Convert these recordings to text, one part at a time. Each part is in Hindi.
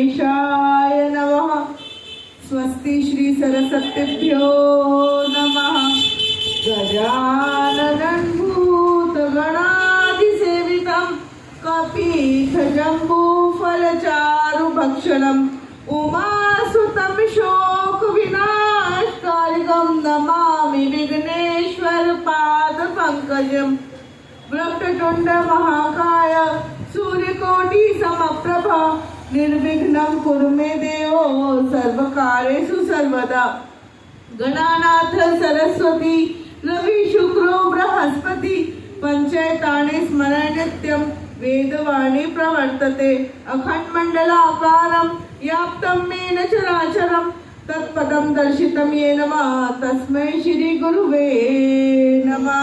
गणेशाय नमः। स्वस्ति श्री सरस्वतीभ्यो नमः। गजाननं भूतगणाधिसेवितं कपीतजम्बूफलचारुभक्षणम् उमासुतं शोकविनाशकारिकं नमामि विघ्नेश्वरपादपङ्कजम्। वक्रतुण्ड महाकाय सूर्यकोटि समप्रभा निर्विघ्नं कुरु मे देवो सर्वकार्येषु सर्वदा। गणानाथ सरस्वती रवि शुक्रो बृहस्पति पंचैतानि स्मरण नित्यं वेदवाणी प्रवर्तते। अखण्डमण्डलाकारं व्याप्तं येन चराचरं तत्पदं दर्शितं येन तस्मै श्री गुरुवे नमः।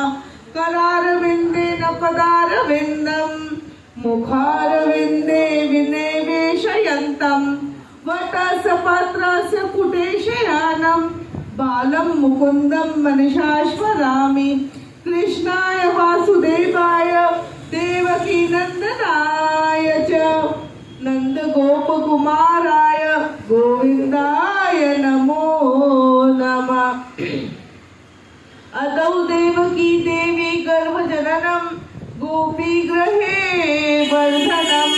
करारविन्देन पदारविन्दं मुखारविन्दे विनिवेशयन्तं वटसपत्रस्य पुटेशयानं बालं मुकुन्दं मनसा स्मरामि। कृष्णाय वासुदेवाय देवकी नन्दनाय च नन्दगोपकुमाराय गोविन्दाय नमो नमः। अदौ देवकी देवी गर्भजननं गोपीगृहे वर्धनं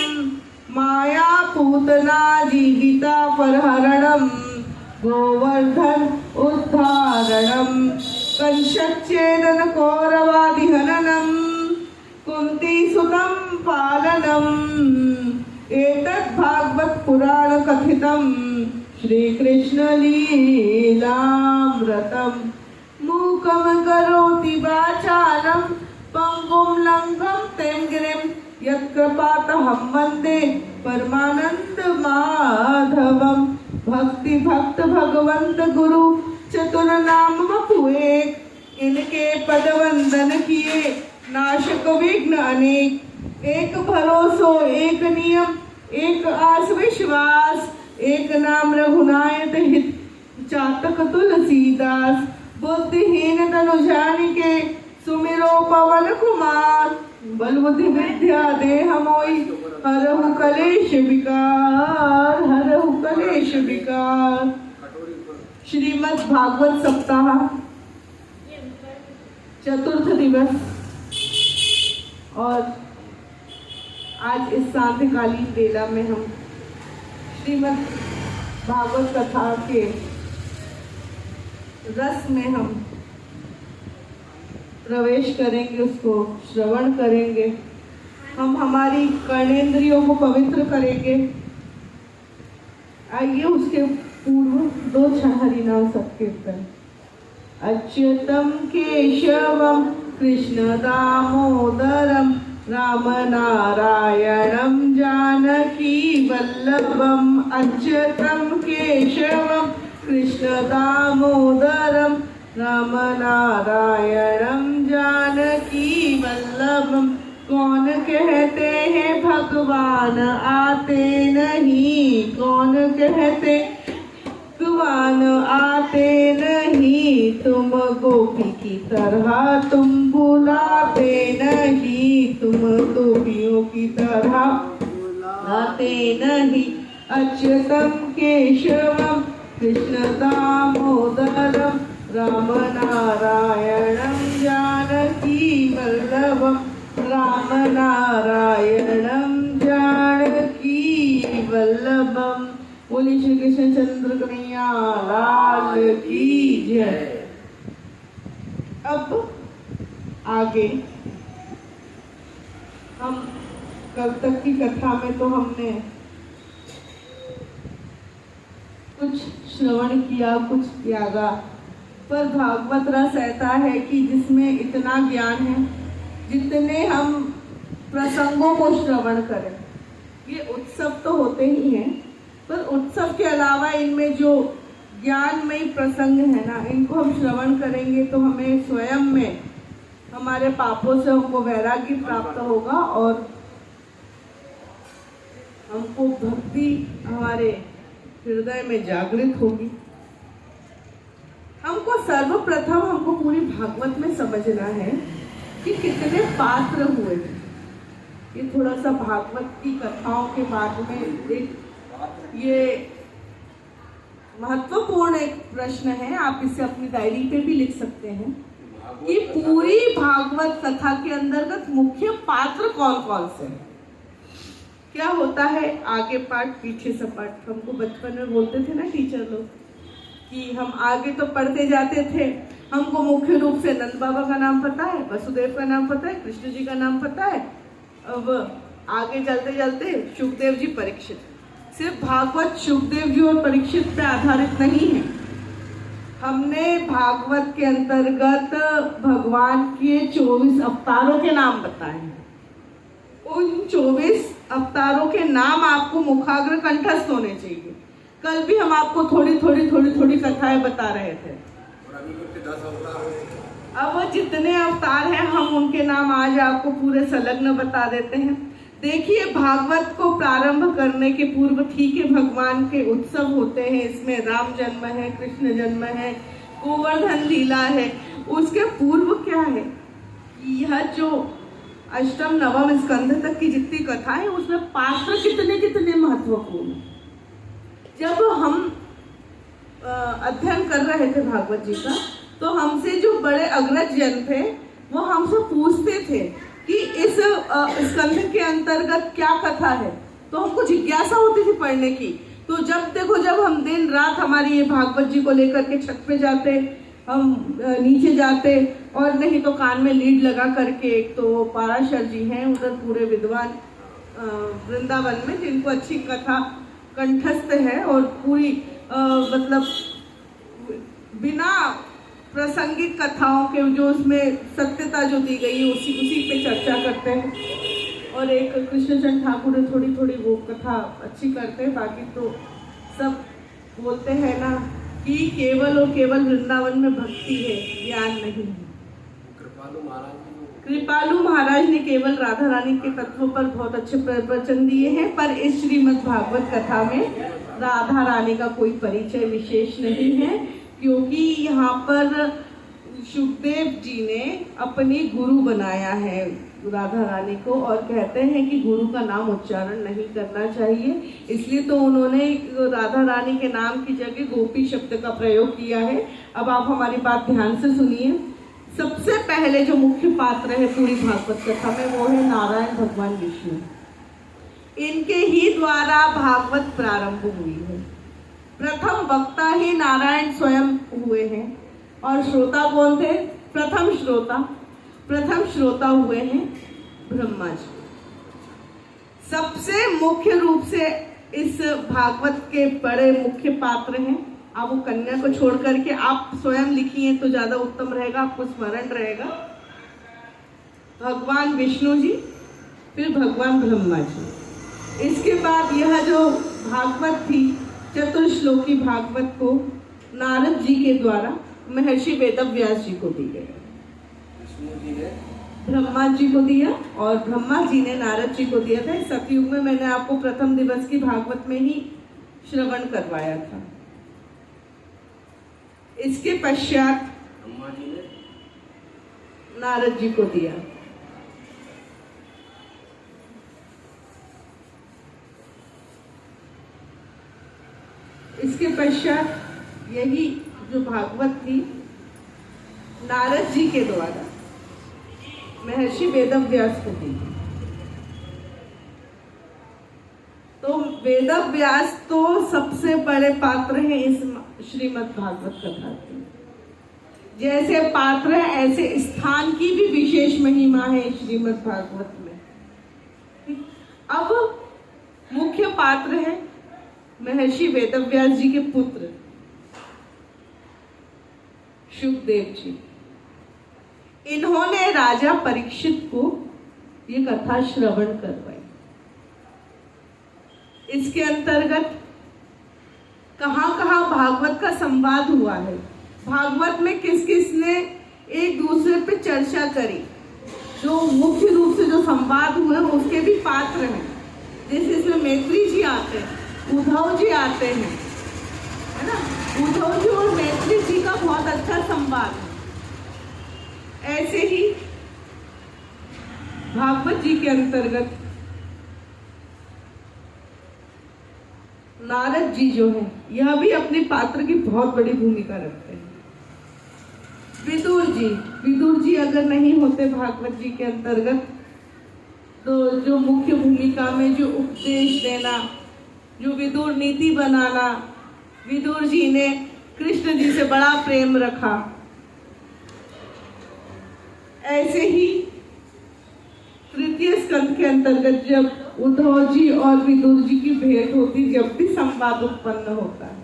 मायापूतना जीविता परहरणं गोवर्धन उद्धारणं कंसच्छेदन कौरवादिहननं कुन्तीसुतं पालनम्। एतत् भागवत पुराण कथितं श्रीकृष्ण लीलामृतं। मूकं करोति वाचालं पंगुं लंघयते गिरिं यत्कृपातहं वन्दे परमानंद माधवम्। भक्ति भक्त भगवंत गुरु चतुर नाम वपु एक, इनके पद वंदन किए नाशक विघ्न अनेक। एक भरोसो एक नियम एक आस विश्वास, एक नाम रघुनायक हित चातक तुलसीदास। बुद्धिहीन तनु जानिके सुमिरो पवन कुमार, बल बुद्धि विद्या देह मोहि हरहु कलेश विकार, हरहु कलेश विकार। श्रीमद् भागवत सप्ताह चतुर्थ दिवस और आज इस सांध्यकालीन बेला में हम श्रीमद् भागवत कथा के रस में हम प्रवेश करेंगे, उसको श्रवण करेंगे। हम हमारी कर्णेंद्रियों को पवित्र करेंगे। आइए उसके पूर्व दो क्षण हरिनाम संकीर्तन। अच्युतम केशवम कृष्ण दामोदरम राम नारायणं जानकी वल्लभम। अच्युतम केशवम कृष्ण दामोदरम राम नारायणं जानकी वल्लभम। कौन कहते हैं भगवान आते नहीं, कौन कहते भगवान आते नहीं। तुम गोपी की तरह तुम बुलाते नहीं, तुम गोपियों की तरह आते नहीं। अच्युतम केशवम कृष्ण दामोदरम राम नारायणं जानकी वल्लभम। राम नारायणं जानकी वल्लभम। बोली श्री कृष्ण चंद्र कन्हैया लाल की जय। अब आगे हम कल तक की कथा में तो हमने कुछ श्रवण किया, कुछ त्यागा, पर भागवत रस ऐसा है कि जिसमें इतना ज्ञान है, जितने हम प्रसंगों को श्रवण करें। ये उत्सव तो होते ही हैं, पर उत्सव के अलावा इनमें जो ज्ञानमयी प्रसंग है ना, इनको हम श्रवण करेंगे तो हमें स्वयं में हमारे पापों से हमको वैराग्य प्राप्त होगा और हमको भक्ति हमारे हृदय में जागृत होगी। हमको सर्वप्रथम हमको पूरी भागवत में समझना है कि कितने पात्र हुए। ये थोड़ा सा भागवत की कथाओं के बाद में एक ये महत्वपूर्ण एक प्रश्न है, आप इसे अपनी डायरी पे भी लिख सकते हैं कि पूरी भागवत कथा के अंतर्गत मुख्य पात्र कौन कौन से हैं। क्या होता है, आगे पाठ पीछे सपाट। हमको बचपन में बोलते थे ना टीचर लोग कि हम आगे तो पढ़ते जाते थे, हमको मुख्य रूप से नंद बाबा का नाम पता है, वसुदेव का नाम पता है, कृष्ण जी का नाम पता है। अब आगे चलते चलते सुखदेव जी, परीक्षित। सिर्फ भागवत सुखदेव जी और परीक्षित पे आधारित नहीं है। हमने भागवत के अंतर्गत भगवान के 24 अवतारों के नाम बताए हैं। उन 24 अवतारों के नाम आपको मुखाग्र कंठस्थ होने चाहिए। कल भी हम आपको थोड़ी थोड़ी कथाएं बता रहे थे। अब वो जितने अवतार हैं हम उनके नाम आज आपको पूरे संलग्न बता देते हैं। देखिए, भागवत को प्रारंभ करने के पूर्व ठीक है भगवान के उत्सव होते हैं, इसमें राम जन्म है, कृष्ण जन्म है, गोवर्धन लीला है। उसके पूर्व क्या है, यह जो अष्टम नवम स्कंध तक की जितनी कथा है उसमें पात्र कितने महत्वपूर्ण। जब हम अध्ययन कर रहे थे भागवत जी का, तो हमसे जो बड़े अग्रज जन थे वो हमसे पूछते थे कि इस स्कंध के अंतर्गत क्या कथा है। तो हमको जिज्ञासा होती थी पढ़ने की। तो जब हम दिन रात हमारी ये भागवत जी को लेकर के छत पे जाते, हम नीचे जाते, और नहीं तो कान में लीड लगा करके, एक तो पाराशर जी हैं उधर पूरे विद्वान वृंदावन में, जिनको अच्छी कथा कंठस्थ है और पूरी मतलब बिना प्रासंगिक कथाओं के जो उसमें सत्यता जो दी गई है उसी पे चर्चा करते हैं। और एक कृष्णचंद्र ठाकुर थोड़ी वो कथा अच्छी करते हैं। बाकी तो सब बोलते हैं ना कि केवल और केवल वृंदावन में भक्ति है, ज्ञान नहीं है। कृपालु महाराज ने केवल राधा रानी के तत्वों पर बहुत अच्छे प्रवचन दिए हैं, पर इस श्रीमद् भागवत कथा में राधा रानी का कोई परिचय विशेष नहीं है, क्योंकि यहाँ पर सुखदेव जी ने अपनी गुरु बनाया है राधा रानी को, और कहते हैं कि गुरु का नाम उच्चारण नहीं करना चाहिए, इसलिए तो उन्होंने राधा रानी के नाम की जगह गोपी शब्द का प्रयोग किया है। अब आप हमारी बात ध्यान से सुनिए। सबसे पहले जो मुख्य पात्र है पूरी भागवत कथा में वो है नारायण भगवान विष्णु। इनके ही द्वारा भागवत प्रारंभ हुई है। प्रथम वक्ता ही नारायण स्वयं हुए हैं। और श्रोता कौन थे? प्रथम श्रोता हुए हैं ब्रह्मा जी। सबसे मुख्य रूप से इस भागवत के बड़े मुख्य पात्र हैं। आप वो कन्या को छोड़ करके आप स्वयं लिखिए तो ज्यादा उत्तम रहेगा, आपको स्मरण रहेगा। भगवान विष्णु जी, फिर भगवान ब्रह्मा जी। इसके बाद यह जो भागवत थी, चतुर्श्लोकी भागवत को नारद जी के द्वारा महर्षि वेदव्यास जी को दी गई। विष्णु जी ने ब्रह्मा जी को दिया और ब्रह्मा जी ने नारद जी को दिया था। सतयुग में मैंने आपको प्रथम दिवस की भागवत में ही श्रवण करवाया था। इसके पश्चात ब्रह्मा जी ने नारद जी को दिया। इसके पश्चात यही जो भागवत थी नारद जी के द्वारा महर्षि वेदव्यास को दी। तो वेदव्यास तो सबसे बड़े पात्र हैं इस श्रीमद् भागवत कथा के। जैसे पात्र है ऐसे स्थान की भी विशेष महिमा है श्रीमद् भागवत में। अब मुख्य पात्र है महर्षि वेदव्यास जी के पुत्र सुखदेव जी। इन्होंने राजा परीक्षित को ये कथा श्रवण करवाई। इसके अंतर्गत कहाँ कहाँ भागवत का संवाद हुआ है, भागवत में किस किस ने एक दूसरे पे चर्चा करी, जो मुख्य रूप से जो संवाद हुए हैं उसके भी पात्र हैं। जैसे इसमें मैत्री जी आते हैं, उद्धव जी आते हैं, है ना। उद्धव जी और मैत्री जी का बहुत अच्छा संवाद है। ऐसे ही भागवत जी के अंतर्गत नारद जी जो है यह भी अपने पात्र की बहुत बड़ी भूमिका रखते हैं। विदुर जी अगर नहीं होते भागवत जी के अंतर्गत, तो जो मुख्य भूमिका में जो उपदेश देना, जो विदुर नीति बनाना, विदुर जी ने कृष्ण जी से बड़ा प्रेम रखा। ऐसे ही तृतीय स्कंद के अंतर्गत जब उद्धव जी और विदुर जी की भेंट होती, जब भी संवाद उत्पन्न होता है,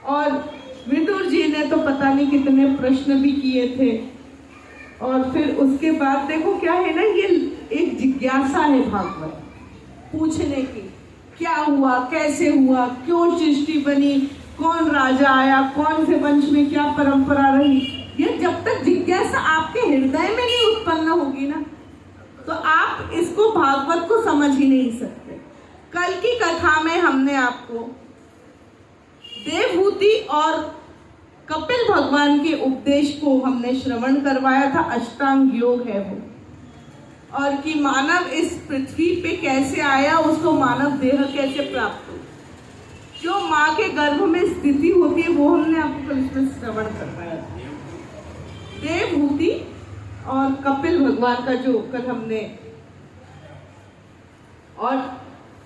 और विदुर जी ने तो पता नहीं कितने प्रश्न भी किए थे। और फिर उसके बाद देखो क्या है ना, ये एक जिज्ञासा है भागवत पूछने की, क्या हुआ, कैसे हुआ, क्यों सृष्टि बनी, कौन राजा आया, कौन से वंश में क्या परंपरा रही। ये जब तक जिज्ञासा आपके हृदय में नहीं उत्पन्न होगी ना, तो आप इसको भागवत को समझ ही नहीं सकते। कल की कथा में हमने आपको देवहूति और कपिल भगवान के उपदेश को हमने श्रवण करवाया था। अष्टांग योग है वो, और कि मानव इस पृथ्वी पे कैसे आया, उसको मानव देह कैसे प्राप्त हो, जो माँ के गर्भ में स्थिति होती है, वो हमने आपको कल इसमें श्रवण करवाया था। देवहूति और कपिल भगवान का जो कल हमने, और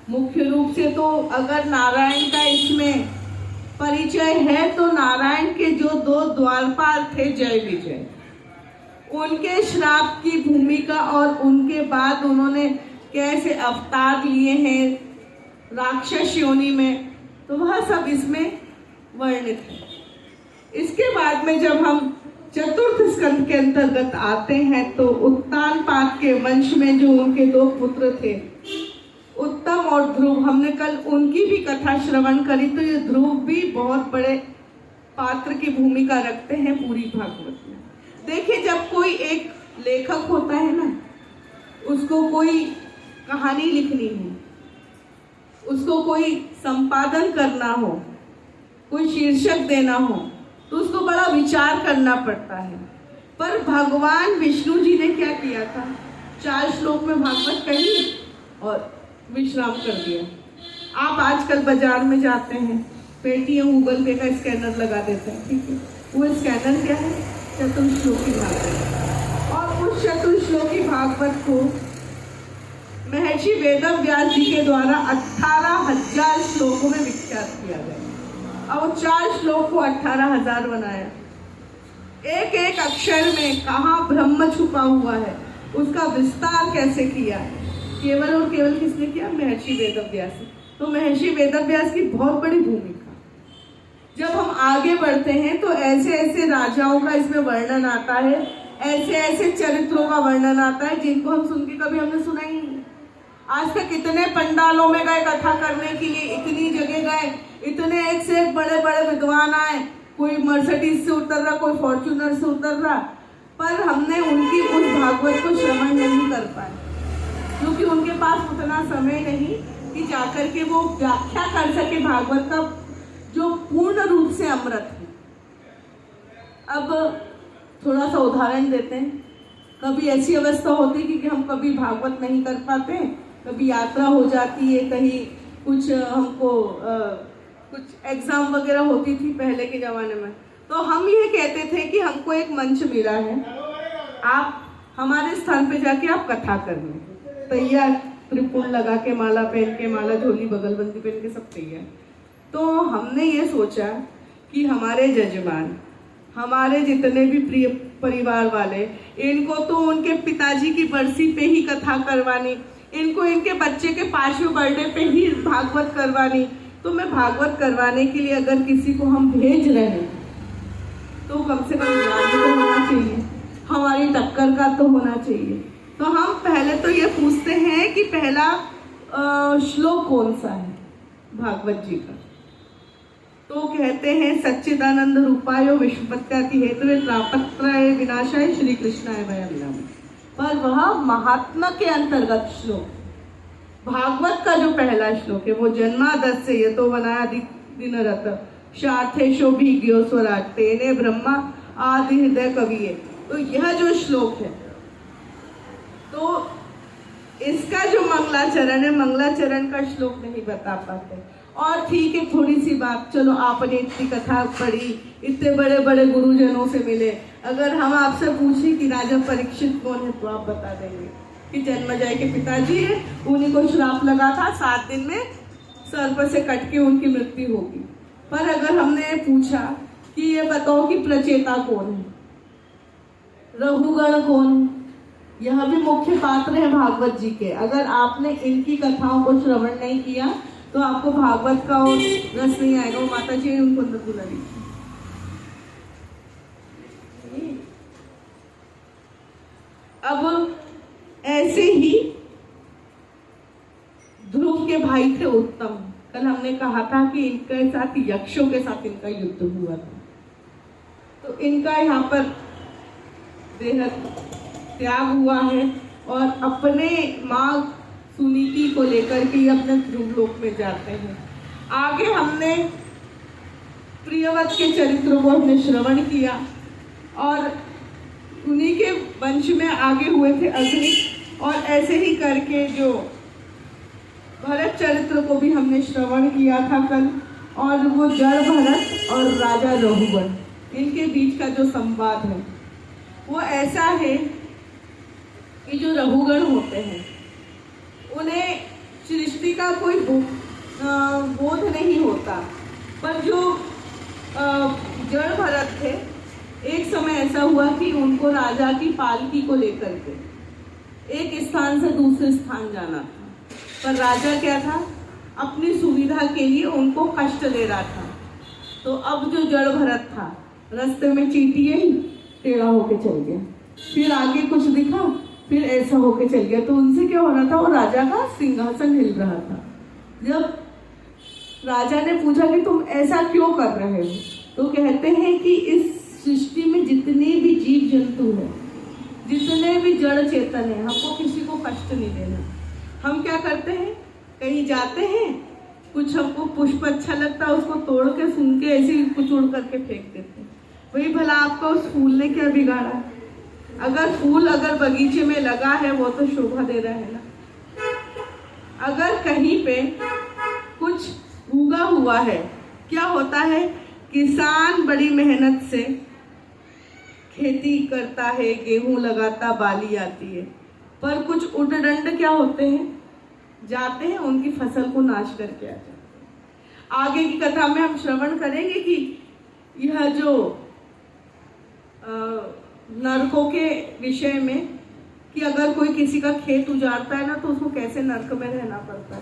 मुख्य रूप से तो अगर नारायण का इसमें परिचय है, तो नारायण के जो 2 द्वारपाल थे जय विजय, उनके श्राप की भूमिका, और उनके बाद उन्होंने कैसे अवतार लिए हैं राक्षस योनि में, तो वह सब इसमें वर्णित है। इसके बाद में जब हम चतुर्थ स्कंद के अंतर्गत आते हैं, तो उत्तानपाद के वंश में जो उनके 2 पुत्र थे, उत्तम और ध्रुव, हमने कल उनकी भी कथा श्रवण करी। तो ये ध्रुव भी बहुत बड़े पात्र की भूमिका रखते हैं पूरी भागवत में। देखिए, जब कोई एक लेखक होता है ना, उसको कोई कहानी लिखनी हो, उसको कोई संपादन करना हो, कोई शीर्षक देना हो, तो उसको बड़ा विचार करना पड़ता है। पर भगवान विष्णु जी ने क्या किया था, 4 श्लोक में भागवत कही और विश्राम कर दिया। आप आजकल बाजार में जाते हैं, पेटीएम गूगल पे का स्कैनर लगा देते हैं, ठीक है, वो स्कैनर क्या है, चतुर्श्लोकी भागवत। और उस चतुर्श्लोकी भागवत को महर्षि वेदव्यास जी के द्वारा 18,000 श्लोकों में विख्यात किया गया, और 4 श्लोक को 18,000 बनाया। एक एक अक्षर में कहाँ ब्रह्म छुपा हुआ है, उसका विस्तार कैसे किया, केवल और केवल किसने किया, महर्षि वेदव्यास। तो महर्षि वेदव्यास की बहुत बड़ी भूमिका। जब हम आगे बढ़ते हैं तो ऐसे ऐसे राजाओं का इसमें वर्णन आता है, ऐसे ऐसे चरित्रों का वर्णन आता है जिनको हम सुन के कभी हमने सुना ही नहीं। आज तक कितने पंडालों में गए कथा करने के लिए, इतनी जगह गए, इतने एक से एक बड़े बड़े विद्वान आए, कोई मर्सिडीज से उतर रहा, कोई फॉर्च्यूनर से उतर रहा, पर हमने उनकी उस भागवत को श्रवण नहीं कर पाए, क्योंकि उनके पास उतना समय नहीं कि जाकर के वो व्याख्या कर सके भागवत का जो पूर्ण रूप से अमृत है। अब थोड़ा सा उदाहरण देते हैं। कभी ऐसी अवस्था होती है कि हम कभी भागवत नहीं कर पाते, कभी यात्रा हो जाती है, कहीं कुछ हमको कुछ एग्जाम वगैरह होती थी पहले के ज़माने में, तो हम ये कहते थे कि हमको एक मंच मिला है, आप हमारे स्थान पे जाके आप कथा करने तैयार, त्रिपुल लगा के, माला पहन के, माला झोली बगलबंदी पहन के सब तैयार। तो हमने ये सोचा कि हमारे जजमान, हमारे जितने भी प्रिय परिवार वाले, इनको तो उनके पिताजी की बरसी पे ही कथा करवानी, इनको इनके बच्चे के 5वें बर्थडे पे ही भागवत करवानी। तो मैं भागवत करवाने के लिए अगर किसी को हम भेज रहे हैं तो कम से कम ज्ञान तो होना चाहिए, हमारी टक्कर का तो होना चाहिए। तो हम पहले तो ये पूछते हैं कि पहला श्लोक कौन सा है भागवत जी का। तो कहते हैं सच्चिदानंद रूपाय विश्वपत्याति हेतवे त्रापत्रय विनाशाय श्री कृष्णाय वयं नमः। पर वह महात्मा के अंतर्गत श्लोक, भागवत का जो पहला श्लोक है वो जन्मादस्य यतो वनादि दिन रत शार्थेशो भी ज्ञो स्वराट तेने ब्रह्मा आदि हृदय कविये। तो यह जो श्लोक है, तो इसका जो मंगलाचरण है, मंगलाचरण का श्लोक नहीं बता पाते। और ठीक है, थोड़ी सी बात, चलो आपने इतनी कथा पढ़ी, इतने बड़े बड़े गुरुजनों से मिले, अगर हम आपसे पूछे कि राजा परीक्षित कौन है तो आप बता देंगे कि जन्मेजय के पिताजी है, उन्हीं को श्राप लगा था 7 दिन में सर्प से कट के उनकी मृत्यु होगी। पर अगर हमने पूछा कि ये बताओ कि प्रचेता कौन है, रघुगण कौन है, यह भी मुख्य पात्र है भागवत जी के। अगर आपने इनकी कथाओं को श्रवण नहीं किया तो आपको भागवत का और रस नहीं आएगा। वो माता जी उनको अंदर बुला लीजिए। अब ऐसे ही ध्रुव के भाई थे उत्तम। कल हमने कहा था कि इनके साथ यक्षों के साथ इनका युद्ध हुआ था, तो इनका यहाँ पर देह त्याग हुआ है और अपने माँ सुनीति को लेकर के अपने ध्रुवलोक में जाते हैं। आगे हमने प्रियव्रत के चरित्र को हमने श्रवण किया और उन्हीं के वंश में आगे हुए थे अग्नि, और ऐसे ही करके जो भरत चरित्र को भी हमने श्रवण किया था कल, और वो जड़ भरत और राजा रघुगण, इनके बीच का जो संवाद है वो ऐसा है कि जो रघुगण होते हैं उन्हें सृष्टि का कोई बोध नहीं होता, पर जो जड़ भरत थे, एक समय ऐसा हुआ कि उनको राजा की पालकी को लेकर के एक स्थान से दूसरे स्थान जाना था, पर राजा क्या था, अपनी सुविधा के लिए उनको कष्ट दे रहा था। तो अब जो जड़ भरत था रास्ते में चींटिए ही टेढ़ा होके चल गया, फिर आगे कुछ दिखा, फिर ऐसा होके चल गया। तो उनसे क्या हो रहा था, वो राजा का सिंहासन हिल रहा था। जब राजा ने पूछा कि तुम ऐसा क्यों कर रहे हो, तो कहते हैं कि इस सृष्टि में जितने भी जीव जंतु हैं, जितने भी जड़ चेतन है, हमको किसी को कष्ट नहीं देना। हम क्या करते हैं, कहीं जाते हैं, कुछ हमको पुष्प अच्छा लगता है, उसको तोड़ के सुन के ऐसे ही कुचोड़ करके फेंक देते हैं। वही भला आपका उस फूल ने क्या बिगाड़ा? अगर फूल अगर बगीचे में लगा है वो तो शोभा दे रहा है ना। अगर कहीं पे कुछ उगा हुआ है, क्या होता है, किसान बड़ी मेहनत से खेती करता है, गेहूं लगाता, बाली आती है, पर कुछ उद्दंड क्या होते हैं, जाते हैं उनकी फसल को नाश करके आ जाते हैं। आगे की कथा में हम श्रवण करेंगे कि यह जो नरकों के विषय में, कि अगर कोई किसी का खेत उजाड़ता है ना तो उसको कैसे नरक में रहना पड़ता है।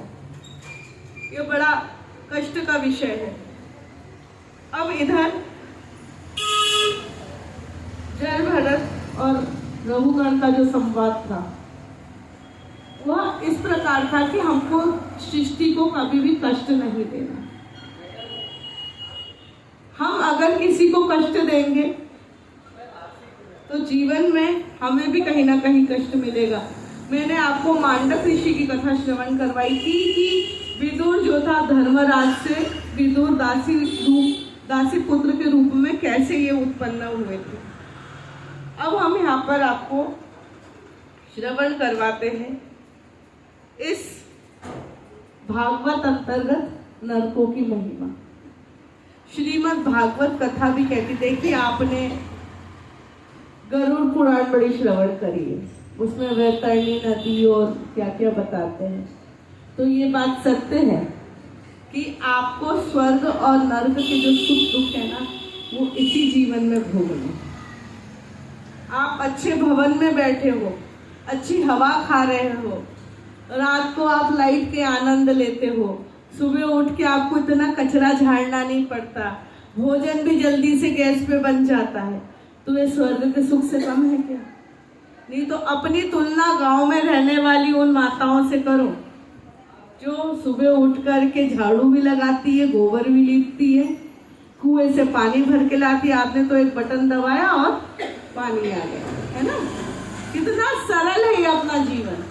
ये बड़ा कष्ट का विषय है। अब इधर जड़ भरत और रघुगण का जो संवाद था वह इस प्रकार था कि हमको सृष्टि को कभी भी कष्ट नहीं देना। हम अगर किसी को कष्ट देंगे तो जीवन में हमें भी कहीं ना कहीं कष्ट मिलेगा। मैंने आपको मांडव ऋषि की कथा श्रवण करवाई थी कि विदुर जो था धर्मराज से विदुर दासी पुत्र के रूप में कैसे ये उत्पन्न हुए थे। अब हम यहाँ पर आपको श्रवण करवाते हैं इस भागवत अंतर्गत नरकों की महिमा। श्रीमद् भागवत कथा भी कहती, देखिए आपने गरुड़ पुराण बड़ी श्रवण करी है, उसमें वैतरणी नदी और क्या क्या बताते हैं। तो ये बात सत्य है कि आपको स्वर्ग और नरक के जो सुख दुख है ना वो इसी जीवन में भोगने। आप अच्छे भवन में बैठे हो, अच्छी हवा खा रहे हो, रात को आप लाइट के आनंद लेते हो, सुबह उठ के आपको इतना कचरा झाड़ना नहीं पड़ता, भोजन भी जल्दी से गैस पे बन जाता है, तो ये स्वर्ग के सुख से कम है क्या? नहीं तो अपनी तुलना गांव में रहने वाली उन माताओं से करो जो सुबह उठ कर के झाड़ू भी लगाती है, गोबर भी लीपती है, कुएं से पानी भर के लाती है। आपने तो एक बटन दबाया और पानी आ गया, है ना? कितना सरल है ये अपना जीवन।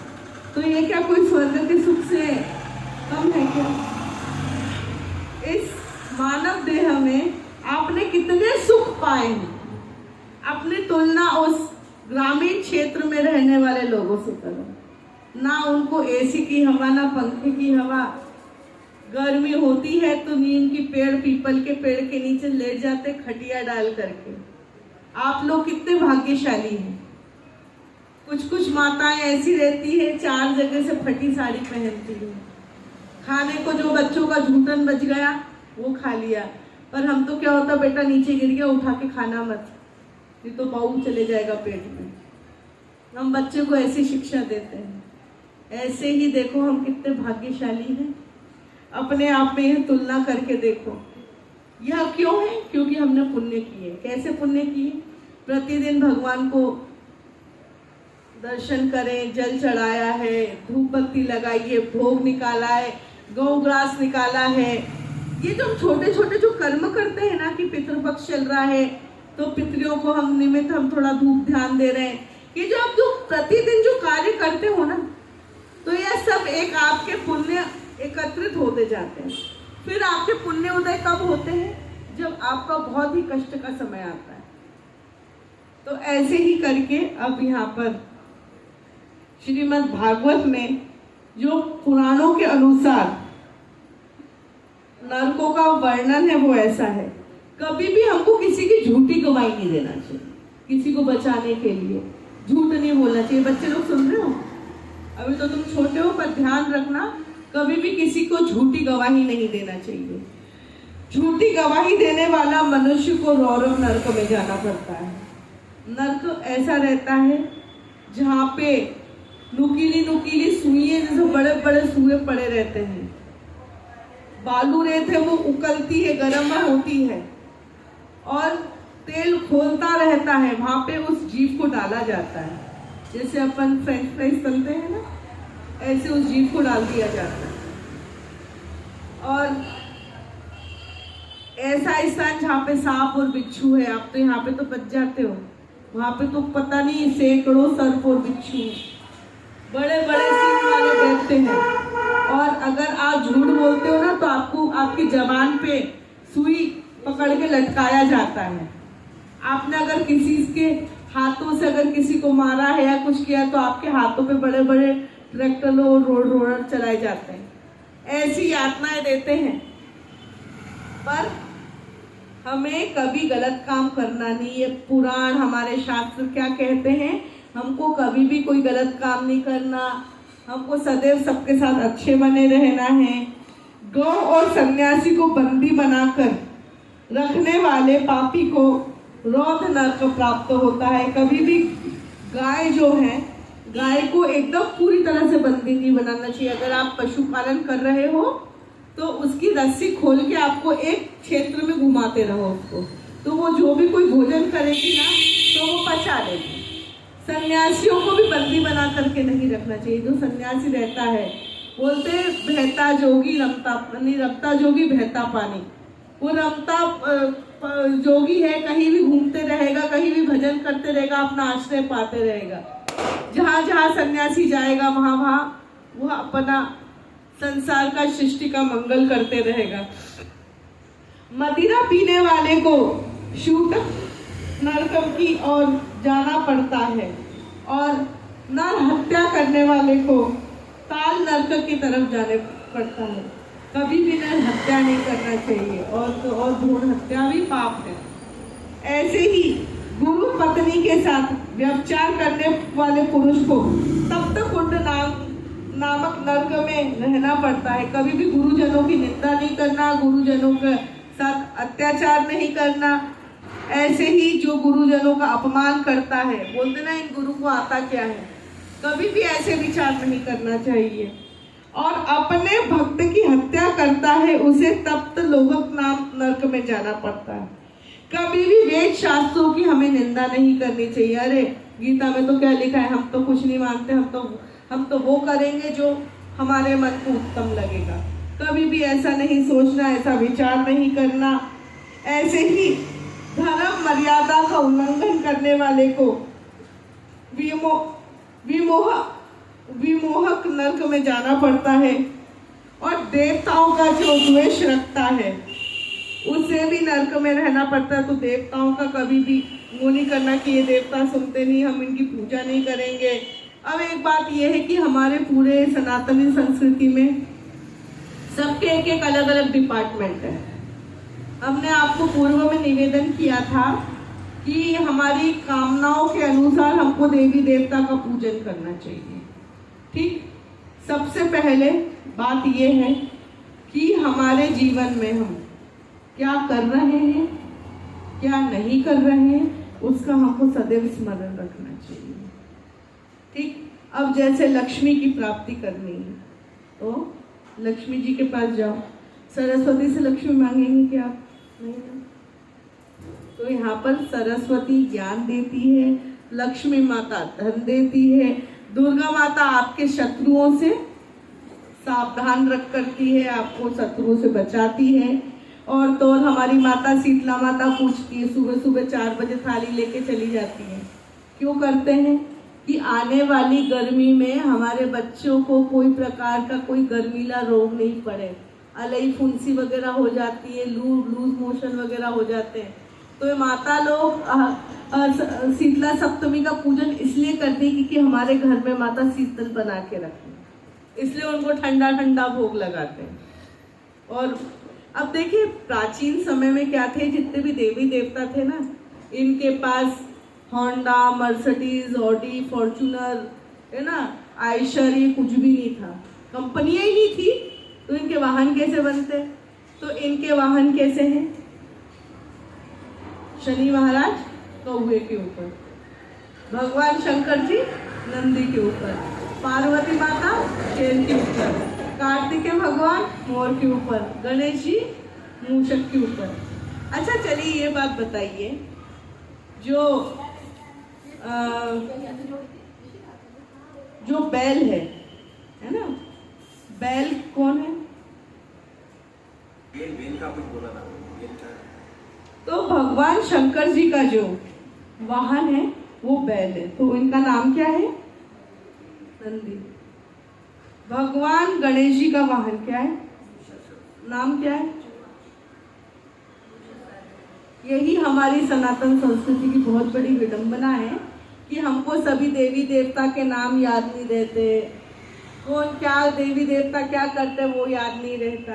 तो ये क्या कोई स्वर्ग के सुख से कम है क्या? इस मानव देह में आपने कितने सुख पाए हैं, अपनी तुलना उस ग्रामीण क्षेत्र में रहने वाले लोगों से करो। ना उनको एसी की हवा ना पंखे की हवा। गर्मी होती है तो नीम की पेड़, पीपल के पेड़ के नीचे लेट जाते खटिया डाल करके। आप लोग कितने भाग्यशाली हैं। कुछ कुछ माताएं ऐसी रहती है 4 जगह से फटी साड़ी पहनती है। खाने को जो बच्चों का झूठन बच गया वो खा लिया, पर हम तो क्या होता, बेटा नीचे गिर गया उठा के खाना मत, नहीं तो बाऊ चले जाएगा पेट में। हम बच्चे को ऐसी शिक्षा देते हैं। ऐसे ही देखो हम कितने भाग्यशाली हैं। अपने आप में यह तुलना करके देखो। यह क्यों है? क्योंकि हमने पुण्य किए। कैसे पुण्य किए? प्रतिदिन भगवान को दर्शन करें, जल चढ़ाया है, धूप बत्ती लगाई है, भोग निकाला है, गौग्रास निकाला है। ये जो छोटे छोटे जो कर्म करते हैं ना, कि पितृपक्ष चल रहा है तो पितरियों को हम निमित्त हम थोड़ा धूप ध्यान दे रहे हैं। ये जो आप जो प्रतिदिन जो कार्य करते हो ना, तो यह सब एक आपके पुण्य एकत्रित होते जाते हैं। फिर आपके पुण्य उदय कब होते हैं? जब आपका बहुत ही कष्ट का समय आता है। तो ऐसे ही करके अब यहाँ पर श्रीमद् भागवत में जो पुराणों के अनुसार नरकों का वर्णन है वो ऐसा है। कभी भी हमको किसी की झूठी गवाही नहीं देना चाहिए। किसी को बचाने के लिए झूठ नहीं बोलना चाहिए। बच्चे लोग सुन रहे हो? अभी तो तुम छोटे हो, पर ध्यान रखना, कभी भी किसी को झूठी गवाही नहीं देना चाहिए। झूठी गवाही देने वाला मनुष्य को रौरव नरक में जाना पड़ता है। नरक ऐसा रहता है जहाँ पे नुकीली नुकीली सुइयां, जैसे बड़े बड़े सुए पड़े रहते हैं। बालू रेत है वो उकलती है, गर्म होती है और तेल खोलता रहता है। वहां पे उस जीव को डाला जाता है। जैसे अपन फ्रेंच फ्राइज तलते हैं ना, ऐसे उस जीव को डाल दिया जाता है। और ऐसा स्थान जहाँ पे सांप और बिच्छू है, आप तो यहाँ पे तो बच जाते हो, वहां पे तो पता नहीं सैकड़ों सर्प और बिच्छू बड़े बड़े सींग वाले बैठते हैं। और अगर आप झूठ बोलते हो ना, तो आपको आपकी जबान पे सुई पकड़ के लटकाया जाता है। आपने अगर किसी के हाथों से अगर किसी को मारा है या कुछ किया, तो आपके हाथों पे बड़े बड़े ट्रैक्टर और रोलर चलाए जाते हैं। ऐसी यातनाएं देते हैं। पर हमें कभी गलत काम करना नहीं है। पुराण, हमारे शास्त्र क्या कहते हैं? हमको कभी भी कोई गलत काम नहीं करना। हमको सदैव सबके साथ अच्छे बने रहना है। गौ और सन्यासी को बंदी बनाकर रखने वाले पापी को रौद्र नरक प्राप्त होता है। कभी भी गाय जो है, गाय को एकदम पूरी तरह से बंदी नहीं बनाना चाहिए। अगर आप पशुपालन कर रहे हो तो उसकी रस्सी खोल के आपको एक क्षेत्र में घुमाते रहो उसको, तो वो जो भी कोई भोजन करेगी ना, तो वो पचा लेगी। सन्यासियों को भी बंदी बना करके नहीं रखना चाहिए। जो सन्यासी रहता है, बोलते बहता जोगी रमता, रमता जोगी बहता पानी। वो रमता जोगी है, कहीं भी घूमते रहेगा, कहीं भी भजन करते रहेगा, अपना आश्रय पाते रहेगा। जहाँ जहाँ सन्यासी जाएगा वहाँ वहाँ वह अपना संसार का, सृष्टि का मंगल करते रहेगा। मदिरा पीने वाले को शूटक नरकम की ओर जाना पड़ता है और नर हत्या करने वाले को ताल नरक की तरफ जाने पड़ता है। कभी भी नर हत्या नहीं करना चाहिए, और भ्रूण हत्या भी पाप है। ऐसे ही गुरु पत्नी के साथ व्यभिचार करने वाले पुरुष को तप्त कुंड नामक नरक में रहना पड़ता है। कभी भी गुरुजनों की निंदा नहीं करना, गुरुजनों के साथ अत्याचार नहीं करना। ऐसे ही जो गुरुजनों का अपमान करता है, बोलते ना इन गुरु को आता क्या है, कभी भी ऐसे विचार नहीं करना चाहिए। और अपने भक्त की हत्या करता है, उसे तप्त लोहक नाम नरक में जाना पड़ता है। कभी भी वेद शास्त्रों की हमें निंदा नहीं करनी चाहिए। अरे गीता में तो क्या लिखा है, हम तो कुछ नहीं मानते, हम तो वो करेंगे जो हमारे मन को उत्तम लगेगा। कभी भी ऐसा नहीं सोचना, ऐसा विचार नहीं करना। ऐसे ही धर्म मर्यादा का उल्लंघन करने वाले को विमोहक नरक में जाना पड़ता है। और देवताओं का जो द्वेष रखता है, उसे भी नरक में रहना पड़ता है। तो देवताओं का कभी भी वो नहीं करना कि ये देवता सुनते नहीं, हम इनकी पूजा नहीं करेंगे, अब एक बात यह है कि हमारे पूरे सनातनी संस्कृति में सबके एक एक अलग अलग डिपार्टमेंट है। हमने आपको पूर्व में निवेदन किया था कि हमारी कामनाओं के अनुसार हमको देवी देवता का पूजन करना चाहिए। ठीक, सबसे पहले बात यह है कि हमारे जीवन में हम क्या कर रहे हैं, क्या नहीं कर रहे हैं, उसका हमको सदैव स्मरण रखना चाहिए। ठीक, अब जैसे लक्ष्मी की प्राप्ति करनी है तो लक्ष्मी जी के पास जाओ, सरस्वती से लक्ष्मी मांगेंगे क्या आप? नहीं ना। तो यहाँ पर सरस्वती ज्ञान देती है, लक्ष्मी माता धन देती है, दुर्गा माता आपके शत्रुओं से सावधान रख करती है, आपको शत्रुओं से बचाती है। और तो और हमारी माता शीतला माता पूछती है, सुबह सुबह 4 बजे थाली लेके चली जाती है। क्यों करते हैं? कि आने वाली गर्मी में हमारे बच्चों को कोई प्रकार का कोई गर्मीला रोग नहीं पड़े, अलई फुंसी वगैरह हो जाती है, लूज मोशन वगैरह हो जाते हैं। तो ये माता लोग शीतला सप्तमी का पूजन इसलिए करती है क्योंकि हमारे घर में माता शीतल बना के रखती है, इसलिए उनको ठंडा ठंडा भोग लगाते हैं। और अब देखिए प्राचीन समय में क्या थे, जितने भी देवी देवता थे ना, इनके पास होंडा, मर्सिडीज, ऑडी, फॉर्चूनर है ना, आयशर, ये कुछ भी नहीं था, कंपनियां ही नहीं थी। तो इनके वाहन कैसे बनते? तो इनके वाहन कैसे हैं? शनि महाराज कौवे के ऊपर, भगवान शंकर जी नंदी के ऊपर, पार्वती माता शेर के ऊपर, कार्तिकेय भगवान मोर के ऊपर, गणेश जी मूषक के ऊपर। अच्छा चलिए ये बात बताइए, जो बैल है ना, बैल कौन है? बैल का कुछ बोला ना, बैल का। तो भगवान शंकर जी का जो वाहन है वो बैल है, तो इनका नाम क्या है? नंदी। भगवान गणेश जी का वाहन क्या है? नाम क्या है? यही हमारी सनातन संस्कृति की बहुत बड़ी विडंबना है कि हमको सभी देवी देवता के नाम याद नहीं रहते, कौन क्या देवी देवता क्या करते वो याद नहीं रहता।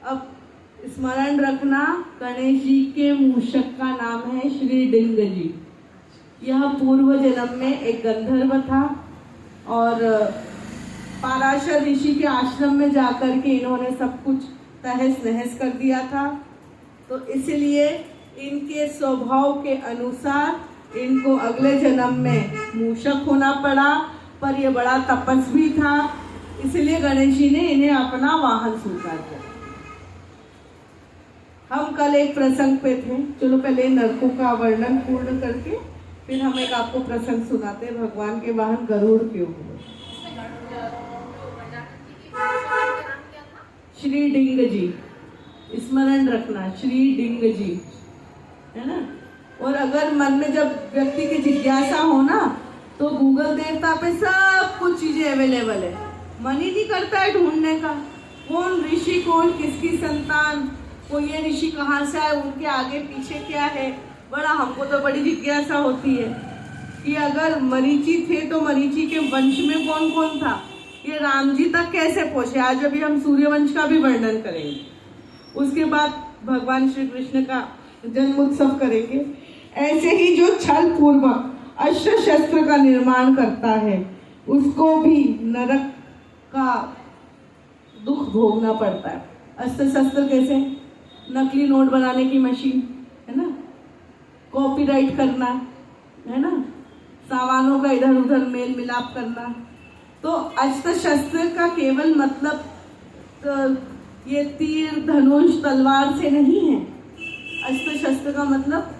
अब स्मरण रखना, गणेश जी के मूषक का नाम है श्री डिंग जी। यह पूर्व जन्म में एक गंधर्व था और पाराशर ऋषि के आश्रम में जाकर के इन्होंने सब कुछ तहस नहस कर दिया था। तो इसलिए इनके स्वभाव के अनुसार इनको अगले जन्म में मूषक होना पड़ा, पर यह बड़ा तपस्वी था, इसलिए गणेश जी ने इन्हें अपना वाहन स्वीकार किया। हम कल एक प्रसंग पे थे, चलो पहले नरकों का वर्णन पूर्ण करके फिर हम एक आपको प्रसंग सुनाते हैं भगवान के वाहन गरुड़ के ऊपर। श्री डिंग जी, स्मरण रखना, श्री डिंग जी है ना। और अगर मन में जब व्यक्ति की जिज्ञासा हो ना, तो गूगल देवता पे सब कुछ चीजें अवेलेबल है, मन ही नहीं करता है ढूंढने का, कौन ऋषि, कौन किसकी संतान, को ये ऋषि कहाँ से आए, उनके आगे पीछे क्या है। बड़ा हमको तो बड़ी जिज्ञासा होती है कि अगर मरीचि थे तो मरीचि के वंश में कौन कौन था, ये राम जी तक कैसे पहुंचे। आज अभी हम सूर्यवंश का भी वर्णन करेंगे, उसके बाद भगवान श्री कृष्ण का जन्म उत्सव करेंगे। ऐसे ही जो छल पूर्वक अस्त्र शस्त्र का निर्माण करता है उसको भी नरक का दुख भोगना पड़ता है। अस्त्र शस्त्र कैसे? नकली नोट बनाने की मशीन है ना, कॉपीराइट करना है ना, सामानों का इधर उधर मेल मिलाप करना। तो अस्त्र शस्त्र का केवल मतलब तो ये तीर धनुष तलवार से नहीं है। अस्त्र शस्त्र का मतलब,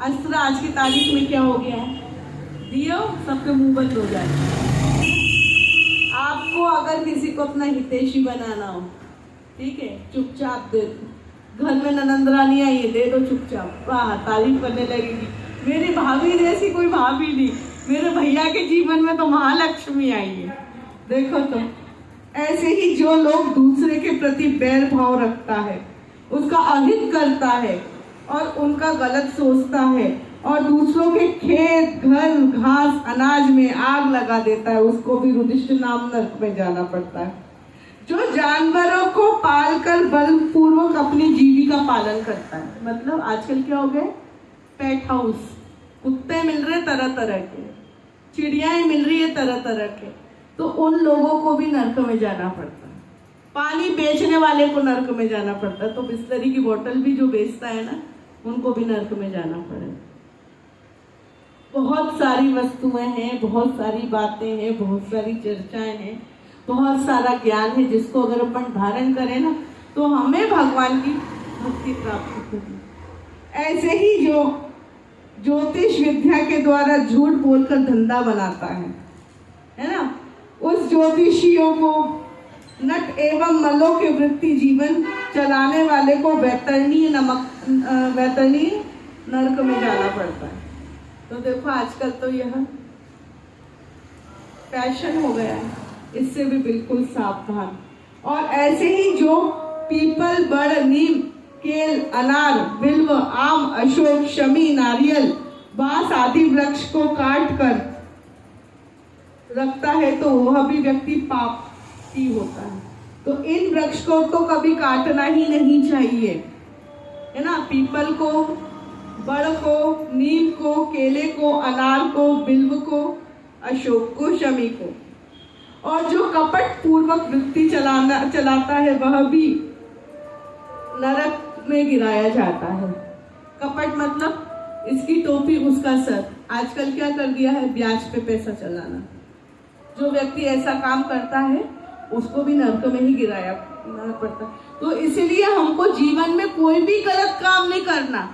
अस्त्र आज की तारीख में क्या हो गया है, दियो सबके मुंह बंद हो जाए। आपको अगर किसी को अपना हितैषी बनाना हो, ठीक है, चुपचाप दे दो। घर में ननंद रानी आई है, दे दो चुपचाप, वाह तारीफ करने लगेगी, मेरी भाभी जैसी कोई भाभी नहीं, मेरे भैया के जीवन में तो महालक्ष्मी आई है। देखो तो ऐसे ही जो लोग दूसरे के प्रति बैर भाव रखता है, उसका अहित करता है और उनका गलत सोचता है, और दूसरों के खेत, घर, घास, अनाज में आग लगा देता है, उसको भी रुधिष्ट नाम नरक में जाना पड़ता है। जो जानवरों को पालकर बलपूर्वक अपनी जीविका पालन करता है, मतलब आजकल क्या हो गए, पेट हाउस, कुत्ते मिल रहे तरह तरह के, चिड़ियाएं मिल रही है तरह तरह के, तो उन लोगों को भी नरक में जाना पड़ता है। पानी बेचने वाले को नरक में जाना पड़ता है, तो बिस्लरी की बोतल भी जो बेचता है ना, उनको भी नरक में जाना पड़ेगा। बहुत सारी वस्तुएं हैं, बहुत सारी बातें हैं, बहुत सारी चर्चाएं हैं, बहुत सारा ज्ञान है, जिसको अगर अपन धारण करें ना, तो हमें भगवान की भक्ति प्राप्त होगी। ऐसे ही जो ज्योतिष विद्या के द्वारा झूठ बोलकर धंधा बनाता है ना, उस ज्योतिषियों को नट एवं मलों के वृत्ति जीवन चलाने वाले को वैतरणी नरक में जाना पड़ता है। तो देखो आजकल तो यह फैशन हो गया है, इससे भी बिल्कुल सावधान। और ऐसे ही जो पीपल, बड़, नीम, केल, अनार, बिल्व, आम, अशोक, शमी, नारियल, बांस आदि वृक्ष को काट कर रखता है, तो वह भी व्यक्ति पापी होता है। तो इन वृक्ष को तो कभी काटना ही नहीं चाहिए, है ना। पीपल को, बड़ को, नीम को, केले को, अनार को, बिल्व को, अशोक को, शमी को। और जो कपट पूर्वक वृत्ति चलाता है, वह भी नरक में गिराया जाता है। कपट मतलब इसकी टोपी उसका सर। आजकल क्या कर दिया है, ब्याज पे पैसा चलाना। जो व्यक्ति ऐसा काम करता है उसको भी नरक में ही गिराया पड़ता है। तो इसीलिए हमको जीवन में कोई भी गलत काम नहीं करना।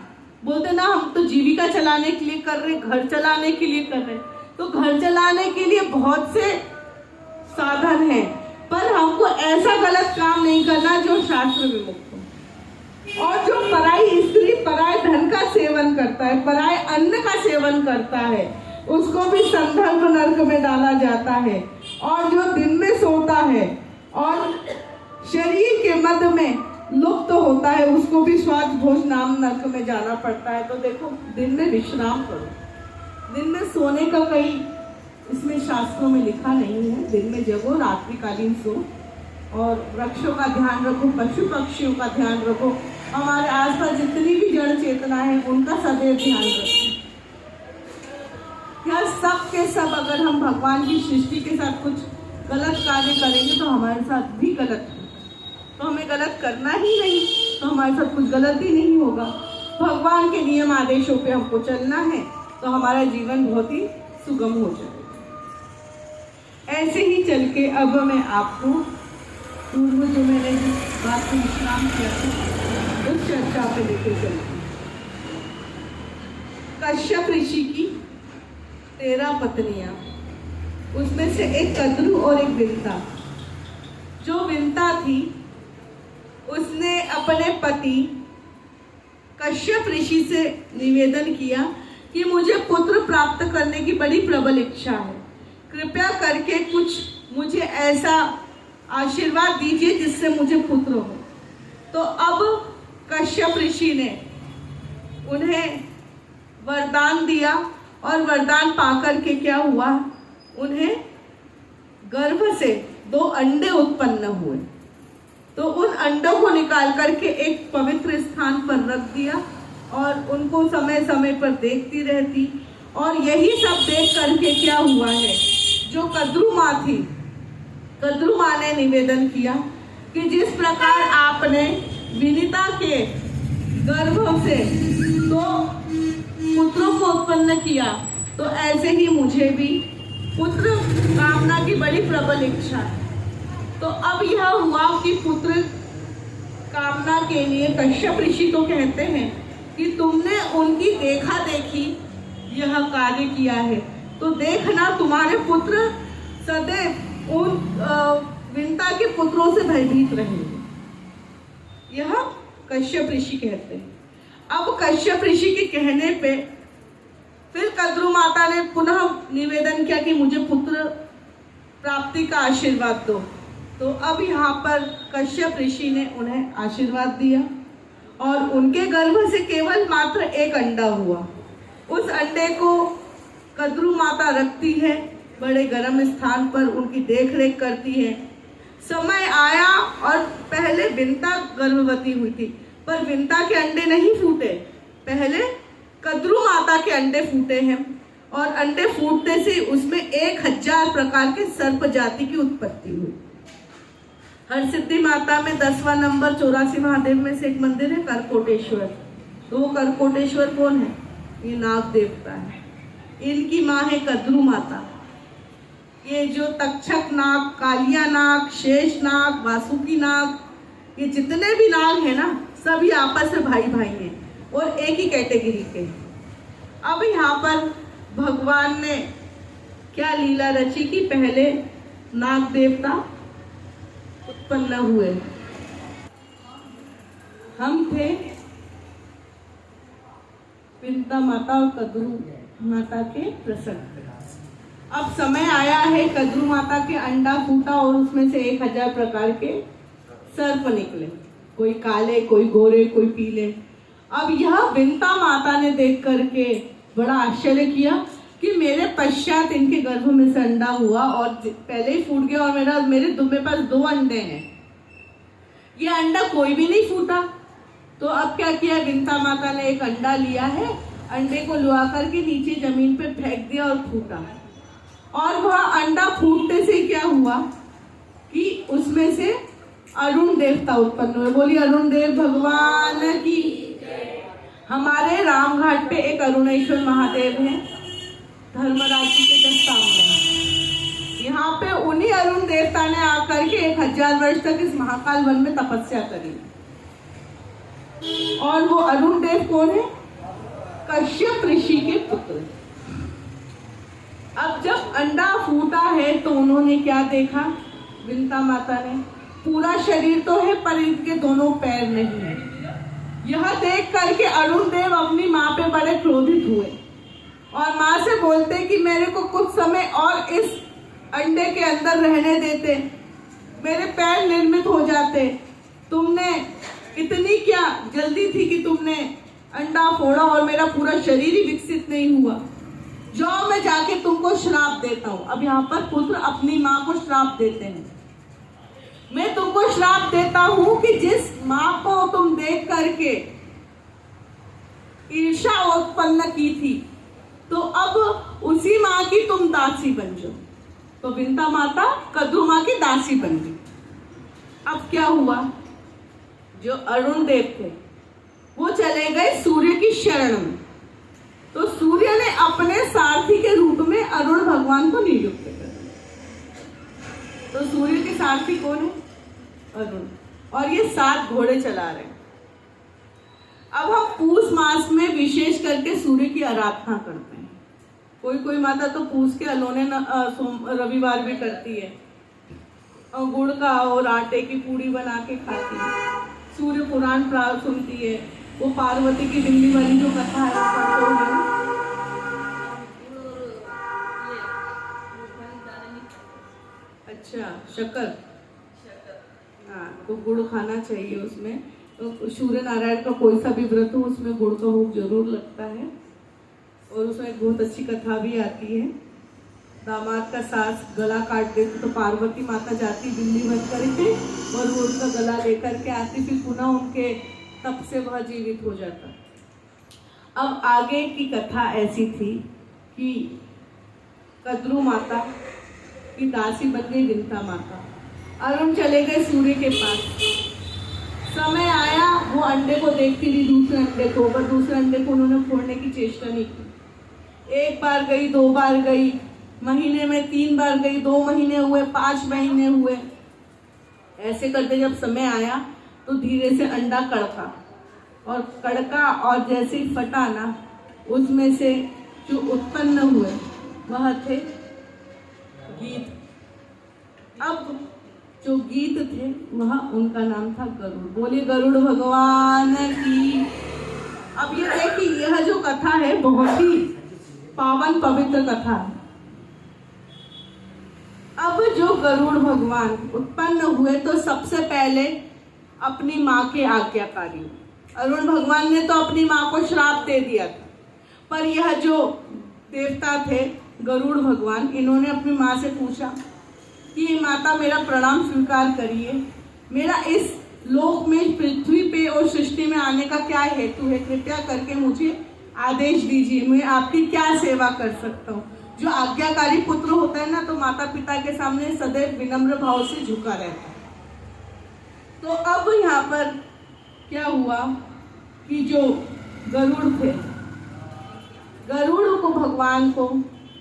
बोलते ना, हम तो जीविका चलाने के लिए कर रहे, घर चलाने के लिए कर रहे, तो घर चलाने के लिए बहुत से साधन है, पर हमको ऐसा गलत काम नहीं करना जो शास्त्र विमुक्त हो। और जो पराई स्त्री पराय धन का सेवन करता है, पराय अन्न का सेवन करता है, उसको भी संदर्भ नरक में डाला जाता है। और जो दिन में सोता है और शरीर के मध्य में लुप्त होता है, उसको भी स्वाद भोज नाम नरक में जाना पड़ता है। तो देखो, दिन में विश्राम करो, दिन में सोने का कहीं इसमें शास्त्रों में लिखा नहीं है। दिन में जगो, रात्रिकालीन सो, और वृक्षों का ध्यान रखो, पशु पक्षियों का ध्यान रखो, हमारे आसपास जितनी भी जड़ चेतना है उनका सदैव ध्यान रखो। क्या सब के सब अगर हम भगवान की सृष्टि के साथ कुछ गलत कार्य करेंगे तो हमारे साथ भी गलत होगा। तो हमें गलत करना ही नहीं, तो हमारे साथ कुछ गलत ही नहीं होगा। भगवान के नियम आदेशों पे हमको चलना है, तो हमारा जीवन बहुत ही सुगम हो जाएगा। ऐसे ही चल के अब मैं आपको पूर्व जो मैंने जिस बात को विश्राम किया था उस चर्चा पे लेके चलती हूँ। कश्यप ऋषि की 13 पत्नियां, उसमें से एक कद्रु और एक विंता। जो विंता थी उसने अपने पति कश्यप ऋषि से निवेदन किया कि मुझे पुत्र प्राप्त करने की बड़ी प्रबल इच्छा है, कृपया करके कुछ मुझे ऐसा आशीर्वाद दीजिए जिससे मुझे पुत्र हो। तो अब कश्यप ऋषि ने उन्हें वरदान दिया, और वरदान पाकर के क्या हुआ, उन्हें गर्भ से 2 अंडे उत्पन्न हुए। तो उन अंडों को निकाल करके एक पवित्र स्थान पर रख दिया, और उनको समय समय पर देखती रहती। और यही सब देख करके क्या हुआ है, जो कद्रु माँ थी, कद्रु माँ ने निवेदन किया कि जिस प्रकार आपने विनीता के गर्भ से 2 पुत्रों को उत्पन्न किया, तो ऐसे ही मुझे भी पुत्र कामना की बड़ी प्रबल इच्छा है। तो अब यह हुआ कि पुत्र कामना के लिए कश्यप ऋषि तो कहते हैं कि तुमने उनकी देखा देखी यह कार्य किया है, तो देखना तुम्हारे पुत्र सदैव उन विंता के पुत्रों से भयभीत रहेंगे। यह कश्यप ऋषि कहते हैं। अब कश्यप ऋषि के कहने पे फिर कद्रु माता ने पुनः निवेदन किया कि मुझे पुत्र प्राप्ति का आशीर्वाद दो। तो अब यहाँ पर कश्यप ऋषि ने उन्हें आशीर्वाद दिया, और उनके गर्भ से केवल मात्र 1 अंडा हुआ। उस अंडे को कद्रू माता रखती है, बड़े गर्म स्थान पर उनकी देखरेख करती है। समय आया और पहले विंता गर्भवती हुई थी, पर विंता के अंडे नहीं फूटे, पहले कद्रू माता के अंडे फूटे हैं। और अंडे फूटने से उसमें 1000 प्रकार के सर्प जाति की उत्पत्ति हुई। हरसिद्धि माता में 10वां नंबर 84 महादेव में से एक मंदिर है करकोटेश्वर। तो वो करकोटेश्वर कौन है? ये नाग देवता है। इनकी माँ है कद्रू माता। ये जो तक्षक नाग, कालिया नाग, शेष नाग, वासुकी नाग, ये जितने भी नाग हैं ना, सभी आपस में भाई भाई हैं और एक ही कैटेगरी के। अब यहाँ पर भगवान ने क्या लीला रची कि पहले नाग देवता उत्पन्न हुए। हम थे विंता माता और कद्रू माता के प्रसंग। अब समय आया है, कद्रू माता के अंडा फूटा और उसमें से 1000 प्रकार के सर्प निकले, कोई काले, कोई गोरे, कोई पीले। अब यह विंता माता ने देख करके बड़ा आश्चर्य किया कि मेरे पश्चात इनके गर्भ में से अंडा हुआ और पहले ही फूट गया और मेरे पास 2 अंडे हैं, ये अंडा कोई भी नहीं फूटा। तो अब क्या किया, विंता माता ने एक अंडा लिया है, अंडे को लुआ करके नीचे जमीन पे फेंक दिया और फूटा। और वह अंडा फूटने से क्या हुआ कि उसमें से अरुण देवता उत्पन्न हुए। बोलिए अरुण देव भगवान की। हमारे रामघाट पे एक अरुणेश्वर महादेव हैं, धर्मराज जी के जस्ट सामने। यहाँ पे उन्हीं अरुण देवता ने आकर के 1000 वर्ष तक इस महाकाल वन में तपस्या करी। और वो अरुण देव कौन है? कश्यप ऋषि के पुत्र। अब जब अंडा फूटा है तो उन्होंने क्या देखा, विंता माता ने, पूरा शरीर तो है पर इनके दोनों पैर नहीं है। यह देख करके अरुण देव अपनी माँ पे बड़े क्रोधित हुए और माँ से बोलते कि मेरे को कुछ समय और इस अंडे के अंदर रहने देते, मेरे पैर निर्मित हो जाते। तुमने इतनी क्या जल्दी थी कि तुमने अंडा फोड़ा और मेरा पूरा शरीर ही विकसित नहीं हुआ। जाओ मैं जाके तुमको श्राप देता हूँ। अब यहाँ पर पुत्र अपनी माँ को श्राप देते हैं। मैं तुमको श्राप देता हूँ कि जिस माँ को तुम देख करके ईर्ष्या उत्पन्न की थी, तो अब उसी माँ की तुम दासी बन जाओ। तो विंता माता कद्रू माँ की दासी बन गई। अब क्या हुआ, जो अरुण देव थे वो चले गए सूर्य की शरण में। तो सूर्य ने अपने सारथी के रूप में अरुण भगवान को नियुक्त कर दिया। तो सूर्य के सारथी कौन है? अरुण। और ये 7 घोड़े चला रहे हैं। अब हम पूस मास में विशेष करके सूर्य की आराधना करते हैं। कोई कोई माता तो पूस के अलोने रविवार भी करती है और गुड़ का और आटे की पूड़ी बना के खाती है, सूर्य पुराण सुनती है, वो पार्वती की दिल्ली वाली जो कथा है पढ़ते हो। अच्छा, शक्कर, हाँ, तो गुड़ खाना चाहिए उसमें। तो सूर्य नारायण का कोई सा भी व्रत हो उसमें गुड़ का भोग जरूर लगता है। और उसमें एक बहुत अच्छी कथा भी आती है। दामाद का सास गला काट देती तो पार्वती माता जाती दिल्ली बंद करके और वो उसका गला लेकर के आती, फिर पुनः उनके तप से वह जीवित हो जाता। अब आगे की कथा ऐसी थी कि कद्रू माता की दासी बन गई विंता माता। अरुण चले गए सूर्य के पास। समय आया, वो अंडे को देखती रही, दूसरे अंडे को, पर दूसरे अंडे को उन्होंने फोड़ने की चेष्टा नहीं की। 1 बार गई, 2 बार गई, महीने में 3 बार गई, 2 महीने हुए, 5 महीने हुए। ऐसे करते जब समय आया तो धीरे से अंडा कड़का और जैसे ही फटा ना, उसमें से जो उत्पन्न हुए वह थे गीत। अब जो गीत थे वह उनका नाम था गरुड़। बोलिए गरुड़ भगवान की। अब ये देखिए, यह जो कथा है बहुत ही पावन पवित्र कथा है। अब जो गरुड़ भगवान उत्पन्न हुए तो सबसे पहले अपनी माँ के आज्ञाकारी। अरुण भगवान ने तो अपनी माँ को श्राप दे दिया था, पर यह जो देवता थे गरुड़ भगवान, इन्होंने अपनी माँ से पूछा कि माता मेरा प्रणाम स्वीकार करिए, मेरा इस लोक में पृथ्वी पे और सृष्टि में आने का क्या हेतु है, कृपया करके मुझे आदेश दीजिए, मैं आपकी क्या सेवा कर सकता हूँ। जो आज्ञाकारी पुत्र होता है ना, तो माता पिता के सामने सदैव विनम्र भाव से झुका रहता है। तो अब यहाँ पर क्या हुआ कि जो गरुड़ थे, गरुड़ को भगवान को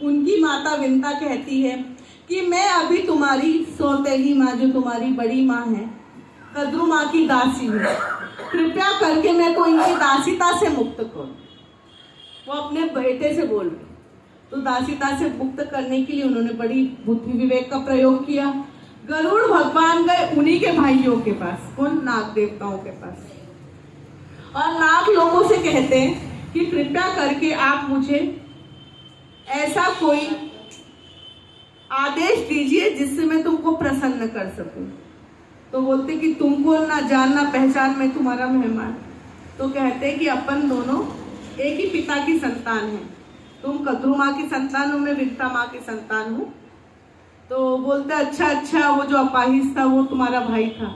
उनकी माता विंता कहती है कि मैं अभी तुम्हारी सौतेली माँ, जो तुम्हारी बड़ी माँ है, कद्रू माँ की दासी हूँ, कृपया करके मैं को इनकी दासीता से मुक्त करो। वो अपने बेटे से बोल रहे, तो दासीता से मुक्त करने के लिए उन्होंने बड़ी बुद्धि विवेक का प्रयोग किया। गरुड़ भगवान गए उन्हीं के भाइयों के पास, कौन, नाग देवताओं के पास, और नाग लोगों से कहते हैं कि कृपया करके आप मुझे ऐसा कोई आदेश दीजिए जिससे मैं तुमको प्रसन्न कर सकूं। तो बोलते कि तुमको ना जान ना पहचान, मैं तुम्हारा मेहमान। तो कहते कि अपन दोनों एक ही पिता की संतान हैं, तुम कद्रू माँ की संतान हो, मैं विंता माँ की संतान हूँ। तो बोलते अच्छा, वो जो अपाहिज था वो तुम्हारा भाई था।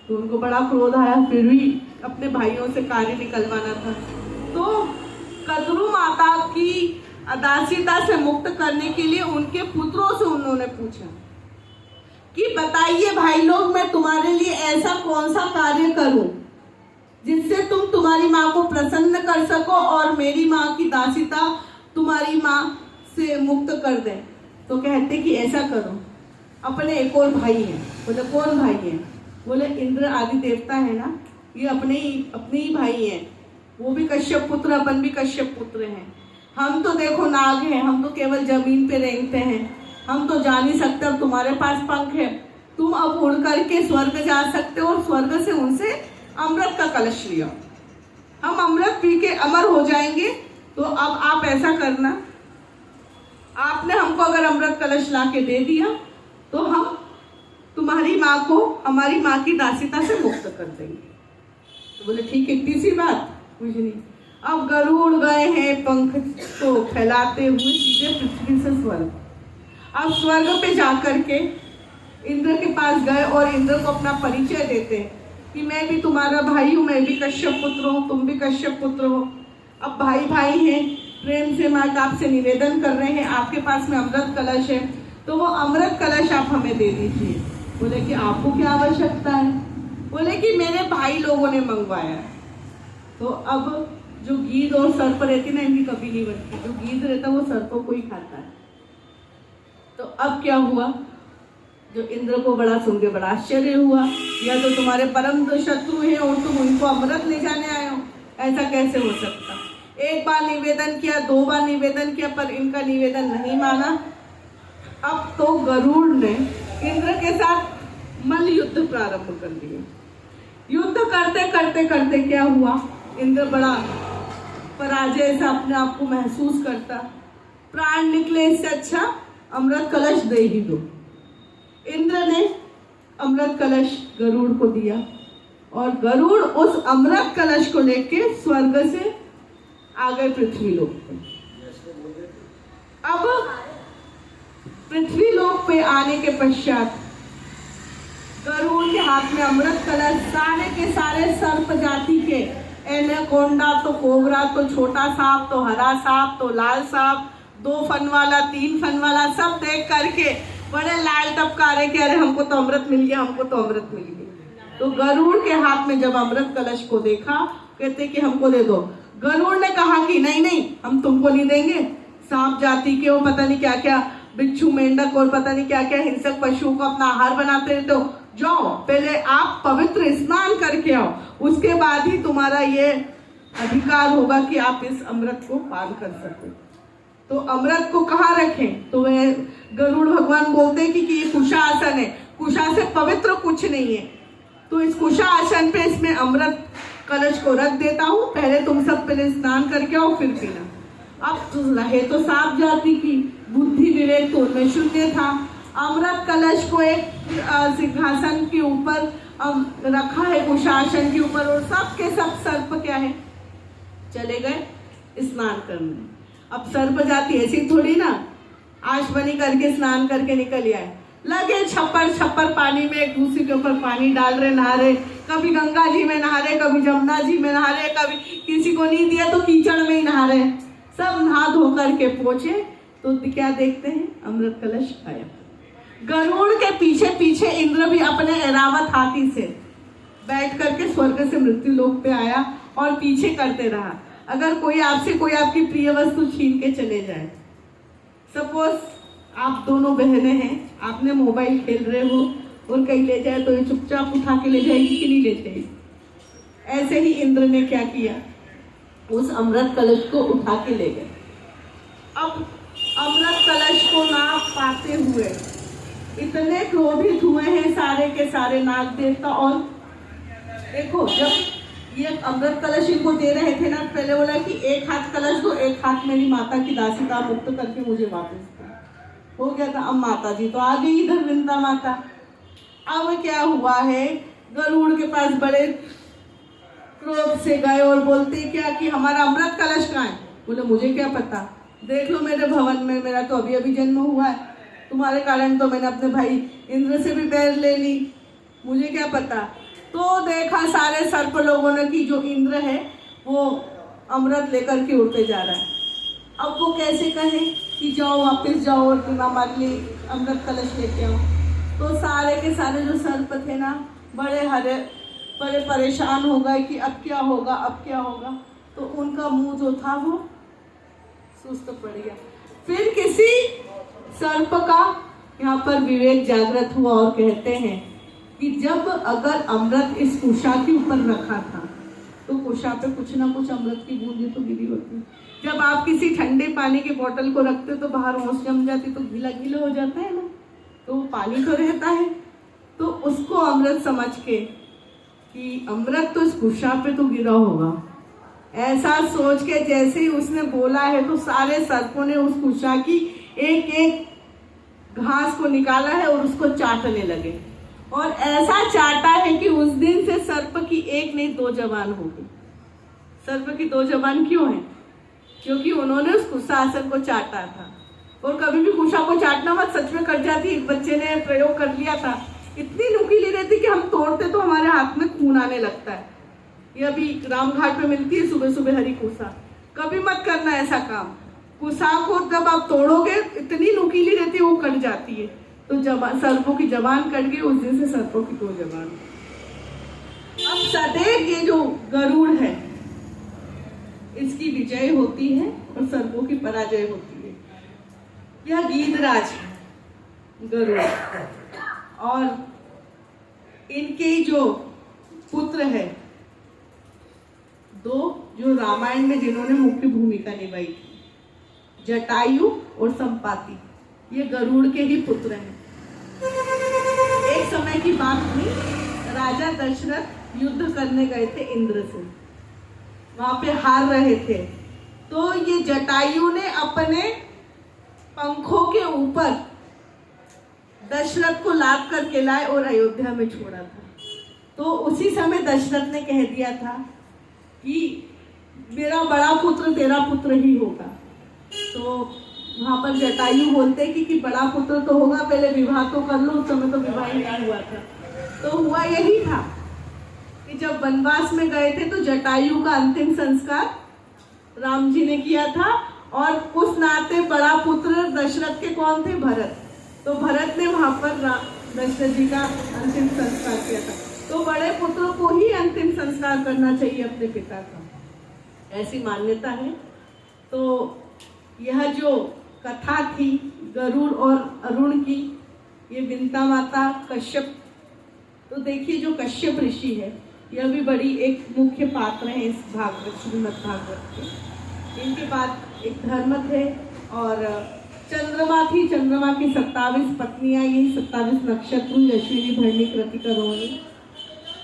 तो उनको बड़ा क्रोध आया, फिर भी अपने भाइयों से कार्य निकलवाना था। तो कद्रू माता की अदासीता से मुक्त करने के लिए उनके पुत्रों से उन्होंने पूछा कि बताइए भाई लोग, मैं तुम्हारे लिए ऐसा कौन सा कार्य करूं जिससे तुम तुम्हारी माँ को प्रसन्न कर सको और मेरी माँ की दासीता तुम्हारी माँ से मुक्त कर दे। तो कहते कि ऐसा करो, अपने एक और भाई है। बोले कौन भाई है? बोले इंद्र आदि देवता है ना, ये अपने ही भाई हैं, वो भी कश्यप पुत्र, अपन भी कश्यप पुत्र हैं। हम तो देखो नाग हैं, हम तो केवल जमीन पे रेंगते हैं, हम तो जा नहीं सकते। अब तुम्हारे पास पंख है, तुम अब उड़ करके स्वर्ग जा सकते हो और स्वर्ग से उनसे अमृत का कलश लियो, हम अमृत पी के अमर हो जाएंगे। तो अब आप ऐसा करना, आपने हमको अगर अमृत कलश ला के दे दिया तो हम तुम्हारी माँ को हमारी माँ की दासीता से मुक्त कर देंगे। तो बोले ठीक है, इतनी सी बात, कुछ नहीं। अब गरुड़ गए हैं पंख को फैलाते हुए सीधे पृथ्वी से स्वर्ग। अब स्वर्ग पे जाकर के इंद्र के पास गए और इंद्र को अपना परिचय देते हैं कि मैं भी तुम्हारा भाई हूँ, मैं भी कश्यप पुत्र हूँ, तुम भी कश्यप पुत्र हो। अब भाई भाई हैं, प्रेम से माँ आपसे निवेदन कर रहे हैं, आपके पास में अमृत कलश है, तो वो अमृत कलश आप हमें दे दीजिए। बोले कि आपको क्या आवश्यकता है? बोले कि मेरे भाई लोगों ने मंगवाया। तो अब जो गीद और सर्प रहती ना, इनकी कभी नहीं बनती। जो गीद रहता वो सर्पों को ही खाता है। तो अब क्या हुआ, जो इंद्र को बड़ा सुन के बड़ा आश्चर्य हुआ, या तो तुम्हारे परम शत्रु हैं और तुम उनको अमृत ले जाने आए हो, ऐसा कैसे हो सकता। एक बार निवेदन किया, 2 बार निवेदन किया, पर इनका निवेदन नहीं माना। अब तो गरुड़ ने इंद्र के साथ मल्ल युद्ध प्रारंभ कर दिया। युद्ध करते करते करते क्या हुआ, इंद्र बड़ा पराजय से अपने आप को महसूस करता, प्राण निकले, इससे अच्छा अमृत कलश दे ही दो। इंद्र ने अमृत कलश गरुड़ को दिया और गरुड़ उस अमृत कलश को लेके स्वर्ग से आ गए पृथ्वी लोक पे। अब पृथ्वी लोक पे आने के पश्चात गरुड़ के हाथ में अमृत कलश, सारे के सारे सर्प जाति के, एनाकोंडा तो कोबरा तो छोटा सांप तो हरा सांप तो लाल सांप, 2 फन वाला 3 फन वाला, सब देख करके बड़े लाल टपका रहे कि अरे हमको तो अमृत मिल गया, हमको तो अमृत मिल गया। तो गरुड़ के हाथ में जब अमृत कलश को देखा, कहते कि हमको दे दो। गरुड़ ने कहा कि नहीं नहीं, हम तुमको नहीं देंगे। सांप जाति के वो पता नहीं क्या क्या, बिच्छू मेंढक और पता नहीं क्या क्या हिंसक पशुओं को अपना आहार बनाते रहते हो, जाओ पहले आप पवित्र स्नान करके आओ, उसके बाद ही तुम्हारा ये अधिकार होगा कि आप इस अमृत को पान कर सको। तो अमृत को कहाँ रखें? तो वह गरुड़ भगवान बोलते हैं कि ये कुशा आसन है, कुशा से पवित्र कुछ नहीं है। तो इस कुशा आसन पे इसमें अमृत कलश को रख देता हूँ, पहले तुम सब पहले स्नान करके आओ फिर पीना। अब तो रहे तो सांप जाति की, बुद्धि विवेक तो उनमें शून्य था। अमृत कलश को एक सिंहासन के ऊपर रखा है, कुशासन के ऊपर, और सब के सब सर्प क्या है, चले गए स्नान करने। अब सर्प जाती ऐसी थोड़ी ना आशबनी करके स्नान करके निकल आए, लगे छप्पर छप्पर पानी में एक दूसरे के ऊपर पानी डाल रहे, नहा रहे, कभी गंगा जी में नहा रहे, कभी जमुना जी में नहा रहे, कभी किसी को नहीं दिया तो कीचड़ में ही नहा रहे। सब नहा धो करके पहुंचे तो क्या देखते हैं, अमृत कलश आया। गरुड़ के पीछे पीछे इंद्र भी अपने ऐरावत हाथी से बैठ करके स्वर्ग से मृत्यु लोक पे आया और पीछे करते रहा। अगर कोई आपसे कोई आपकी प्रिय वस्तु छीन के चले जाए, सपोज आप दोनों बहनें हैं, आपने मोबाइल खेल रहे हो और कहीं ले जाए तो ये चुपचाप उठा के ले जाएगी कि नहीं ले जाएगी? ऐसे ही इंद्र ने क्या किया, उस अमृत कलश को उठा के ले गए। अब अमृत कलश को ना पाते हुए इतने क्रोधित हुए हैं सारे के सारे नाग देवता। और देखो, जब ये अमृत कलश इनको दे रहे थे ना, पहले बोला कि एक हाथ कलश दो, एक हाथ मेरी माता की दासीता मुक्त करके मुझे वापस दो। हो गया था। अब माता जी तो आ गई इधर, वृंदा माता। अब क्या हुआ है, गरुड़ के पास बड़े क्रोध से गए और बोलते क्या कि हमारा अमृत कलश कहाँ है? बोले मुझे क्या पता, देख लो मेरे भवन में, मेरा तो अभी अभी जन्म हुआ है, तुम्हारे कारण तो मैंने अपने भाई इंद्र से भी बैर ले ली, मुझे क्या पता। तो देखा सारे सर्प लोगों ने कि जो इंद्र है वो अमृत लेकर के उड़ते जा रहा है। अब वो कैसे कहे कि जाओ वापस जाओ और तुम हमारे लिए अमृत कलश लेके आओ। तो सारे के सारे जो सर्प थे ना, बड़े परेशान हो गए कि अब क्या होगा, अब क्या होगा। तो उनका मुंह जो था वो सुस्त पड़ गया। फिर किसी सर्प का यहाँ पर विवेक जागृत हुआ और कहते हैं कि जब अगर अमृत इस कुशा के ऊपर रखा था तो कुशा पे कुछ ना कुछ अमृत की बूंदें तो गिरी होती। जब आप किसी ठंडे पानी की बोतल को रखते हो तो बाहर ओस जम जाती तो गीला गीला हो जाता है ना, तो वो पानी तो रहता है। तो उसको अमृत समझ के कि अमृत तो इस कुशा पे तो गिरा होगा, ऐसा सोच के जैसे ही उसने बोला है तो सारे सर्पों ने उस कुशा की एक एक घास को निकाला है और उसको चाटने लगे। और ऐसा चाटा है कि उस दिन से सर्प की एक नहीं दो जबान हो गई। सर्प की दो जबान क्यों है? क्योंकि उन्होंने उस कुशासन को चाटा था। और कभी भी कुशा को चाटना मत, सच में कट जाती। एक बच्चे ने प्रयोग कर लिया था, इतनी नुकीली रहती कि हम तोड़ते तो हमारे हाथ में खून आने लगता है। ये अभी रामघाट पे मिलती है सुबह सुबह हरी कुशा। कभी मत करना ऐसा काम। कुशा को जब आप तोड़ोगे इतनी नुकीली रहती है वो कट जाती है। तो सर्पों की जबान कट गई, उस दिन से सर्पों की दो जबान। अब सदैव ये जो गरुड़ है इसकी विजय होती है और सर्पों की पराजय होती है। यह गीधराज है गरुड़, और इनके जो पुत्र है दो, जो रामायण में जिन्होंने मुख्य भूमिका निभाई थी, जटायु और संपाति, ये गरुड़ के ही पुत्र हैं। एक समय की बात थी, राजा दशरथ युद्ध करने गए थे इंद्र से, वहां पे हार रहे थे। तो ये जटायु ने अपने पंखों के ऊपर दशरथ को लाद करके लाए और अयोध्या में छोड़ा था। तो उसी समय दशरथ ने कह दिया था कि मेरा बड़ा पुत्र तेरा पुत्र ही होगा। तो वहां पर जटायु बोलते कि बड़ा पुत्र तो होगा, पहले विवाह तो कर लो। उस समय तो विवाह ही नहीं हुआ था। तो हुआ यही था कि जब वनवास में गए थे तो जटायु का अंतिम संस्कार राम जी ने किया था, और उस नाते बड़ा पुत्र दशरथ के कौन थे? भरत। तो भरत ने वहां पर दशरथ जी का अंतिम संस्कार किया था। तो बड़े पुत्रों को ही अंतिम संस्कार करना चाहिए अपने पिता का, ऐसी मान्यता है। तो यह जो कथा थी गरुड़ और अरुण की, ये विंता माता कश्यप, तो देखिए जो कश्यप ऋषि है यह भी बड़ी एक मुख्य पात्र है इस भागवत, श्रीमद् भागवत के। इनके बाद एक धर्म थे और चंद्रमा थी। चंद्रमा की 27 पत्नियां, ये 27 नक्षत्र, अश्विनी भरणी कृतिका रोहिणी।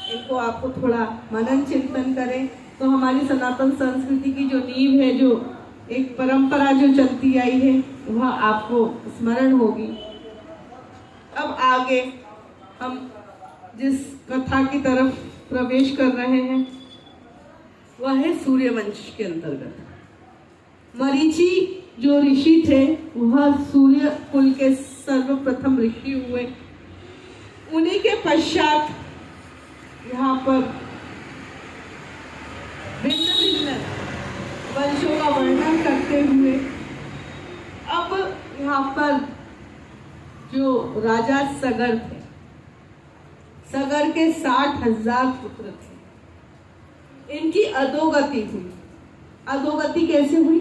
इनको आपको थोड़ा मनन चिंतन करें तो हमारी सनातन संस्कृति की जो नींव है, जो एक परंपरा जो चलती आई है, वह आपको स्मरण होगी। अब आगे हम जिस कथा की तरफ प्रवेश कर रहे हैं वह है सूर्यवंश के अंतर्गत। मरीचि जो ऋषि थे वह सूर्य कुल के सर्वप्रथम ऋषि हुए। उन्हीं के पश्चात यहाँ पर भिन्न भिन्न वंशों का वर्णन करते हुए अब यहाँ पर जो राजा सगर थे, सगर के 60,000 पुत्र थे। इनकी अधोगति हुई। अधोगति कैसे हुई?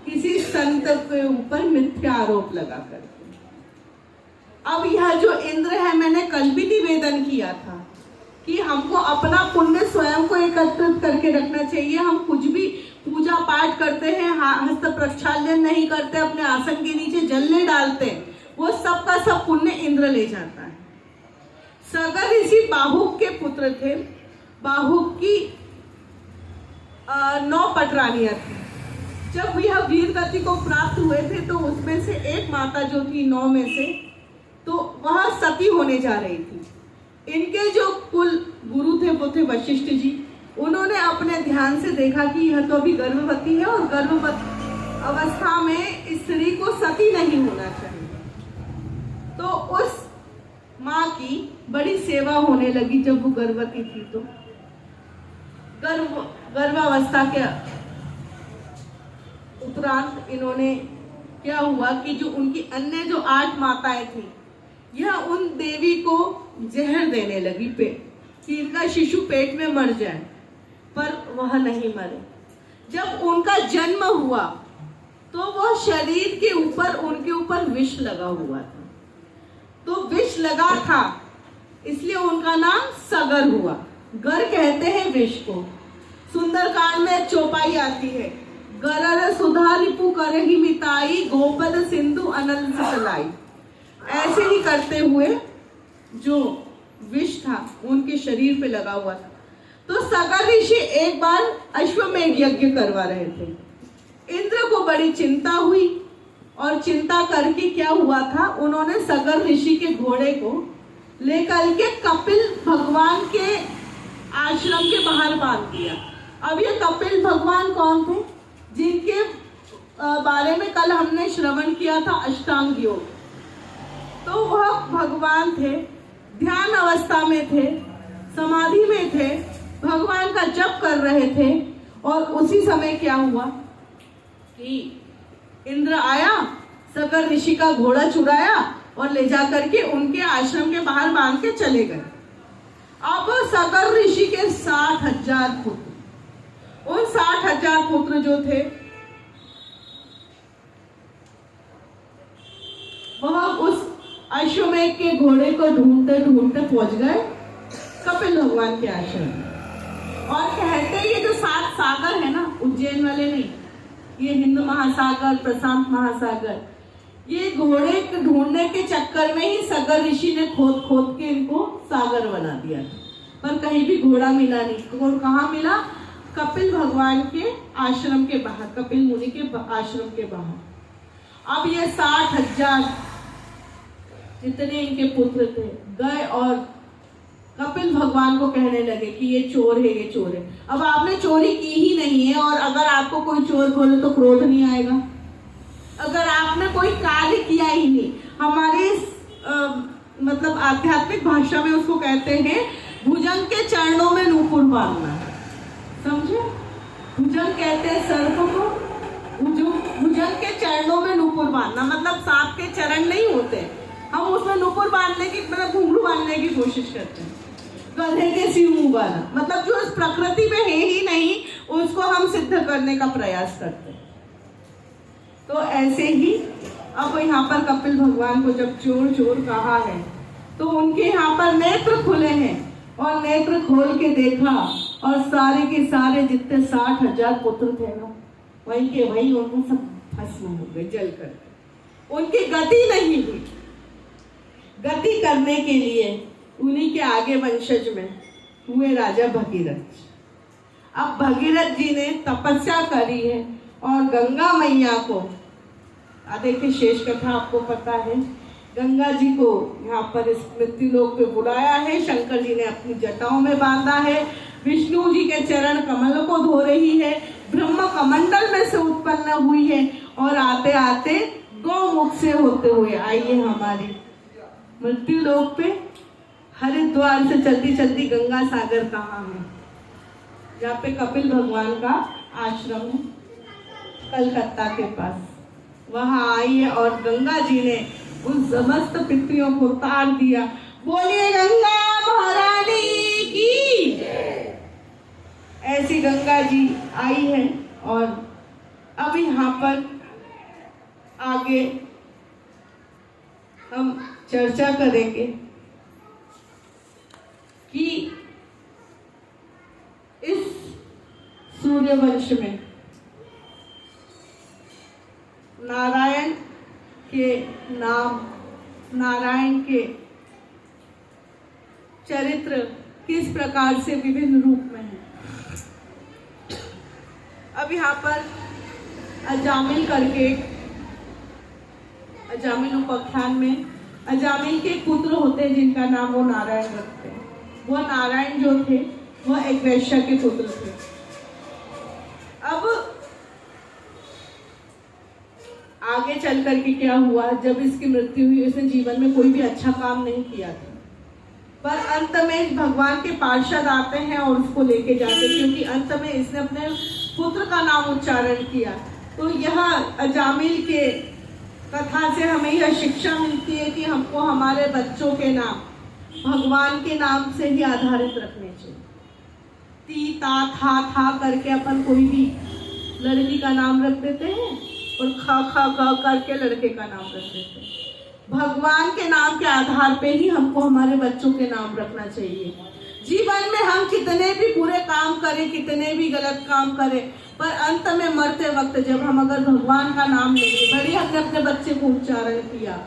किसी संत के ऊपर मिथ्या आरोप लगा करके। अब यह जो इंद्र है, मैंने कल भी निवेदन किया था कि हमको अपना पुण्य स्वयं को एकत्रित करके रखना चाहिए। हम कुछ भी पूजा पाठ करते हैं, हस्त प्रक्षालन नहीं करते, अपने आसन के नीचे जल नहीं डालते, वो सब का सब पुण्य इंद्र ले जाता है। सगर ऋषि बाहुक के पुत्र थे। बाहुक की 9 पटरानियां थी। जब यह वीर गति को प्राप्त हुए थे तो उसमें से एक माता जो थी 9 में से, तो वह सती होने जा रही थी। इनके जो कुल गुरु थे वो थे वशिष्ठ जी। उन्होंने अपने ध्यान से देखा कि यह तो अभी गर्भवती है और गर्भवती अवस्था में स्त्री को सती नहीं होना चाहिए। तो उस माँ की बड़ी सेवा होने लगी। जब वो गर्भवती थी तो गर्भावस्था के उपरांत इन्होंने क्या हुआ कि जो उनकी अन्य जो 8 माताएं थी, यह उन देवी को जहर देने लगी कि इनका शिशु पेट में मर जाए, पर वह नहीं मरे। जब उनका जन्म हुआ तो वह शरीर के ऊपर उनके ऊपर विष लगा हुआ था। तो विष लगा था इसलिए उनका नाम सगर हुआ। गर कहते हैं विष को। सुंदरकांड में चौपाई आती है, गरर सुधा रिपु करही मिताई, गोपद सिंधु अनल सलाई। ऐसे ही करते हुए जो विष था उनके शरीर पे लगा हुआ था। तो सगर ऋषि एक बार अश्वमेध यज्ञ करवा रहे थे। इंद्र को बड़ी चिंता हुई और चिंता करके क्या हुआ था, उन्होंने सगर ऋषि के घोड़े को लेकर के कपिल भगवान के आश्रम के बाहर बांध दिया। अब ये कपिल भगवान कौन थे? जिनके बारे में कल हमने श्रवण किया था, अष्टांग योग। तो वह भगवान थे, ध्यान अवस्था में थे, समाधि में थे, भगवान का जप कर रहे थे। और उसी समय क्या हुआ कि इंद्र आया, सगर ऋषि का घोड़ा चुराया और ले जा करके उनके आश्रम के बाहर बांध के चले गए। अब सगर ऋषि के 60,000 पुत्र, उन 60,000 पुत्र जो थे वह उस अश्वमेध के घोड़े को ढूंढते ढूंढते पहुंच गए कपिल भगवान के आश्रम में। और कहते हैं ये जो 7 सागर है ना, उज्जैन वाले नहीं, ये हिंद महासागर, प्रशांत महासागर, ये घोड़े ढूंढने के चक्कर में ही सगर ऋषि ने खोद खोद के इनको सागर बना दिया, पर कहीं भी घोड़ा मिला नहीं। घोड़ा कहाँ मिला? कपिल भगवान के आश्रम के बाहर, कपिल मुनि के आश्रम के बाहर। अब ये 60,000 जितने इनके पुत्र थे गए और कपिल भगवान को कहने लगे कि ये चोर है, ये चोर है। अब आपने चोरी की ही नहीं है और अगर आपको कोई चोर बोले तो क्रोध नहीं आएगा? अगर आपने कोई कार्य किया ही नहीं, हमारे मतलब आध्यात्मिक भाषा में उसको कहते हैं भुजंग के चरणों में नूपुर बांधना। समझे? भुजंग कहते हैं सर्प को, भुजंग के चरणों में नूपुर बांधना, मतलब सांप के चरण नहीं होते, हम उसमें नूपुर बांधने की, मतलब घुंघरू बांधने की कोशिश करते हैं। गधे के सिर मुंह बांधना, मतलब जो इस प्रकृति में है ही नहीं उसको हम सिद्ध करने का प्रयास करते हैं। तो ऐसे ही अब यहाँ पर कपिल भगवान को जब चोर चोर कहा है तो उनके यहाँ पर नेत्र खुले हैं और नेत्र खोल के देखा और सारे के सारे जितने 60,000 पुत्र थे ना, वही के वही उनको सब भस्म हो गए जल कर। उनकी गति नहीं हुई। गति करने के लिए उन्हीं के आगे वंशज में हुए राजा भगीरथ। अब भगीरथ जी ने तपस्या करी है और गंगा मैया को, देखिए शेष कथा आपको पता है, गंगा जी को यहाँ पर इस मृत्युलोक पे बुलाया है। शंकर जी ने अपनी जटाओं में बांधा है, विष्णु जी के चरण कमल को धो रही है, ब्रह्म कमंडल में से उत्पन्न हुई है और आते आते गौमुख से होते हुए आई है हमारी मृत्यु लोक पे। हरिद्वार से चलती चलती गंगा सागर कहाँ है? जहाँ पे कपिल भगवान का आश्रम है कलकत्ता के पास, वहां आई है और गंगा जी ने उन समस्त पितरियों को तार दिया। बोलिए गंगा महारानी की। ऐसी गंगा जी आई है और अब यहाँ पर आगे हम चर्चा करेंगे कि इस सूर्यवंश में नारायण के नाम, नारायण के चरित्र किस प्रकार से विभिन्न रूप में है। अब यहाँ पर अजामिल करके, अजामिल उपाख्यान में अजामिल के पुत्र होते हैं जिनका नाम वो नारायण रखते हैं। वो नारायण जो थे वह एक वैश्य के पुत्र थे। अब आगे चल करके क्या हुआ, जब इसकी मृत्यु हुई उसने जीवन में कोई भी अच्छा काम नहीं किया था, पर अंत में भगवान के पार्षद आते हैं और उसको लेके जाते, क्योंकि अंत में इसने अपने पुत्र का नाम उच्चारण किया। तो यह अजामिल के कथा से हमें यह शिक्षा मिलती है कि हमको हमारे बच्चों के नाम भगवान के नाम से ही आधारित रखने चाहिए। ती ता था करके अपन कोई भी लड़की का नाम रख देते हैं और खा खा गा करके लड़के का नाम रख देते हैं। भगवान के नाम के आधार पे ही हमको हमारे बच्चों के नाम रखना चाहिए। जीवन में हम कितने भी बुरे काम करें, कितने भी गलत काम करें, पर अंत में मरते वक्त जब हम अगर भगवान का नाम लेंगे, भले हमने अपने बच्चे को उच्चारण किया,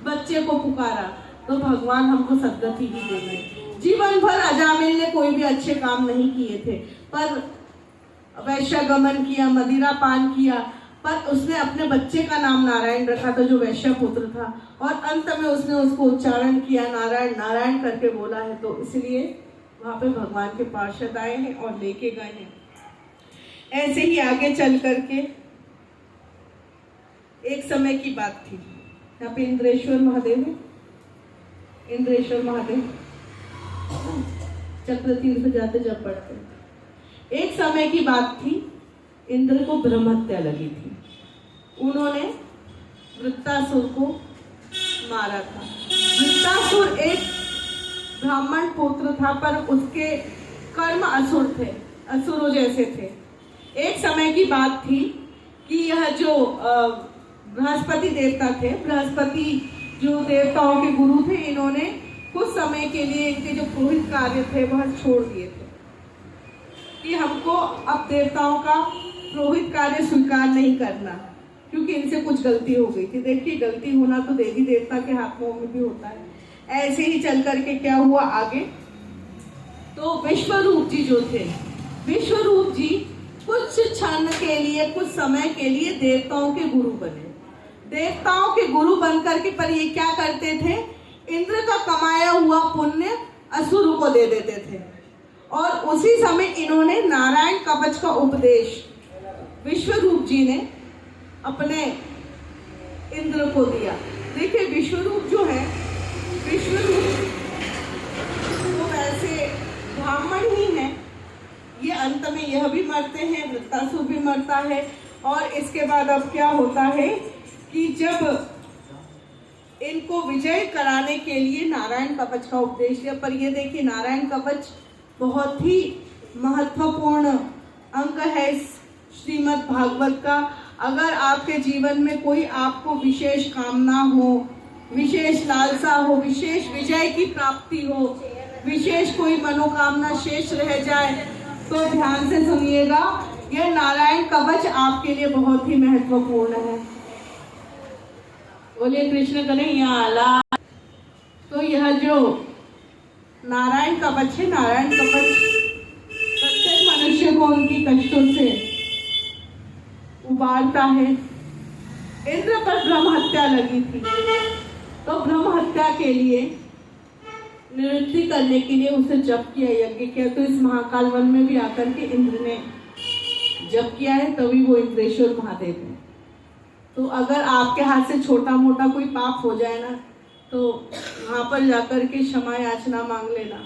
बच्चे को पुकारा, तो भगवान हमको सद्गति ही देंगे। जीवन भर अजामिल ने कोई भी अच्छे काम नहीं किए थे, पर वैश्यागमन किया, मदिरा पान किया, पर उसने अपने बच्चे का नाम नारायण रखा था जो वैश्य पुत्र था, और अंत में उसने उसको उच्चारण किया, नारायण नारायण करके बोला है। तो इसलिए वहाँ पे भगवान के पार्षद आए हैं और लेके गए हैं। ऐसे ही आगे चल करके एक समय की बात थी, यहाँ पे इंद्रेश्वर महादेव है, इंद्रेश्वर महादेव चक्र तीर्थ जाते जब पढ़ते, एक समय की बात थी, इंद्र को ब्रह्म हत्या लगी थी। उन्होंने वृत्तासुर को मारा था। वृत्तासुर एक ब्राह्मण पुत्र था, पर उसके कर्म असुर थे, असुरों जैसे थे। एक समय की बात थी कि यह जो बृहस्पति देवता थे, बृहस्पति जो देवताओं के गुरु थे, इन्होंने कुछ समय के लिए इनके जो पुरोहित कार्य थे वह छोड़ दिए थे कि हमको अब देवताओं का पुरोहित कार्य स्वीकार नहीं करना, क्योंकि इनसे कुछ गलती हो गई थी। देखिए, गलती होना तो देवी देवता के हाथों में भी होता है। ऐसे ही चल करके क्या हुआ आगे, तो विश्वरूप जी जो थे, विश्वरूप जी कुछ क्षण के लिए, कुछ समय के लिए देवताओं के गुरु बने। देवताओं के गुरु बनकर के, पर ये क्या करते थे, इंद्र का कमाया हुआ पुण्य असुर को दे देते थे। और उसी समय इन्होंने नारायण कवच का उपदेश विश्वरूप जी ने अपने इंद्र को दिया। देखिए, विश्वरूप जो है, विश्वरूप तो वैसे ब्राह्मण ही है, ये अंत में यह भी मरते हैं, वृत्तासुर भी मरता है। और इसके बाद अब क्या होता है कि जब इनको विजय कराने के लिए नारायण कवच का उपदेश दिया, पर ये देखिए, नारायण कवच बहुत ही महत्वपूर्ण अंग है श्रीमद् भागवत का। अगर आपके जीवन में कोई आपको विशेष कामना हो, विशेष लालसा हो, विशेष विजय की प्राप्ति हो, विशेष कोई मनोकामना शेष रह जाए, तो ध्यान से सुनिएगा, यह नारायण कवच आपके लिए बहुत ही महत्वपूर्ण है। बोलिए कृष्ण कन्हैया लाल। तो यह जो नारायण कवच है, नारायण कवच प्रत्येक मनुष्य को उनकी कष्टों से उबारता है। इंद्र पर ब्रह्म हत्या लगी थी, तो ब्रह्म हत्या के लिए निवृत्ति करने के लिए उसे जप किया, यज्ञ किया। तो इस महाकाल वन में भी आकर के इंद्र ने जप किया है तभी वो इंद्रेश्वर महादेव है। तो अगर आपके हाथ से छोटा मोटा कोई पाप हो जाए ना, तो वहाँ पर जाकर के क्षमा याचना मांग लेना,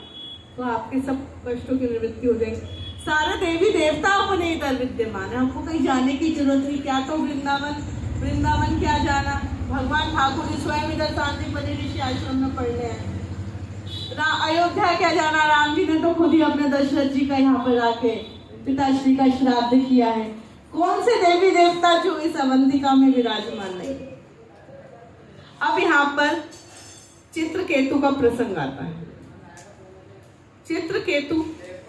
तो आपके सब कष्टों की निवृत्ति हो जाएगी। सारे देवी देवता अपने इधर विद्यमान है, हमको कहीं जाने की जरूरत नहीं। क्या तो वृंदावन क्या जाना, भगवान ठाकुर जी स्वयं इधर सांदीपनि ऋषि आश्रम में पढ़ने हैं। अयोध्या क्या जाना, राम जी ने तो खुद ही अपने दशरथ जी का यहाँ पर आके पिताश्री का श्राद्ध किया है। कौन से देवी देवता जो इस अवंतिका में विराजमान नहीं। अब यहाँ पर चित्रकेतु का प्रसंग आता है। चित्रकेतु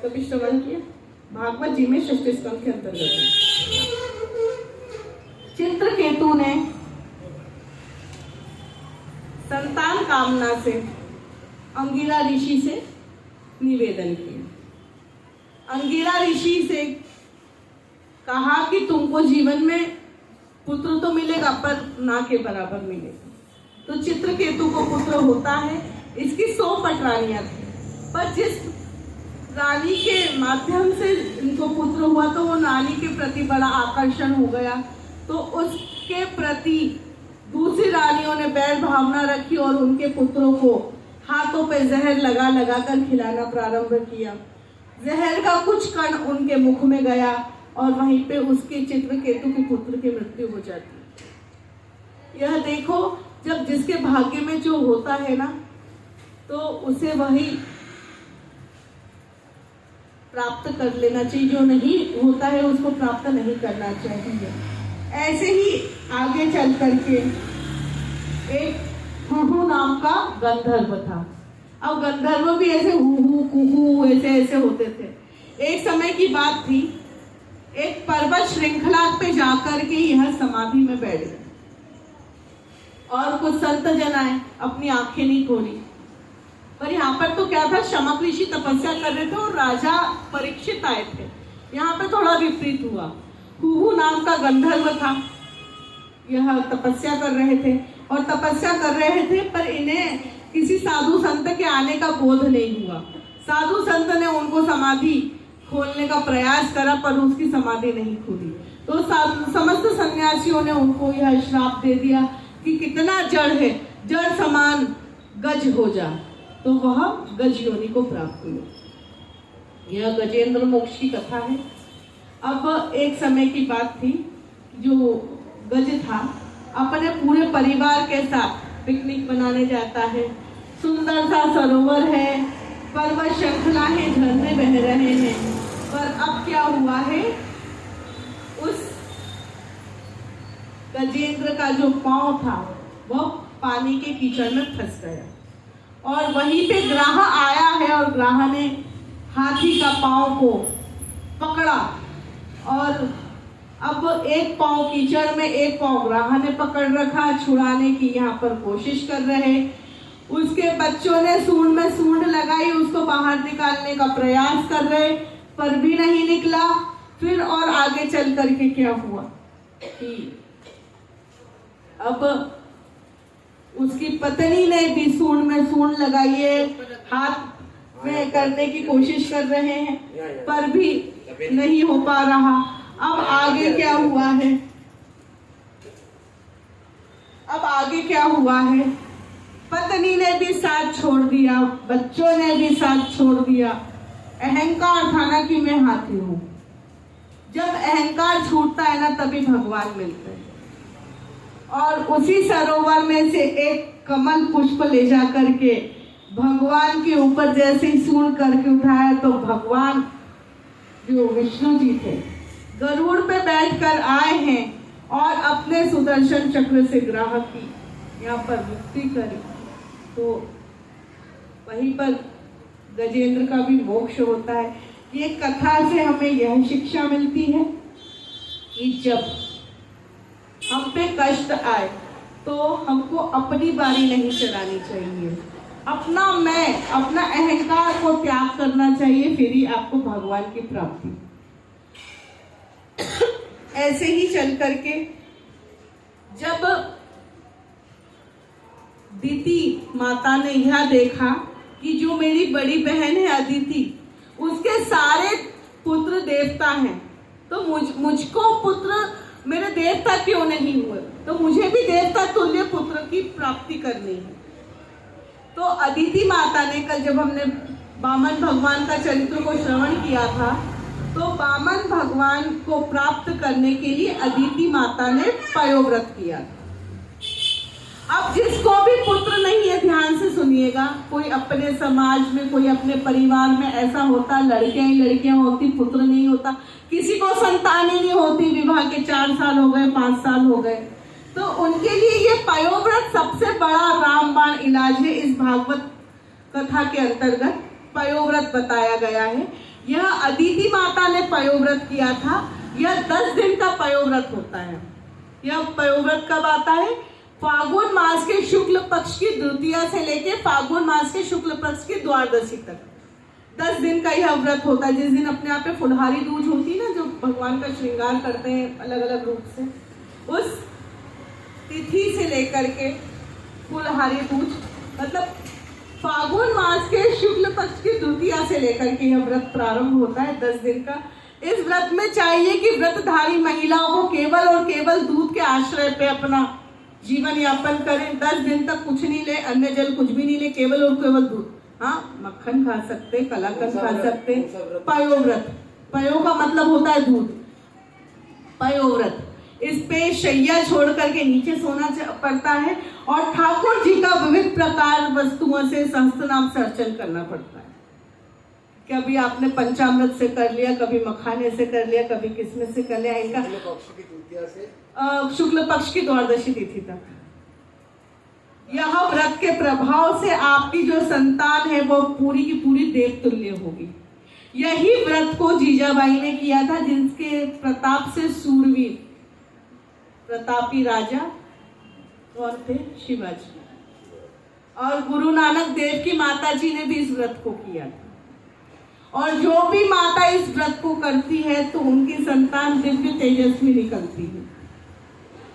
कभी श्रवण किया? भागवत जी में षष्ठ स्कंद के अंतर्गत है। चित्रकेतु ने संतान कामना से अंगिरा ऋषि से निवेदन किया। अंगिरा ऋषि से कहा कि तुमको जीवन में पुत्र तो मिलेगा पर ना के बराबर मिलेगा। तो चित्रकेतु को पुत्र होता है। इसकी 100 पटरानियां थी, पर जिस रानी के माध्यम से इनको पुत्र हुआ तो वो रानी के प्रति बड़ा आकर्षण हो गया, तो उसके प्रति दूसरी रानियों ने बैर भावना रखी और उनके पुत्रों को हाथों पे जहर लगा लगा कर खिलाना प्रारंभ किया। जहर का कुछ कण उनके मुख में गया और वहीं पे उसके चित्रकेतु के पुत्र की मृत्यु हो जाती। यह देखो, जब जिसके भाग्य में जो होता है ना, तो उसे वही प्राप्त कर लेना चाहिए, जो नहीं होता है उसको प्राप्त नहीं करना चाहिए। ऐसे ही आगे चल करके एक हुहू नाम का गंधर्व था। अब गंधर्व भी ऐसे हुहू कुहू ऐसे ऐसे होते थे। एक समय की बात थी, एक पर्वत श्रृंखला पे जाकर के यह समाधि में बैठ गए और कुछ संत जन आए, अपनी आंखें नहीं खोली। पर यहाँ पर तो क्या था, शमक ऋषि तपस्या कर रहे थे और राजा परीक्षित आए थे। यहाँ पे थोड़ा विपरीत हुआ। हुहू नाम का गंधर्व था, यह तपस्या कर रहे थे और तपस्या कर रहे थे, पर इन्हें किसी साधु संत के आने का बोध नहीं हुआ। साधु संत ने उनको समाधि खोलने का प्रयास करा, पर उसकी समाधि नहीं खुली। तो समस्त सन्यासियों ने उनको यह श्राप दे दिया कि कितना जड़ है, जड़ समान गज हो जा, तो वह गज योनि को प्राप्त हुआ। यह गजेंद्र मोक्ष की कथा है। अब एक समय की बात थी, जो गज था अपने पूरे परिवार के साथ पिकनिक मनाने जाता है। सुंदर सा सरोवर है, पर्वत श्रृंखला है, झरने बह रहे हैं। पर अब क्या हुआ है, उस गजेंद्र का जो पांव था वह पानी के कीचड़ में फंस गया और वहीं पे ग्राह आया है और ग्राह ने हाथी का पांव को पकड़ा और अब एक पांव कीचड़ में, एक पांव ग्राह ने पकड़ रखा। छुड़ाने की यहाँ पर कोशिश कर रहे। उसके बच्चों ने सूंड में सूंड लगाई, उसको बाहर निकालने का प्रयास कर रहे, पर भी नहीं निकला। फिर और आगे चल करके क्या हुआ कि अब उसकी पत्नी ने भी सूंड में सूंड लगाई है, हाथ में करने की कोशिश कर रहे हैं, पर भी नहीं हो पा रहा। अब आगे क्या हुआ है, अब आगे क्या हुआ है, पत्नी ने भी साथ छोड़ दिया, बच्चों ने भी साथ छोड़ दिया। अहंकार था ना कि मैं हाथी हूं। जब अहंकार छूटता है ना, तभी भगवान मिलते हैं। और उसी सरोवर में से एक कमल पुष्प ले जा करके भगवान के ऊपर जैसे ही सूंड करके उठाया, तो भगवान जो विष्णु जी थे गरुड़ पे बैठकर आए हैं और अपने सुदर्शन चक्र से ग्राह की यहाँ पर मुक्ति करी। तो वहीं पर गजेंद्र का भी मोक्ष होता है। ये कथा से हमें यह शिक्षा मिलती है कि जब हम पे कष्ट आए तो हमको अपनी बारी नहीं चलानी चाहिए, अपना मैं, अपना अहंकार को त्याग करना चाहिए, फिर ही आपको भगवान की प्राप्ति। ऐसे ही चल करके जब दीति माता ने यह देखा कि जो मेरी बड़ी बहन है अदिति, उसके सारे पुत्र देवता हैं, तो मुझको पुत्र मेरे देवता क्यों नहीं हुए, तो मुझे भी देवता तुल्य पुत्र की प्राप्ति करनी है। तो अदिति माता ने, कल जब हमने वामन भगवान का चरित्र को श्रवण किया था, तो वामन भगवान को प्राप्त करने के लिए अदिति माता ने पयोव्रत किया। अब जिसको भी पुत्र नहीं है, ध्यान से सुनिएगा, कोई अपने समाज में, कोई अपने परिवार में ऐसा होता, लड़कियां ही लड़कियां होती, पुत्र नहीं होता, किसी को संतान ही नहीं होती, विवाह के 4 साल हो गए, 5 साल हो गए, तो उनके लिए ये पयोव्रत सबसे बड़ा रामबाण इलाज है। इस भागवत कथा के अंतर्गत पयोव्रत बताया गया है। यह अदिति माता ने पयोव्रत किया था। यह 10 दिन का पयोव्रत होता है। यह पयोव्रत कब आता है? फागुन मास के शुक्ल पक्ष की द्वितीया से लेके फागुन मास के शुक्ल पक्ष की द्वादशी तक 10 दिन का यह व्रत होता है। जिस दिन अपने आप पे फुलहारी दूज होती है ना, जो भगवान का श्रृंगार करते हैं अलग अलग रूप से, उस तिथि से लेकर के फुलहारी दूज, मतलब फागुन मास के शुक्ल पक्ष की द्वितीया से लेकर के यह व्रत प्रारंभ होता है 10 दिन का। इस व्रत में चाहिए कि व्रतधारी महिलाओं को केवल और केवल दूध के आश्रय पे अपना जीवन यापन करें। 10 दिन तक कुछ नहीं ले, अन्य जल कुछ भी नहीं ले, केवल और केवल दूध। हाँ, मक्खन खा सकते, कलाकंद खा सकते। पयोव्रत, पयो का मतलब होता है दूध। पयोव्रत, इस पे शैया छोड़ करके नीचे सोना पड़ता है और ठाकुर जी का विविध प्रकार वस्तुओं से सहस्त्रनाम से अर्चन करना पड़ता है। कभी आपने पंचामृत से कर लिया, कभी मखाने से कर लिया, कभी किसमें से कर लिया। इनका शुक्ल पक्ष की द्वादशी तिथि तक यह व्रत के प्रभाव से आपकी जो संतान है वो पूरी की पूरी देवतुल्य होगी। यही व्रत को जीजाबाई ने किया था, जिनके प्रताप से सूरवीर प्रतापी राजा कौन थे? शिवाजी। और गुरु नानक देव की माता जी ने भी इस व्रत को किया था। और जो भी माता इस व्रत को करती है तो उनकी संतान दिव्य तेजस्वी निकलती है।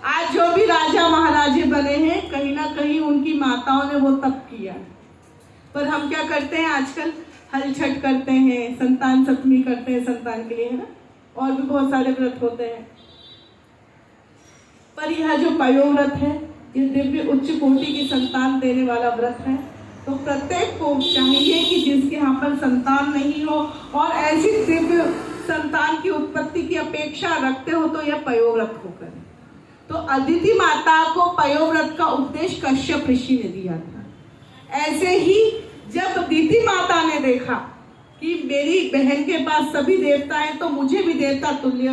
आज जो भी राजा महाराजे बने हैं, कहीं ना कहीं उनकी माताओं ने वो तप किया। पर हम क्या करते हैं आजकल? हल छठ करते हैं, संतान सप्तमी करते हैं संतान के लिए, है ना, और भी बहुत सारे व्रत होते हैं। पर यह जो पयोव्रत है, ये दिव्य उच्च कोटि की संतान देने वाला व्रत है। तो प्रत्येक को चाहिए कि जिसके यहाँ पर संतान नहीं हो और ऐसी दिव्य संतान की उत्पत्ति की अपेक्षा रखते हो, तो यह पयोव्रत को करें। तो अदिति माता को पयोव्रत का उपदेश कश्यप ऋषि ने दिया था। ऐसे ही जब अदिति माता ने देखा कि मेरी बहन के पास सभी देवता हैं, तो मुझे भी देवता तुल्य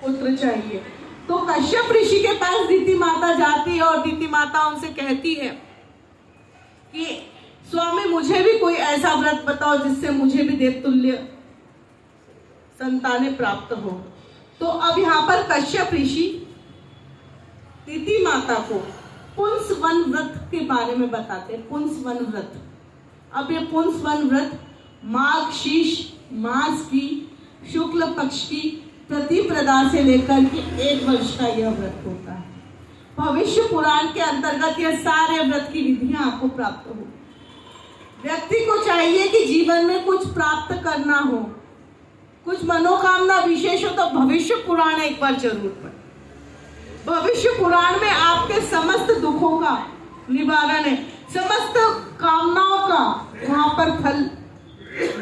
पुत्र चाहिए, तो कश्यप ऋषि के पास दीति माता जाती है और दीति माता उनसे कहती है कि स्वामी, मुझे भी कोई ऐसा व्रत बताओ जिससे मुझे भी देवतुल्य संतानें प्राप्त हो। तो अब यहाँ पर कश्यप ऋषि दीति माता को पुंसवन व्रत के बारे में बताते हैं। पुंसवन व्रत, अब ये पुंसवन व्रत माघ शीश मास की शुक्ल पक्ष की प्रतिप्रदा से लेकर के 1 वर्ष का यह व्रत होता है। भविष्य पुराण के अंतर्गत यह सारे व्रत की विधियां आपको प्राप्त हो। व्यक्ति को चाहिए कि जीवन में कुछ प्राप्त करना हो, कुछ मनोकामना विशेष हो, तो भविष्य पुराण एक बार जरूर पढ़े। भविष्य पुराण में आपके समस्त दुखों का निवारण है, समस्त कामनाओं का वहां पर फल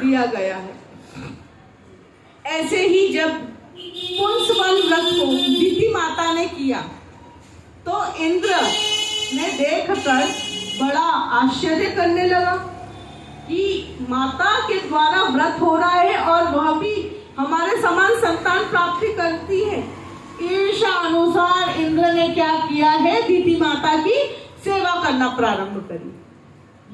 दिया गया है। ऐसे ही जब पुंसवन व्रत को दीति माता ने किया, तो इंद्र ने देखकर बड़ा आश्चर्य करने लगा कि माता के द्वारा व्रत हो रहा है और वह भी हमारे समान संतान प्राप्ति करती है। ईर्षा अनुसार इंद्र ने क्या किया है? दीति माता की सेवा करना प्रारंभ करी।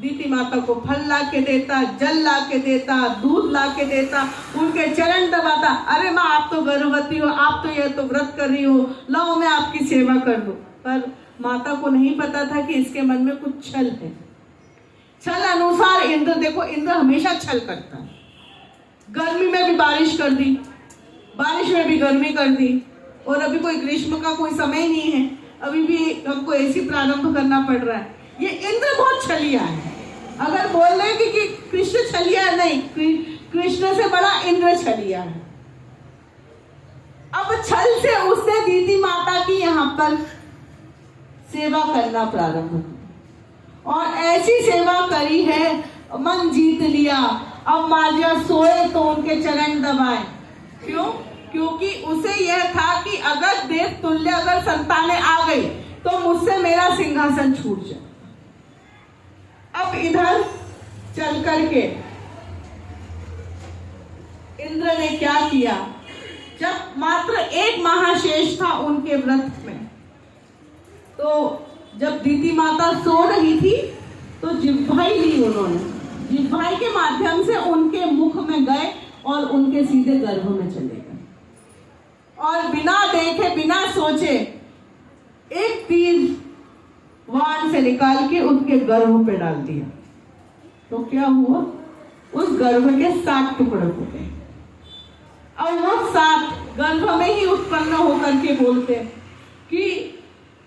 दीति माता को फल ला के देता, जल ला के देता, दूध ला के देता, उनके चरण दबाता। अरे माँ, आप तो गर्भवती हो, आप तो यह तो व्रत कर रही हो, लाओ मैं आपकी सेवा कर दूं। पर माता को नहीं पता था कि इसके मन में कुछ छल है। छल अनुसार इंद्र, देखो इंद्र हमेशा छल करता है। गर्मी में भी बारिश कर दी, बारिश में भी गर्मी कर दी, और अभी कोई ग्रीष्म का कोई समय नहीं है, अभी भी हमको एसी प्रारंभ करना पड़ रहा है। ये इंद्र बहुत छलिया है। अगर बोल रहे कि कृष्ण छलिया नहीं, कृष्ण से बड़ा इंद्र छलिया है। अब छल से उसने दीदी माता की यहाँ पर सेवा करना प्रारंभ किया और ऐसी सेवा करी है, मन जीत लिया। अब मार्जा सोए तो उनके चरण दबाए। क्यों? क्योंकि उसे यह था कि अगर देव तुल्य अगर संतानें आ गई तो मुझसे मेरा सिंहासन छूट जाए। अब इधर चल करके इंद्र ने क्या किया, जब मात्र एक महाशेष था उनके व्रत में, तो जब दीदी माता सो रही थी तो जिह्वाई ली उन्होंने, जिह्वाई के माध्यम से उनके मुख में गए और उनके सीधे गर्भ में चले गए और बिना देखे बिना सोचे एक तीर वाण से निकाल के उनके गर्भ पे डाल दिया। तो क्या हुआ, उस गर्भ के 7 टुकड़े हो गए और वो 7 गर्भ में ही उत्पन्न होकर के बोलते कि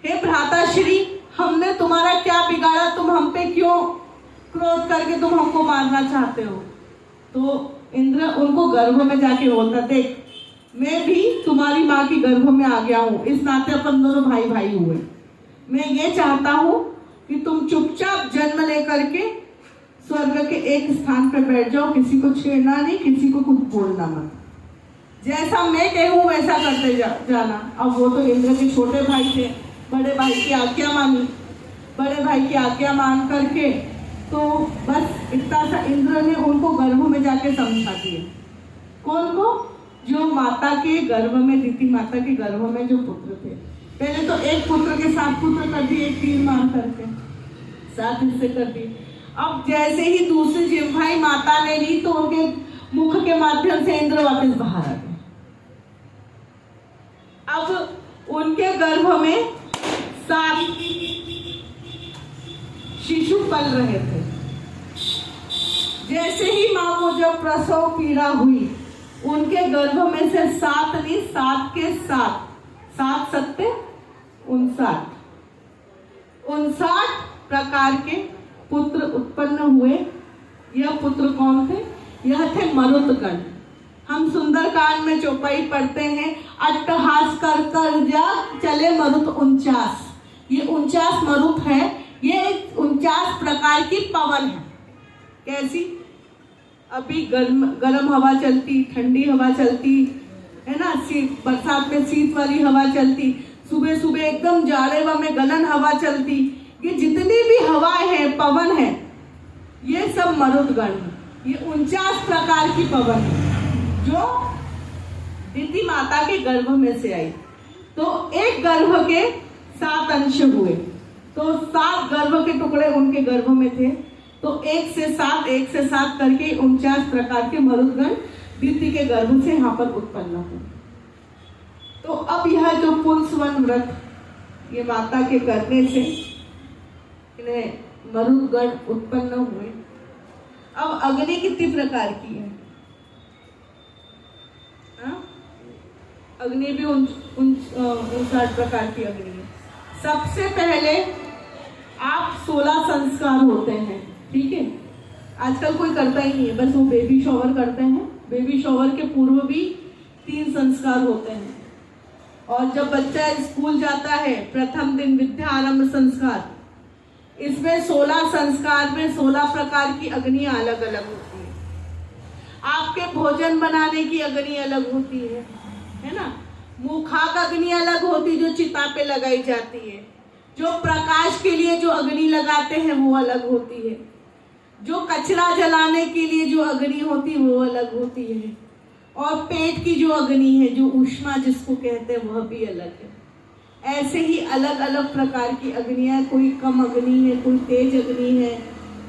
हे भ्राताश्री, हमने तुम्हारा क्या बिगाड़ा, तुम हम पे क्यों क्रोध करके तुम हमको मारना चाहते हो। तो इंद्र उनको गर्भ में जाके बोलता, देख मैं भी तुम्हारी माँ की गर्भ में आ गया हूँ, इस नाते अपन दोनों भाई भाई हुए। मैं ये चाहता हूँ कि तुम चुपचाप जन्म लेकर के स्वर्ग के एक स्थान पर बैठ जाओ, किसी को छेड़ना नहीं, किसी को कुछ बोलना मत, जैसा मैं कहूँ वैसा करते जाना। अब वो तो इंद्र के छोटे भाई थे, बड़े भाई की आज्ञा मानी, बड़े भाई की आज्ञा मान करके तो बस इतना सा इंद्र ने उनको गर्भ में जाके समझा दिया। कौन को? जो माता के गर्भ में, दीदी माता के गर्भ में जो पुत्र थे। पहले तो एक पुत्र के 7 पुत्र कर दिए, एक तीर मार करके 7 हिस्से कर दिए। अब जैसे ही दूसरी जिह्वाई माता ने ली तो उनके मुख के माध्यम से इंद्र वापस बाहर आ गए। अब उनके गर्भ में 7 शिशु पल रहे थे। जैसे ही माँ को जब प्रसव पीड़ा हुई, उनके गर्भ में से 7 नहीं 7 के 7 7 59 प्रकार के पुत्र उत्पन्न हुए। यह पुत्र कौन थे? यह थे मरुतगण। हम सुंदरकांड में चौपाई पढ़ते हैं, अट्टहास कर कर जा चले मरुत 49। ये 49 मरुत है, ये 49 प्रकार की पवन है। कैसी? अभी गर्म हवा चलती, ठंडी हवा चलती है ना, बरसात में शीत वाली हवा चलती, सुबह सुबह एकदम जाड़े में गलन हवा चलती। ये जितनी भी हवाएं हैं, पवन है, ये सब मरुदगण है। ये 49 प्रकार की पवन है जो दीदी माता के गर्भ में से आई। तो एक गर्भ के 7 अंश हुए, तो 7 गर्भ के टुकड़े उनके गर्भ में थे। तो 1 से 7 करके 49 प्रकार के मरुदगण दीदी के गर्भ से यहाँ पर उत्पन्न हुए। तो अब यह जो पुंसवन व्रत ये माता के करने से इन्हें मरुदगण उत्पन्न हुए। अब अग्नि कितनी प्रकार की है? अग्नि भी 59 प्रकार की अग्नि है। सबसे पहले आप 16 संस्कार होते हैं, ठीक है। आजकल कोई करता ही नहीं है, बस वो बेबी शॉवर करते हैं। बेबी शॉवर के पूर्व भी 3 संस्कार होते हैं। और जब बच्चा स्कूल जाता है, प्रथम दिन विद्या आरंभ संस्कार, इसमें 16 संस्कार में 16 प्रकार की अग्नियां अलग अलग होती है। आपके भोजन बनाने की अग्नि अलग होती है ना। मुखाक अग्नि अलग होती जो चिता पे लगाई जाती है। जो प्रकाश के लिए जो अग्नि लगाते हैं वो अलग होती है। जो कचरा जलाने के लिए जो अग्नि होती है वो अलग होती है। और पेट की जो अग्नि है, जो ऊष्मा जिसको कहते हैं, वह भी अलग है। ऐसे ही अलग अलग प्रकार की अग्नियां, कोई कम अग्नि है, कोई तेज अग्नि है,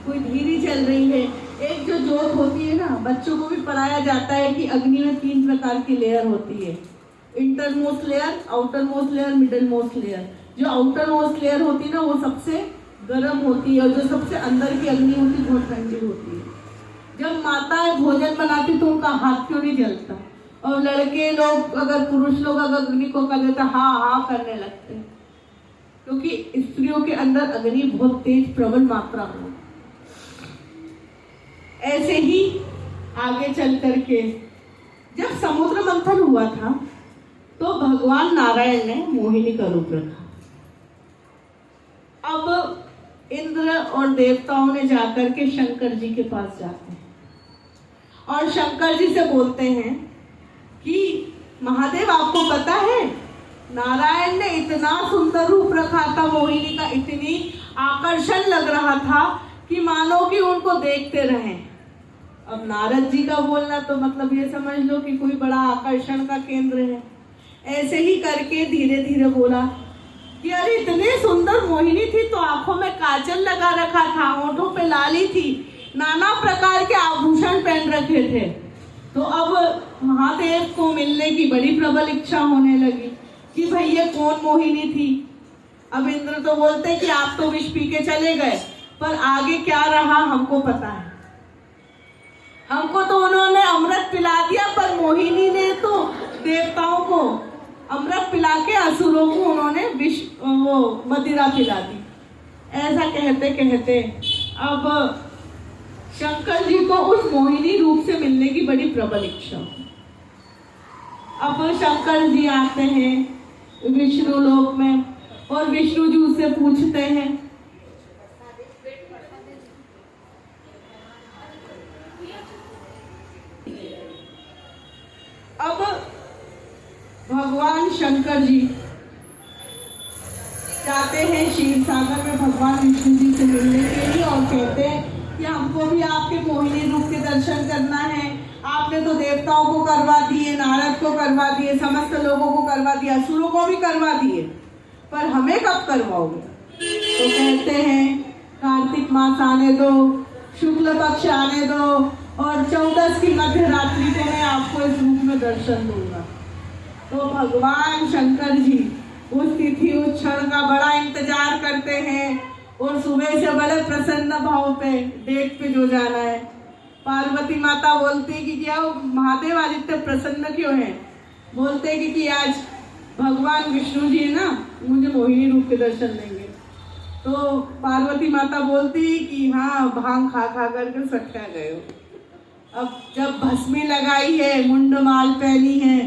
कोई धीरे चल रही है। एक जो ज्योत होती है ना, बच्चों को भी पढ़ाया जाता है कि अग्नि में 3 प्रकार की लेयर होती है, inter most layer, outer most layer, middle most layer. जो आउटर मोस्ट लेयर होती है ना, वो सबसे गर्म होती है, और जो सबसे अंदर की अग्नि होती है बहुत ठंडी होती है। जब माताएं भोजन बनाती तो उनका हाथ क्यों नहीं जलता? और लड़के लोग, अगर पुरुष लोग अगर अग्नि को कर देता, हाँ हाँ करने लगते हैं, क्योंकि स्त्रियों के अंदर अग्नि बहुत तेज प्रबल मात्रा में। ऐसे ही आगे चल करके जब समुद्र मंथन हुआ था तो भगवान नारायण ने मोहिनी का रूप रखा। अब इंद्र और देवताओं ने जाकर के शंकर जी के पास जाते हैं और शंकर जी से बोलते हैं कि महादेव, आपको पता है नारायण ने इतना सुंदर रूप रखा था मोहिनी का, इतनी आकर्षण लग रहा था कि मानो कि उनको देखते रहें। अब नारद जी का बोलना तो मतलब ये समझ लो कि कोई बड़ा आकर्षण का केंद्र है। ऐसे ही करके धीरे धीरे बोला कि अरे इतने सुंदर मोहिनी थी तो आंखों में काजल लगा रखा था, होठों पे लाली थी, नाना प्रकार के आभूषण पहन रखे थे। तो अब महादेव को मिलने की बड़ी प्रबल इच्छा होने लगी कि भाई ये कौन मोहिनी थी। अब इंद्र तो बोलते कि आप तो विष पी के चले गए, पर आगे क्या रहा हमको पता है। हमको तो उन्होंने अमृत पिला दिया, पर मोहिनी ने तो देवताओं को अमृत पिला के असुरों को उन्होंने वो मदिरा पिला दी। ऐसा कहते कहते अब शंकर जी को उस मोहिनी रूप से मिलने की बड़ी प्रबल इच्छा। अब शंकर जी आते हैं विष्णु लोक में और विष्णु जी उससे पूछते हैं अब भगवान शंकर जी जाते हैं क्षीर सागर में भगवान विष्णु जी से मिलने के लिए और कहते हैं कि हमको भी आपके मोहिनी रूप के दर्शन करना है। आपने तो देवताओं को करवा दिए, नारद को करवा दिए, समस्त लोगों को करवा दिया, असुरों को भी करवा दिए, पर हमें कब करवाओगे? तो कहते हैं कार्तिक मास आने दो, शुक्ल पक्ष आने दो और 14 की मध्य रात्रि को मैं आपको इस रूप में दर्शन दूंगा। तो भगवान शंकर जी उस तिथि उस क्षण का बड़ा इंतजार करते हैं और सुबह से बड़े प्रसन्न भाव पे डेट पे जो जाना है। पार्वती माता बोलती कि क्या महादेव आज इतने प्रसन्न क्यों है? बोलते कि आज भगवान विष्णु जी ना मुझे मोहिनी रूप के दर्शन देंगे। तो पार्वती माता बोलती कि हाँ, भांग खा खा करके सटका गए हो। अब जब भस्मी लगाई है, मुंड माल पहनी है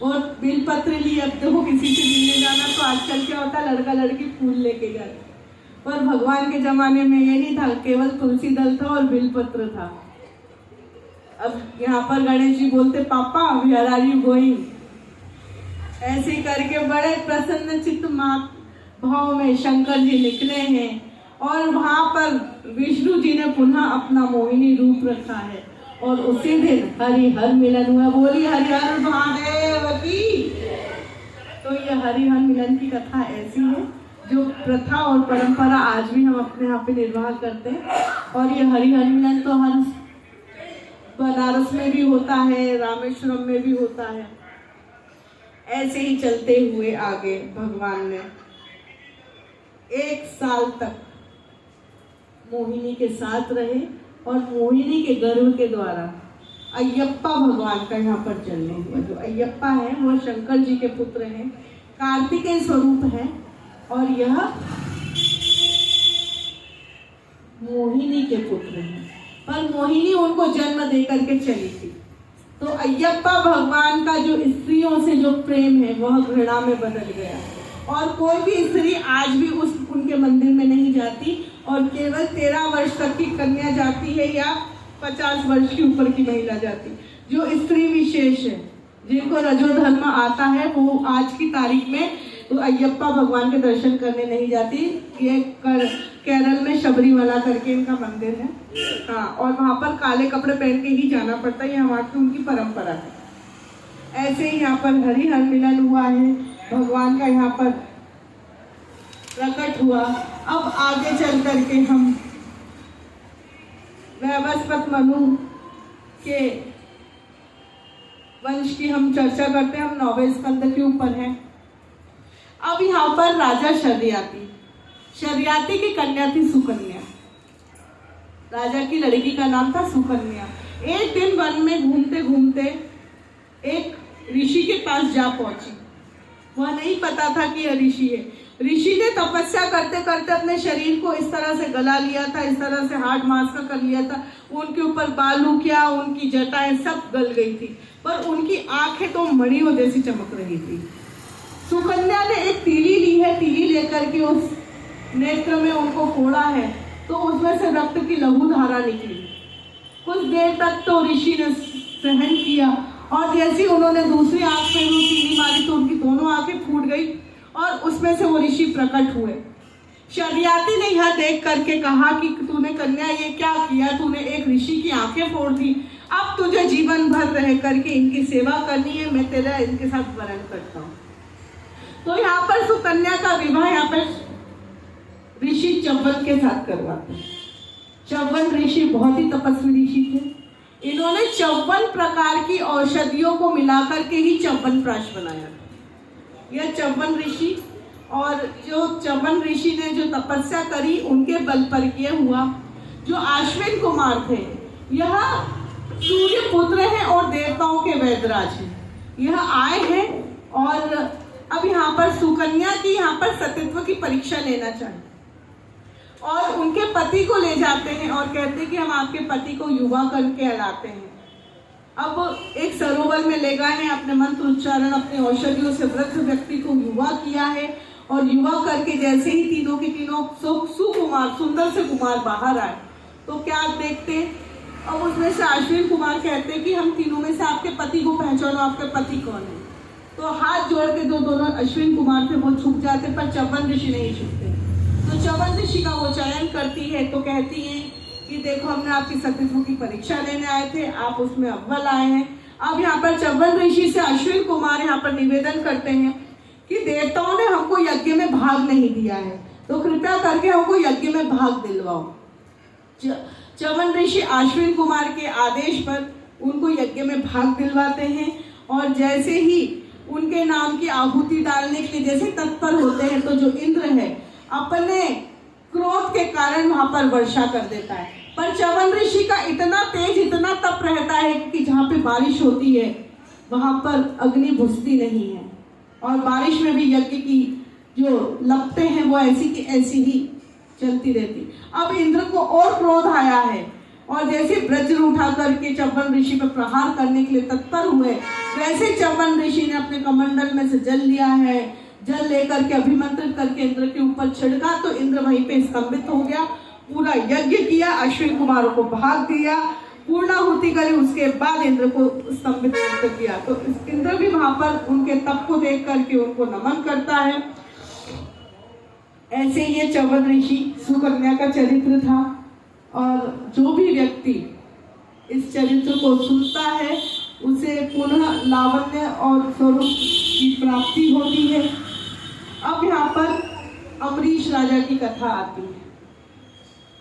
और बिलपत्र ली, अब देखो किसी से मिलने जाना तो आजकल क्या होता है, लड़का लड़की फूल लेके जाते, पर भगवान के जमाने में ये नहीं था, केवल तुलसी दल था और बिलपत्र था। अब यहाँ पर गणेश जी बोलते पापा वेयर आर यू गोइंग? ऐसे करके बड़े प्रसन्न चित्त भाव में शंकर जी निकले हैं और वहां पर विष्णु जी ने पुनः अपना मोहिनी रूप रखा है और उसी दिन हरिहर मिलन हुआ। बोली हरिहर महादेव की। तो ये हरिहर मिलन की कथा ऐसी है जो प्रथा और परंपरा आज भी हम अपने यहाँ पे निर्वाह करते हैं। और ये हरिहर मिलन तो हर बनारस में भी होता है, रामेश्वरम में भी होता है। ऐसे ही चलते हुए आगे भगवान ने 1 साल तक मोहिनी के साथ रहे और मोहिनी के गर्भ के द्वारा अयप्पा भगवान का यहाँ पर जन्म हुआ। जो अयप्पा है वो शंकर जी के पुत्र हैं, कार्तिकेय स्वरूप है और यह मोहिनी के पुत्र हैं, पर मोहिनी उनको जन्म दे करके चली थी। तो अयप्पा भगवान का जो स्त्रियों से जो प्रेम है वह घृणा में बदल गया और कोई भी स्त्री आज भी उनके मंदिर में नहीं जाती और केवल 13 वर्ष तक की कन्या जाती है या 50 वर्ष के ऊपर की महिला जाती। जो स्त्री विशेष है जिनको रजो धर्म आता है वो आज की तारीख में तो अयप्पा भगवान के दर्शन करने नहीं जाती। ये केरल में शबरीमला करके इनका मंदिर है, हाँ, और वहाँ पर काले कपड़े पहन के ही जाना पड़ता है, ये वहाँ की उनकी परंपरा है। ऐसे ही यहाँ पर हरिहर मिलन हुआ है, भगवान का यहाँ पर प्रकट हुआ। अब आगे चल करके हम वैवस्वत मनु के वंश की हम चर्चा करते हैं। हम 9वें स्कंद के ऊपर हैं। अब यहाँ पर राजा शर्याती की कन्या थी सुकन्या। राजा की लड़की का नाम था सुकन्या। एक दिन वन में घूमते घूमते एक ऋषि के पास जा पहुंची। वह नहीं पता था कि यह ऋषि है। ऋषि ने तपस्या करते करते अपने शरीर को इस तरह से गला लिया था, इस तरह से हार्ड मांस का कर लिया था। उनके ऊपर बालू क्या, उनकी जटाएं सब गल गई थी, पर उनकी आंखें तो मणियों जैसी चमक रही थी। सुकन्या ने एक तीली ली है, तीली लेकर के उस नेत्र में उनको फोड़ा है, तो उसमें से रक्त की लहू धारा निकली। कुछ देर तक तो ऋषि ने सहन किया, और जैसे उन्होंने दूसरी आंख में वो तीली मारी तो उनकी दोनों आंखें फूट गई और उसमें से वो ऋषि प्रकट हुए। शर्याती ने यह देख करके कहा कि तूने कन्या ये क्या किया, तूने एक ऋषि की आंखें फोड़ दी, अब तुझे जीवन भर रह करके इनकी सेवा करनी है, मैं तेरा इनके साथ वरण करता हूँ। तो यहाँ पर सुकन्या का विवाह यहाँ पर ऋषि च्यवन के साथ करवाते हैं। च्यवन ऋषि बहुत ही तपस्वी ऋषि थे। इन्होंने 54 प्रकार की औषधियों को मिलाकर के ही च्यवनप्राश बनाया। यह च्यवन ऋषि, और जो च्यवन ऋषि ने जो तपस्या करी उनके बल पर यह हुआ। जो अश्विन कुमार थे, यह सूर्य पुत्र हैं और देवताओं के वैदराज हैं। यह आए हैं और अब यहाँ पर सुकन्या की यहाँ पर सतीत्व की परीक्षा लेना चाहिए, और उनके पति को ले जाते हैं और कहते हैं कि हम आपके पति को युवा करके लाते हैं। अब एक सरोवर में ले गए हैं, अपने मंत्र उच्चारण अपने औषधियों से वृद्ध व्यक्ति को युवा किया है, और युवा करके जैसे ही तीनों के तीनों सुकुमार सुंदर से कुमार बाहर आए तो क्या देखते, अब उसमें से अश्विन कुमार कहते हैं कि हम तीनों में से आपके पति को पहचानो, आपके पति कौन है। तो हाथ जोड़ के दोनों अश्विन कुमार थे वो छुप जाते, पर च्यवन ऋषि नहीं छुपते। तो च्यवन ऋषि का वो चयन करती है, तो कहती है कि देखो हमने आपकी सतीत्व की परीक्षा लेने आए थे, आप उसमें अव्वल आए हैं। अब यहाँ पर च्यवन ऋषि से अश्विन कुमार यहाँ पर निवेदन करते हैं कि देवताओं ने हमको यज्ञ में भाग नहीं दिया है, तो कृपया करके हमको यज्ञ में भाग दिलवाओ। च्यवन ऋषि अश्विन कुमार के आदेश पर उनको यज्ञ में भाग दिलवाते हैं, और जैसे ही उनके नाम की आहुति डालने के लिए जैसे तत्पर होते हैं, तो जो इंद्र है अपने क्रोध के कारण वहां पर वर्षा कर देता है। पर च्यवन ऋषि का इतना तेज, इतना तप रहता है कि जहाँ पे बारिश होती है वहां पर अग्नि बुझती नहीं है, और बारिश में भी यज्ञ की जो लपटें हैं वो ऐसी की ऐसी ही चलती रहती। अब इंद्र को और क्रोध आया है, और जैसे वज्र उठा करके च्यवन ऋषि पर प्रहार करने के लिए तत्पर हुए, वैसे च्यवन ऋषि ने अपने कमंडल में से जल लिया है। जल लेकर के अभिमंत्रित करके इंद्र के ऊपर छिड़का, तो इंद्र वहीं पे स्तंभित हो गया। पूरा यज्ञ किया, अश्विन कुमारों को भाग दिया, पूर्णाहुति करी, उसके बाद इंद्र को स्तंभित किया। तो इंद्र भी वहां पर उनके तप को देख करके उनको नमन करता है। ऐसे ये च्यवन ऋषि सुकन्या का चरित्र था, और जो भी व्यक्ति इस चरित्र को सुनता है उसे पुनः लावण्य और स्वरूप की प्राप्ति होती है। अब यहाँ पर अम्बरीश राजा की कथा आती है।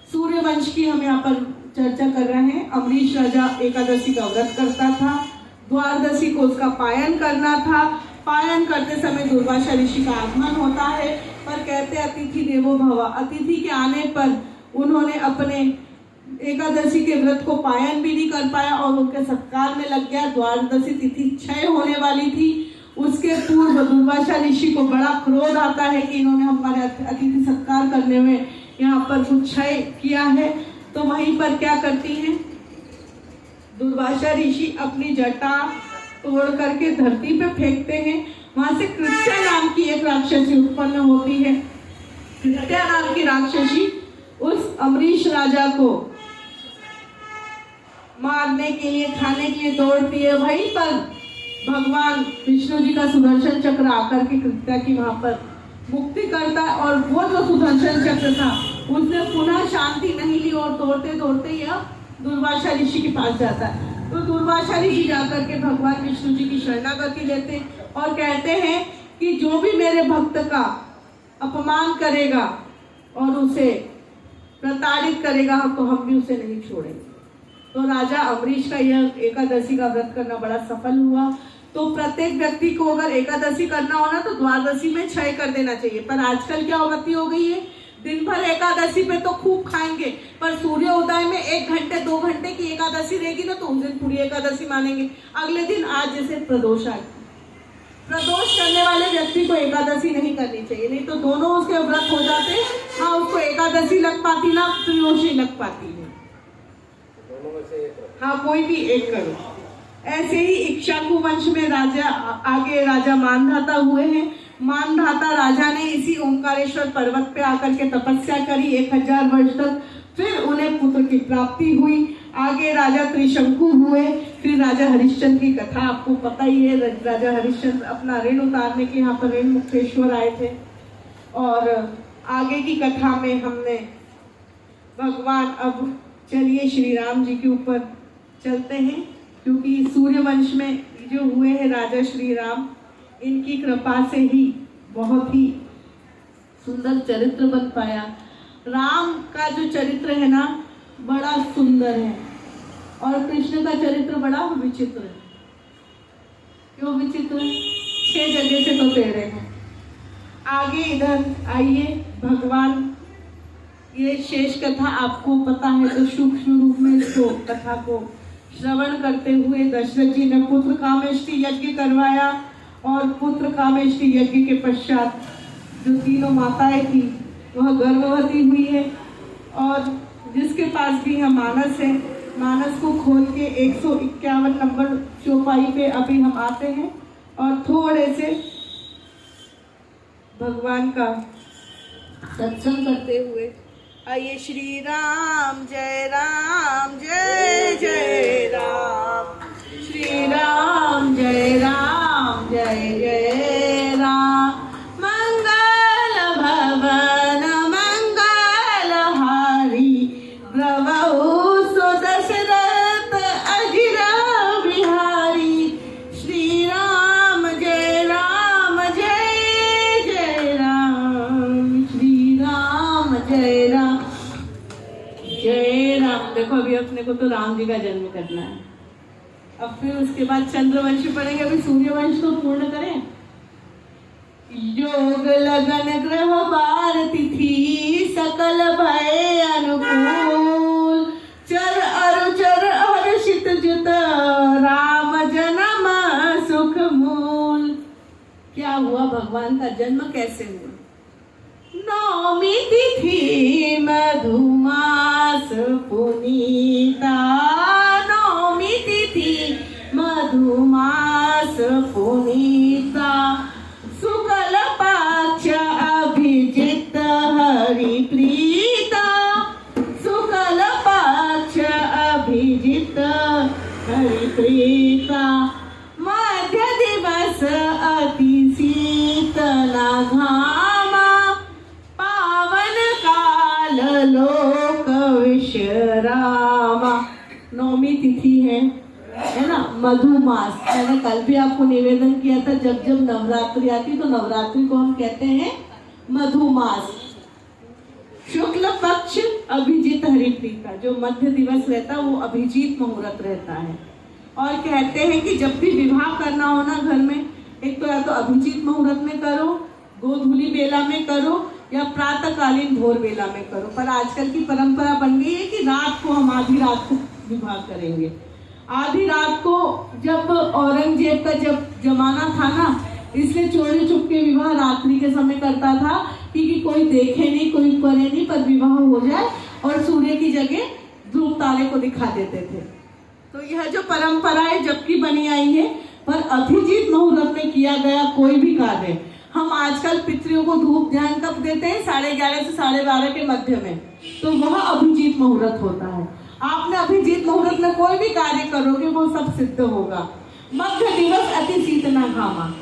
सूर्यवंश की हम यहाँ पर चर्चा कर रहे हैं। अम्बरीश राजा एकादशी का व्रत करता था, द्वादशी को उसका पायन करना था। पायन करते समय दुर्वासा ऋषि का आगमन होता है, पर कहते अतिथि देवो भव, अतिथि के आने पर उन्होंने अपने एकादशी के व्रत को पायन भी नहीं कर पाया और उनके सत्कार में लग गया। द्वादशी तिथि क्षय होने वाली थी, उसके पूर्व दुर्वासा ऋषि को बड़ा क्रोध आता है कि इन्होंने हमारे अतिथि सत्कार करने में यहाँ पर कुछ क्षय किया है। तो वहीं पर क्या करती हैं, दुर्वासा ऋषि अपनी जटा तोड़ करके धरती पे फेंकते हैं। वहां से कृत्या नाम की एक राक्षसी उत्पन्न होती है। कृत्या नाम की राक्षसी उस अम्बरीश राजा को मारने के लिए, खाने के लिए दौड़ती है। वहीं पर भगवान विष्णु जी का सुदर्शन चक्र आकर के कृत्या की वहां पर मुक्ति करता है, और वो जो सुदर्शन चक्र था उसने पुनः शांति नहीं ली, और दौड़ते दौड़ते यह दुर्वासा ऋषि के पास जाता है। तो दुर्वासा ऋषि जाकर के भगवान विष्णु जी की शरणागति लेते हैं और कहते हैं कि जो भी मेरे भक्त का अपमान करेगा और उसे प्रताड़ित करेगा तो हम भी उसे नहीं छोड़ेंगे। तो राजा अम्बरीश का यह एकादशी का व्रत करना बड़ा सफल हुआ। तो प्रत्येक व्यक्ति को अगर एकादशी करना हो ना तो द्वादशी में क्षय कर देना चाहिए। पर आजकल क्या अवगति हो गई है, दिन भर एकादशी पे तो खूब खाएंगे, पर सूर्य उदय में 1 घंटे 2 घंटे की एकादशी रहेगी ना तो उस दिन पूरी एकादशी मानेंगे, अगले दिन आज जैसे प्रदोष आए। प्रदोष करने वाले व्यक्ति को एकादशी नहीं करनी चाहिए, नहीं तो दोनों उसके व्रत हो जाते। हाँ, उसको एकादशी लग पाती ना त्रयोदशी लग पाती है। दोनों में से एक। हाँ, कोई भी एक करो। ऐसे ही इक्ष्वाकु वंश में राजा आगे राजा मानधाता हुए हैं। मानधाता राजा ने इसी ओंकारेश्वर पर्वत पे आकर के तपस्या करी 1000 वर्ष तक। फिर उन्हें पुत्र की प्राप्ति हुई। आगे राजा त्रिशंकु हुए। फिर राजा हरिश्चंद्र की कथा आपको पता ही है। राजा हरिश्चंद्र अपना ऋण उतारने के यहाँ पर ऋण मुक्तेश्वर आए थे। और आगे की कथा में हमने भगवान, अब चलिए श्री राम जी के ऊपर चलते हैं, क्योंकि सूर्यवंश में जो हुए हैं राजा श्री राम, इनकी कृपा से ही बहुत ही सुंदर चरित्र बन पाया। राम का जो चरित्र है ना, बड़ा सुंदर है, और कृष्ण का चरित्र बड़ा विचित्र है। क्यों विचित्र? 6 जगह से तो टेढ़े हैं। आगे इधर आइए, भगवान, ये शेष कथा आपको पता है, तो सूक्ष्म रूप में इसको कथा को श्रवण करते हुए दशरथ जी ने पुत्र कामेष्टि यज्ञ करवाया। और पुत्र कामेष्टि यज्ञ के पश्चात जो तीनों माताएं थी वह गर्भवती हुई है। और जिसके पास भी हम मानस है, मानस को खोल के 151 नंबर चौपाई पे अभी हम आते हैं और थोड़े से भगवान का सत्संग करते हुए आइए। श्री राम जय राम जय जय राम, श्री राम जय राम जय जय राम। मंगल भवन मंगल हारी, प्रभु सुदशरथ अजिर बिहारी। श्री राम जय राम जय जय राम, श्री राम जय राम जय राम। देखो, अभी अपने को तो राम जी का जन्म करना है। अब फिर उसके बाद चंद्रवंश पढ़ेंगे। अभी सूर्यवंश तो पूर्ण करें। योग लगन ग्रह बार तिथि, सकल भय अनुकूल। चर अरुचर हर्षित जुत, राम जन्म सुख मूल। क्या हुआ? भगवान का जन्म कैसे हुआ? नौमी तिथि मधुमास पुनीता, नौमी तिथि मधुमास पुनीता। शुक्ल पक्ष अभिजित हरि प्रीता, शुक्ल पक्ष अभिजित हरि प्रीता। मध्य दिवस अति शीतला घामा, पावन काल लोक विश्रामा। नौमी तिथि है ना, मधुमास। मैंने कल भी आपको निवेदन किया था, जब जब नवरात्रि आती तो नवरात्रि को हम कहते हैं मधुमास। शुक्ल पक्ष अभिजीत हरिप्रीता, जो मध्य दिवस रहता है वो अभिजीत मुहूर्त रहता है। और कहते हैं कि जब भी विवाह करना हो ना घर में, एक तो या तो अभिजीत मुहूर्त में करो, गोधूली बेला में करो, या प्रातःकालीन भोर बेला में करो। पर आजकल की परंपरा बन गई है कि रात को हम आधी रात को विवाह करेंगे। आधी रात को, जब औरंगजेब का जब जमाना था ना, इसलिए चोरी छुप के विवाह रात्रि के समय करता था, क्योंकि कोई देखे नहीं, कोई करे नहीं, पर विवाह हो जाए और सूर्य की जगह ध्रुव तारे को दिखा देते थे। तो यह जो परंपरा है जब की बनी आई है, पर अभिजीत मुहूर्त में किया गया कोई भी कार्य। हम आजकल पितरियों को धूप ध्यान कब देते हैं? 11:30 से 12:30 के मध्य में, तो वह अभिजीत मुहूर्त होता है। आपने अभिजीत मुहूर्त में कोई भी कार्य करोगे वो सब सिद्ध होगा। मध्य दिवस अति शीतला घामा,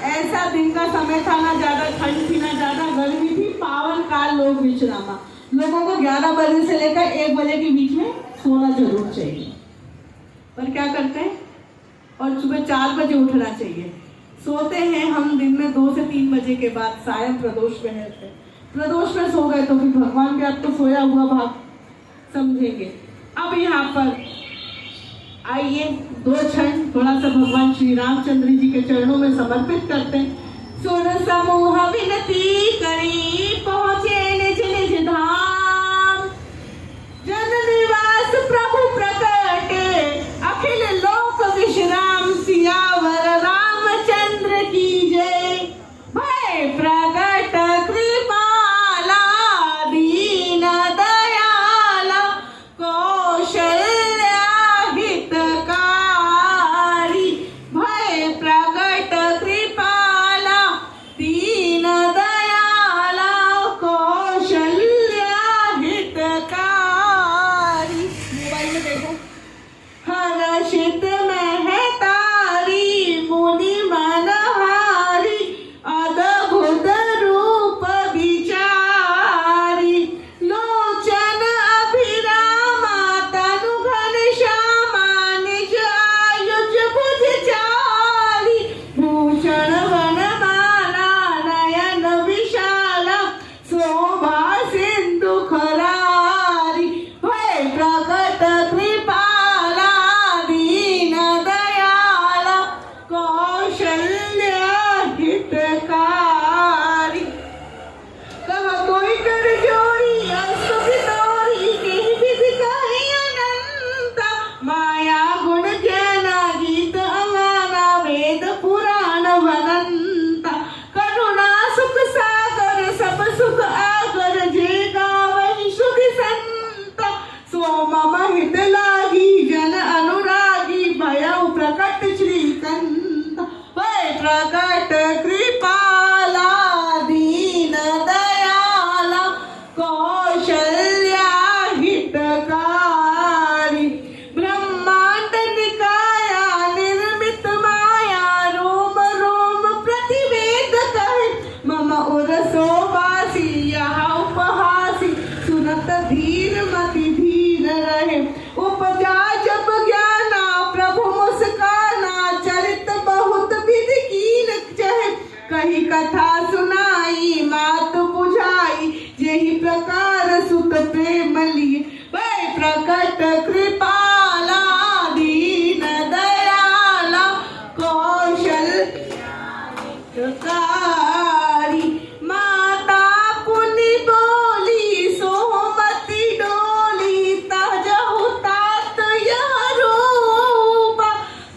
ऐसा दिन का समय था, ना ज्यादा ठंड थी ना ज्यादा गर्मी थी। पावन काल लोक विश्रामा, लोगों को 11 बजे से लेकर 1 बजे के बीच में सोना जरूर चाहिए, पर क्या करते हैं? और सुबह 4 बजे उठना चाहिए। सोते हैं हम दिन में 2 से 3 बजे के बाद, सायं प्रदोष में रहते। प्रदोष में सो गए तो फिर भगवान के आपको सोया हुआ भाग समझेंगे। अब यहाँ पर आइए 2 क्षण थोड़ा सा भगवान श्री रामचंद्र जी के चरणों में समर्पित करते हैं। सुर समूह विनती करी, पहुँचे निज निज धाम। जन निवास प्रभु प्रकटे, अखिल लोक विश्राम। सियावर रामचंद्र की सो मम हित लागी जन अनुरागी भयउ प्रकट श्रीकंठ भय प्रकट कृपाला दीन दयाला कौशल्या हितकारी ब्रह्मांड निकाया निर्मित माया रोम रोम प्रतिवेद कहे मम उरसो वासी यह उपहासी सुनत धीर मति धीर रहे उपजा जब ज्ञाना प्रभु मुस्काना चरित बहुत विधि कीन चहे कही कथा सुनाई मात बुझाई यही प्रकार सुत प्रेम लिए वै प्रकट कृपाला दीन दयाला कौशल कारी माता पुनि बोली सोमति डोली तजहु तात यह रूप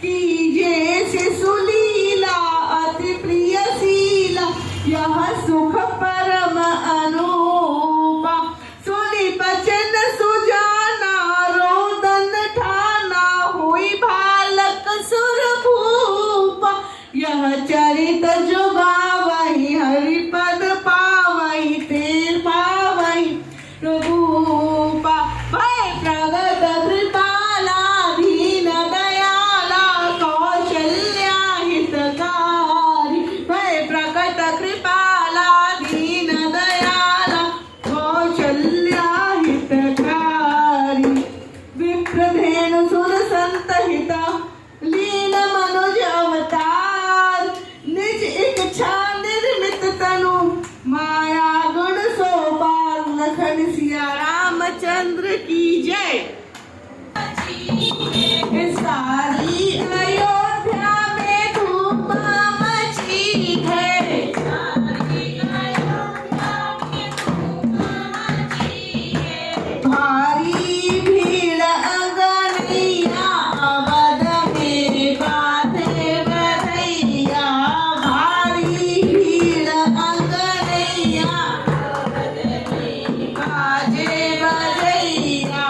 कीजे से सुलीला अति प्रिय शीला यह सुख परम अनूपा सुनि बचन सुजाना रोदन ठाना हुई बालक सुर भूपा यह चरित जो गावहि हरिपद पावहि तेर पावहि प्रभुपा भय प्रगट कृपाला दीन दयाला कौशल्या हितकारी भय प्रकट कृपाला दीन दयाला कौशल्या हितकारी विप्रधेनु सुर संत हिता लीन मनुज अवतार निज इच्छा निर्मित तनु माया गुण सोपार लखन सिया रामचंद्र की जय। सारी अयोध्या में धूम मची है भारी भीड़ अगनैया अवध में बाधे बधैया भारी भीड़ अगनैया बाजे बधैया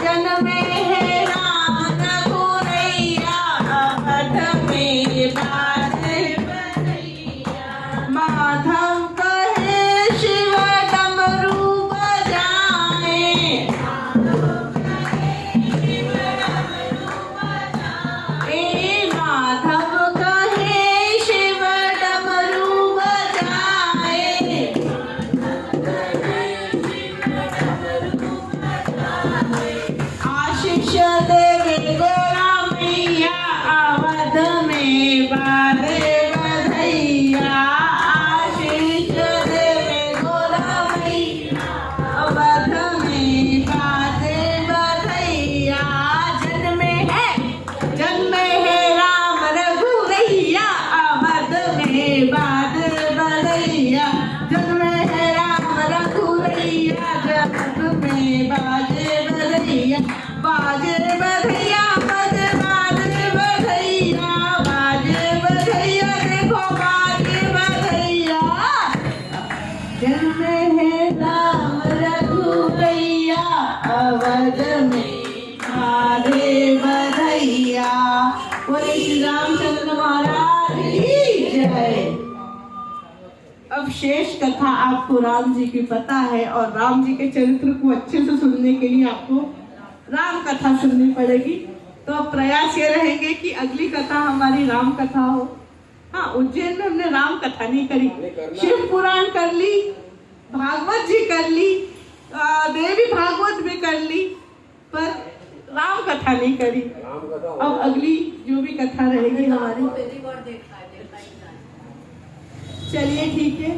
जन में है राम रघुरैया अवध में बाजे बधैया माधव कहे शिव डमरू बजाए ए माधव कहे शिव डमरू बजाए आशीष देवे गोरा मैया अवध में बाधे बधैया आशीष देवे गोरा मैया अवध में बाधे बधैया जन्म है राम रघुरैया अवध में बाधे बधैया जन्म है राम रघुरैया जगत में बाजे बधैया बाजे बधैया बाजे बधैया बाजे बधैया देखो बाजे बधैया जन्म है राम रघुरैया अवध में बाजे बधैया बोले श्री रामचंद्र महाराज की जय। अब शेष कथा आपको राम जी की पता है और राम जी के चरित्र को अच्छे से सुनने के लिए आपको राम कथा सुननी पड़ेगी। तो अब प्रयास ये रहेंगे कि अगली कथा हमारी राम कथा हो। हाँ, उज्जैन में हमने राम कथा नहीं करी, शिव पुराण कर ली, भागवत जी कर ली, देवी भागवत भी कर ली, पर राम कथा नहीं करी। अब अगली जो भी कथा रहेगी हमारी, चलिए ठीक है।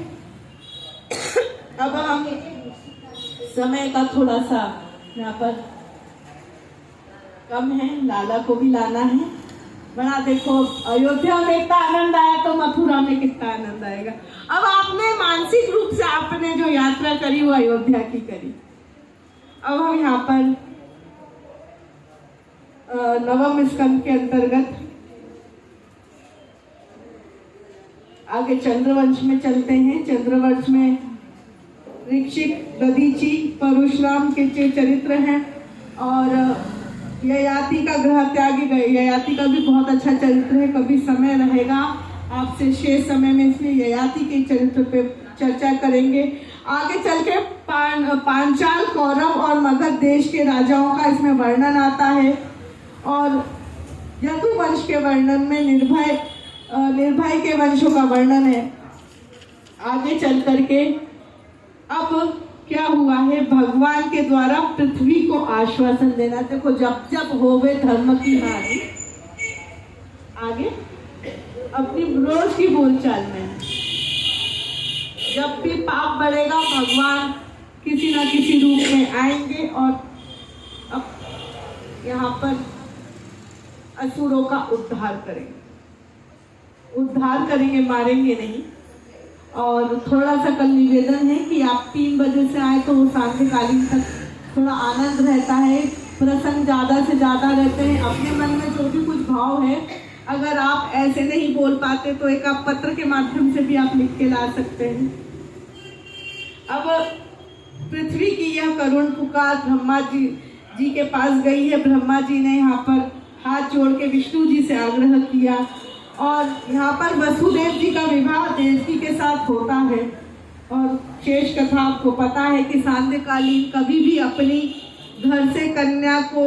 अब हम समय का थोड़ा सा यहाँ पर कम है, लाला को भी लाना है। बड़ा देखो अयोध्या में इतना आनंद आया तो मथुरा में कितना आनंद आएगा। अब आपने मानसिक रूप से आपने जो यात्रा करी वो अयोध्या की करी। अब हम यहाँ पर नवम स्कंद के अंतर्गत आगे चंद्रवंश में चलते हैं। चंद्रवंश में ऋक्षिक, दधीची, परशुराम के चरित्र हैं और ययाति का ग्रह त्यागी गए। ययाति का भी बहुत अच्छा चरित्र है, कभी समय रहेगा आपसे शेष समय में इसमें ययाति के चरित्र पे चर्चा करेंगे। आगे चल के पांचाल, कौरव और मगध देश के राजाओं का इसमें वर्णन आता है और यदुवंश के वर्णन में निर्भय के वंशों का वर्णन है। आगे चल करके अब क्या हुआ है, भगवान के द्वारा पृथ्वी को आश्वासन देना। देखो, जब जब होवे धर्म की हानि, आगे अपनी रोज की बोलचाल में जब भी पाप बढ़ेगा भगवान किसी ना किसी रूप में आएंगे और अब यहाँ पर असुरों का उद्धार करेंगे, मारेंगे नहीं। और थोड़ा सा कल निवेदन है कि आप 3 बजे से आए तो वो सांध्यकालीन तक थोड़ा आनंद रहता है, प्रसंग ज़्यादा से ज़्यादा रहते हैं। अपने मन में जो भी कुछ भाव है, अगर आप ऐसे नहीं बोल पाते तो एक आप पत्र के माध्यम से भी आप लिख के ला सकते हैं। अब पृथ्वी की यह करुण पुकार ब्रह्मा जी के पास गई है। ब्रह्मा जी ने यहाँ पर हाथ जोड़ के विष्णु जी से आग्रह किया और यहाँ पर वसुदेव जी का विवाह देवकी के साथ होता है। और शेष कथा आपको पता है कि सांध्यकालीन कभी भी अपनी घर से कन्या को,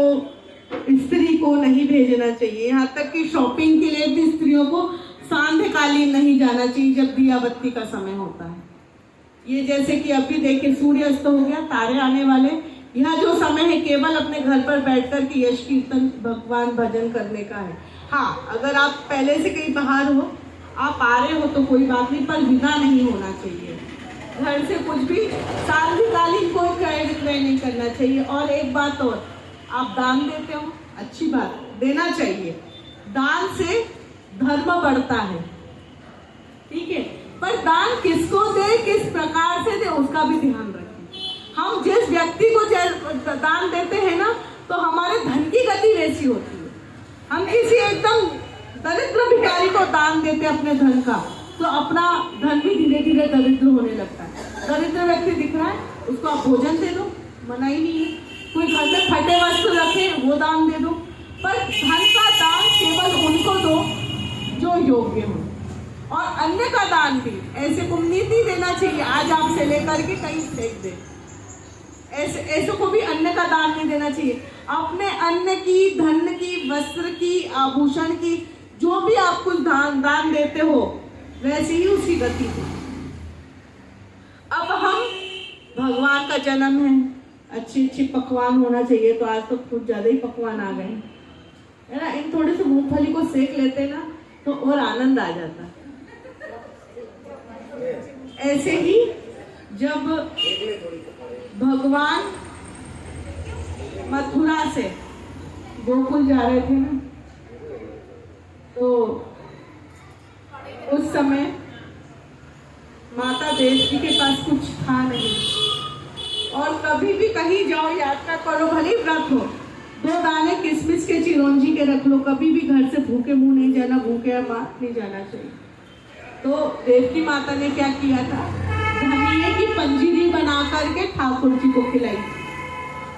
स्त्री को नहीं भेजना चाहिए। यहाँ तक कि शॉपिंग के लिए भी स्त्रियों को सांध्यकालीन नहीं जाना चाहिए जब दिया बत्ती का समय होता है। ये जैसे कि अभी देखिए सूर्य अस्त हो गया, तारे आने वाले, यह जो समय है केवल अपने घर पर बैठकर के यश कीर्तन, भगवान भजन करने का है। हाँ, अगर आप पहले से कहीं बाहर हो, आप आ रहे हो तो कोई बात नहीं, पर विदा नहीं होना चाहिए। घर से कुछ भी सांध्यकालीन कोई क्रय विक्रय नहीं करना चाहिए। और एक बात और, आप दान देते हो, अच्छी बात, देना चाहिए। दान से धर्म बढ़ता है, ठीक है, पर दान किसको दे, किस प्रकार से दे, उसका भी ध्यान रखें। हम जिस व्यक्ति को दान देते हैं ना, तो हमारे धन की गति वैसी होती है। हम किसी एकदम दरिद्र भिखारी को दान देते अपने धन का, तो अपना धन भी धीरे धीरे दरिद्र होने लगता है। दरिद्र व्यक्ति दिख रहा है, उसको आप भोजन दे दो, मना ही नहीं है। कोई घर में फटे वस्त्र रखे, वो दान दे दो, पर धन का दान केवल उनको दो जो योग्य हो। और अन्य का दान भी ऐसे को नहीं देना चाहिए, आज आपसे लेकर के कहीं फेंक दे, ऐसे को भी अन्न का दान नहीं देना चाहिए। अपने अन्न की, धन की, वस्त्र की, आभूषण की, जो भी आप कुछ दान देते हो, वैसे ही उसकी गति हो। अब हम, भगवान का जन्म है, अच्छी पकवान होना चाहिए, तो आज तो कुछ ज्यादा ही पकवान आ गए है ना। इन थोड़े से मूंगफली को सेक लेते ना तो और आनंद आ जाता। ऐसे ही जब भगवान मथुरा से गोकुल जा रहे थे ना, तो उस समय माता देवकी के पास कुछ था नहीं। और कभी भी कहीं जाओ, यात्रा करो, भले व्रत हो, 2 दाने किसमिस के चिरौंजी के रख लो, कभी भी घर से भूखे मुंह नहीं जाना, भूखे मात नहीं जाना चाहिए। तो देवकी माता ने क्या किया था, धनिये की पंजीरी बना करके ठाकुर जी को खिलाई।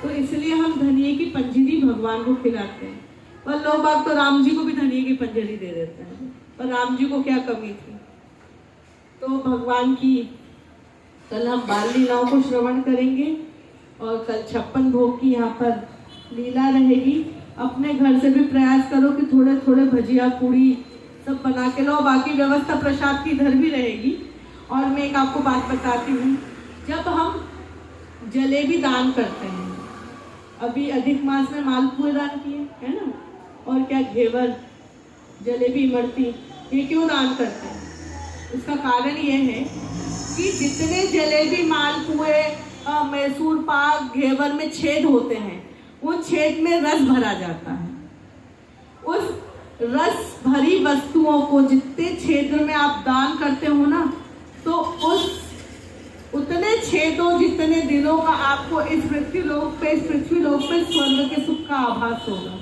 तो इसलिए हम धनिये की पंजीरी भगवान को खिलाते हैं। पर लोग बाग तो राम जी को भी धनिये की पंजीरी दे देते हैं, पर राम जी को क्या कमी थी। तो भगवान की कल हम बाल लीलाओं को श्रवण करेंगे और कल 56 भोग की यहाँ पर लीला रहेगी। अपने घर से भी प्रयास करो कि थोड़े थोड़े भजिया पूड़ी सब बना के लो, बाकी व्यवस्था प्रसाद की इधर भी रहेगी। और मैं एक आपको बात बताती हूँ, जब हम जलेबी दान करते हैं, अभी अधिक मास में मालपुए दान किए है ना, और क्या घेवर, जलेबी, इमरती, ये क्यों दान करते हैं? उसका कारण ये है कि जितने जलेबी, मालपुए, मैसूर पाक, घेवर में छेद होते हैं, उन छेद में रस भरा जाता है। उस रस भरी वस्तुओं को जितने छेद में आप दान करते हो ना, तो उतने छेदों, जितने दिनों का आपको इस पृथ्वी लोक पे स्वर्ग के सुख का आभास होगा।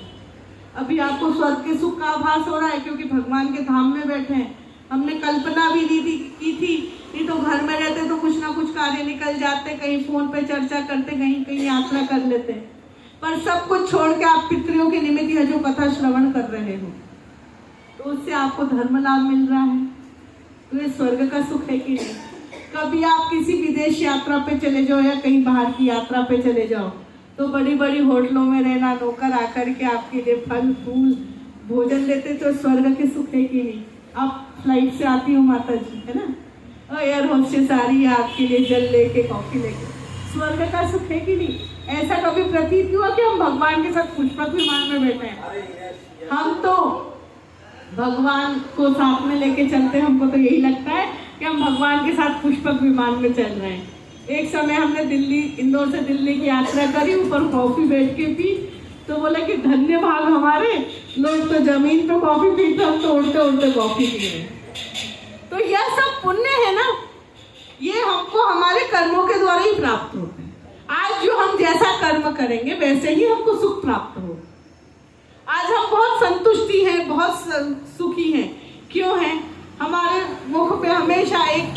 अभी आपको स्वर्ग के सुख का आभास हो रहा है क्योंकि भगवान के धाम में बैठे हैं। हमने कल्पना भी की थी, नहीं तो घर में रहते तो कुछ ना कुछ कार्य निकल जाते, कहीं फोन पे चर्चा करते, कहीं यात्रा कर लेते। पर सब कुछ छोड़ के आप पितरियों के निमित्त यह जो कथा श्रवण कर रहे हो, तो उससे आपको धर्म लाभ मिल रहा है, तो ये स्वर्ग का सुख है कि नहीं? कभी आप किसी विदेश यात्रा पे चले जाओ या कहीं बाहर की यात्रा पे चले जाओ, तो बड़ी बड़ी होटलों में रहना, नौकर आकर के आपके लिए फल फूल भोजन देते, तो स्वर्ग के सुख है कि नहीं? आप फ्लाइट से आती हो माता जी, है ना, और एयर होस्टेस आ रही है आपके लिए जल लेके, कॉफी लेके, स्वर्ग का सुख है कि नहीं? ऐसा कभी प्रतीत हुआ कि हम भगवान के साथ पुष्पक विमान में बैठे हैं? हम तो भगवान को साथ में लेके चलते हैं, हमको तो यही लगता है कि हम भगवान के साथ पुष्पक विमान में चल रहे हैं। एक समय हमने दिल्ली, इंदौर से दिल्ली की यात्रा करी, ऊपर कॉफी बैठ के पी, तो बोला कि धन्य भाग हमारे, लोग तो जमीन पे कॉफी पीते, हम तो उड़ते उड़ते कॉफी पी रहे हैं। तो यह सब पुण्य है ना, ये हमको हमारे कर्मों के द्वारा ही प्राप्त होते हैं। आज जो हम जैसा कर्म करेंगे वैसे ही हमको सुख प्राप्त हो। आज हम बहुत संतुष्टि हैं, बहुत सुखी हैं। क्यों हैं? हमारे मुख पे हमेशा एक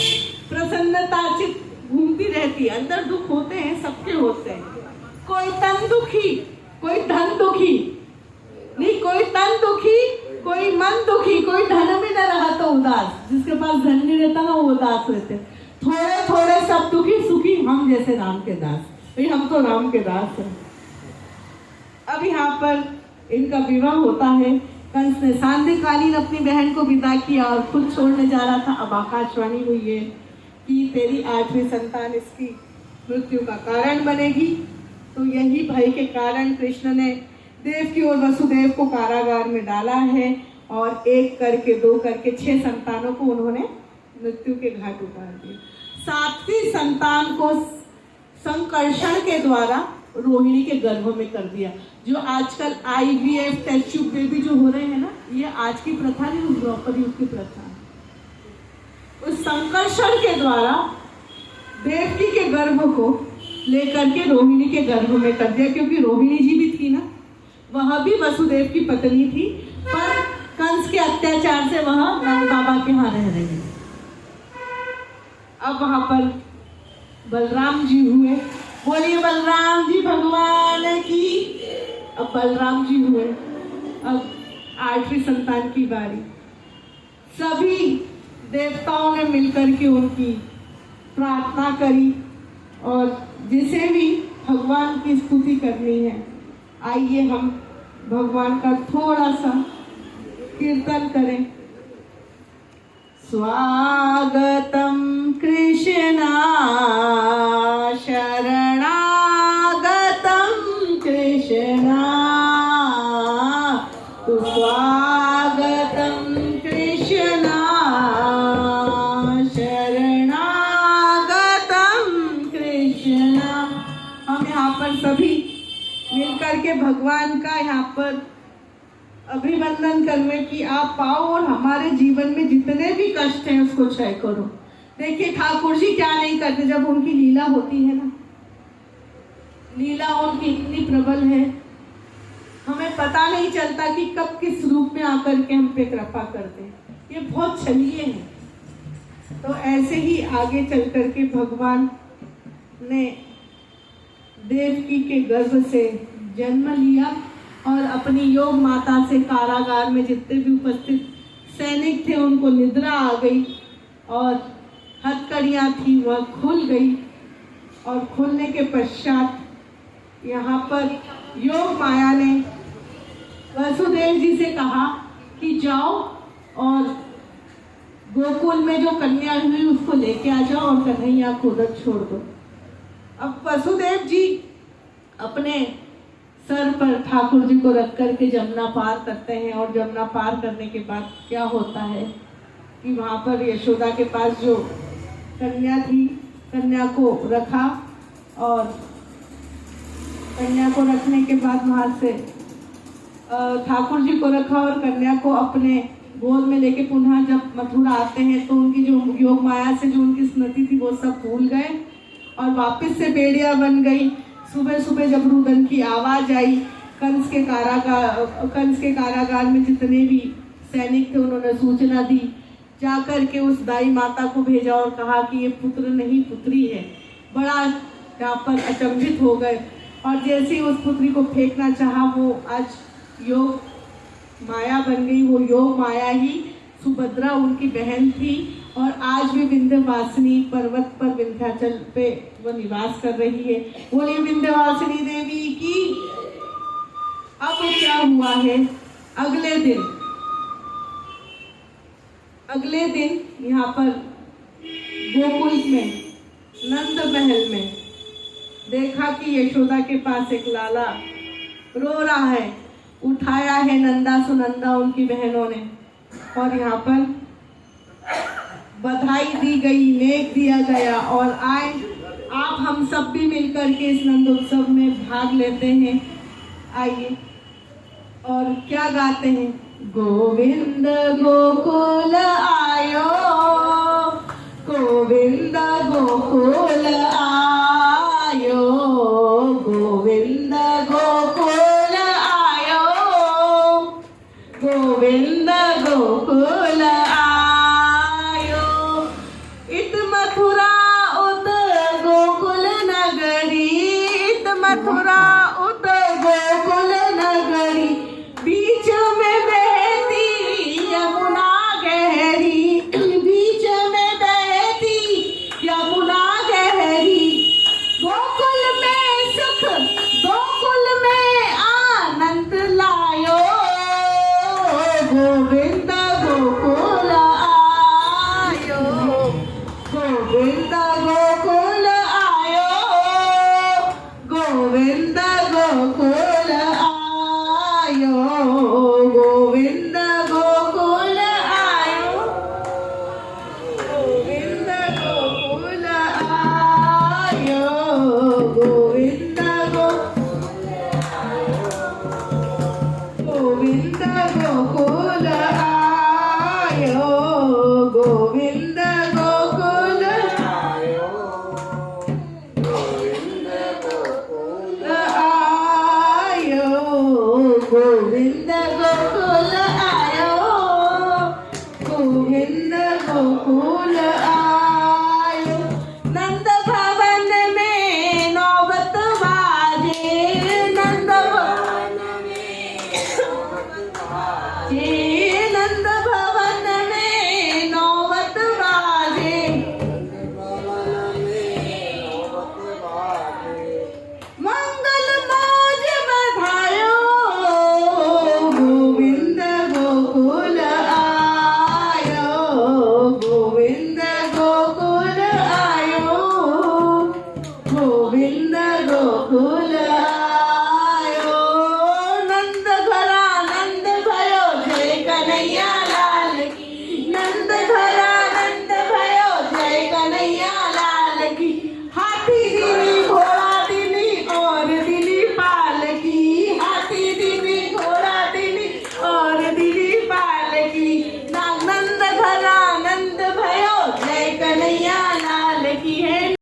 प्रसन्नता चित घूमती रहती है। अंदर दुख होते हैं, सबके होते हैं, कोई तन दुखी, कोई धन दुखी नहीं, कोई तन दुखी, कोई मन दुखी, कोई धन में न रहा तो उदास। जिसके पास धन नहीं रहता ना, वो उदास रहते। थोड़े थोड़े सब दुखी, सुखी हम जैसे राम के दास। भाई हम तो राम के दास हैं। अब यहाँ पर इनका विवाह होता है। कंस ने सांध्यकालीन अपनी बहन को विदा किया और खुद छोड़ने जा रहा था। अब आकाशवाणी हुई है कि तेरी 8वीं संतान इसकी मृत्यु का कारण बनेगी। तो यही भय के कारण कृष्ण ने देवकी और वसुदेव को कारागार में डाला है, और 1 करके 2 करके 6 संतानों को उन्होंने मृत्यु के घाट उतार दिया। 7वीं संतान को संकर्षण के द्वारा रोहिणी के गर्भ में कर दिया। जो आजकल IVF टेस्ट ट्यूब बेबी जो हो रहे हैं ना, ये आज की प्रथा नहीं, उस द्रौपदी युग की प्रथा। उस संकर्षण के द्वारा देवकी के गर्भ को लेकर के रोहिणी के गर्भ में कर दिया, क्योंकि रोहिणी जी भी थी ना, वह भी वसुदेव की पत्नी थी, पर कंस के अत्याचार से वह नंद बाबा के यहाँ रह रही है। अब वहां पर बलराम जी हुए, बोलिए बलराम जी भगवान की। अब बलराम जी हुए, अब 8वीं संतान की बारी। सभी देवताओं ने मिलकर के उनकी प्रार्थना करी, और जिसे भी भगवान की स्तुति करनी है, आइए हम भगवान का थोड़ा सा कीर्तन करें। स्वागतम कृष्णा शरणागतम कृष्णा, तो स्वागतम कृष्णा शरणागतम कृष्णा। हम यहाँ पर सभी मिलकर के भगवान का यहाँ पर अभिवंदन करने की आप पाओ, और हमारे जीवन में जितने भी कष्ट हैं उसको क्षय करो। देखिए ठाकुर जी क्या नहीं करते जब उनकी लीला होती है ना, लीला उनकी इतनी प्रबल है, हमें पता नहीं चलता कि कब किस रूप में आकर के हम पे कृपा करते हैं। ये बहुत छलिए हैं। तो ऐसे ही आगे चल करके भगवान ने देवकी के गर्भ से जन्म लिया, और अपनी योग माता से कारागार में जितने भी उपस्थित सैनिक थे उनको निद्रा आ गई, और हथकड़ियाँ थी वह खुल गई, और खुलने के पश्चात यहाँ पर योग माया ने वसुदेव जी से कहा कि जाओ और गोकुल में जो कन्या हुई उसको लेके आ जाओ और कन्हैया को उधर छोड़ दो। अब वसुदेव जी अपने सर पर ठाकुर जी को रख करके जमुना पार करते हैं, और जमुना पार करने के बाद क्या होता है कि वहाँ पर यशोदा के पास जो कन्या थी, कन्या को रखा, और कन्या को रखने के बाद वहाँ से ठाकुर जी को रखा और कन्या को अपने गोद में लेके पुनः जब मथुरा आते हैं तो उनकी जो योग माया से जो उनकी स्मृति थी वो सब भूल गए और वापस से बेड़िया बन गई। सुबह सुबह जब रुदन की आवाज आई, कंस के कारागार में जितने भी सैनिक थे उन्होंने सूचना दी, जाकर के उस दाई माता को भेजा और कहा कि ये पुत्र नहीं पुत्री है। बड़ा यहाँ पर अचंभित हो गए और जैसे ही उस पुत्री को फेंकना चाहा, वो आज योग माया बन गई। वो योग माया ही सुभद्रा उनकी बहन थी और आज भी विंध्यवासिनी पर्वत पर विंध्याचल पे वो निवास कर रही है। बोलिए विंध्यवासिनी देवी की। अब क्या हुआ है, अगले दिन यहाँ पर गोकुल में नंद महल में देखा कि यशोदा के पास एक लाला रो रहा है। उठाया है नंदा सुनंदा उनकी बहनों ने और यहाँ पर बधाई दी गई, नेक दिया गया। और आए आप हम सब भी मिलकर के इस नंद उत्सव में भाग लेते हैं। आइए और क्या गाते हैं, गोविंद गोकुल आयो, गोविंद गोकुल आयो, गोविंद गोकुल आयो, गोविंद गोकुल आयो। इत मथुरा उत गोकुल नगरी, इत मथुरा उत गोकुल नगरी, बीच में बहती यमुना गहरी, बीच में बहती यमुना गहरी। गोकुल में सुख, गोकुल में आनंद लायो, गोविंद गोकुल आयो, गोविंद गोकुल आयो, गोविंद गोकुल आयो, गोविंद गोकुल आयो, गोविंद गोकुल आयो, गोविंद गोविंद गोकुल आयो, गोविंद गोकुल आयो गोविंद गोकुल आयो, गोविंद गोकुल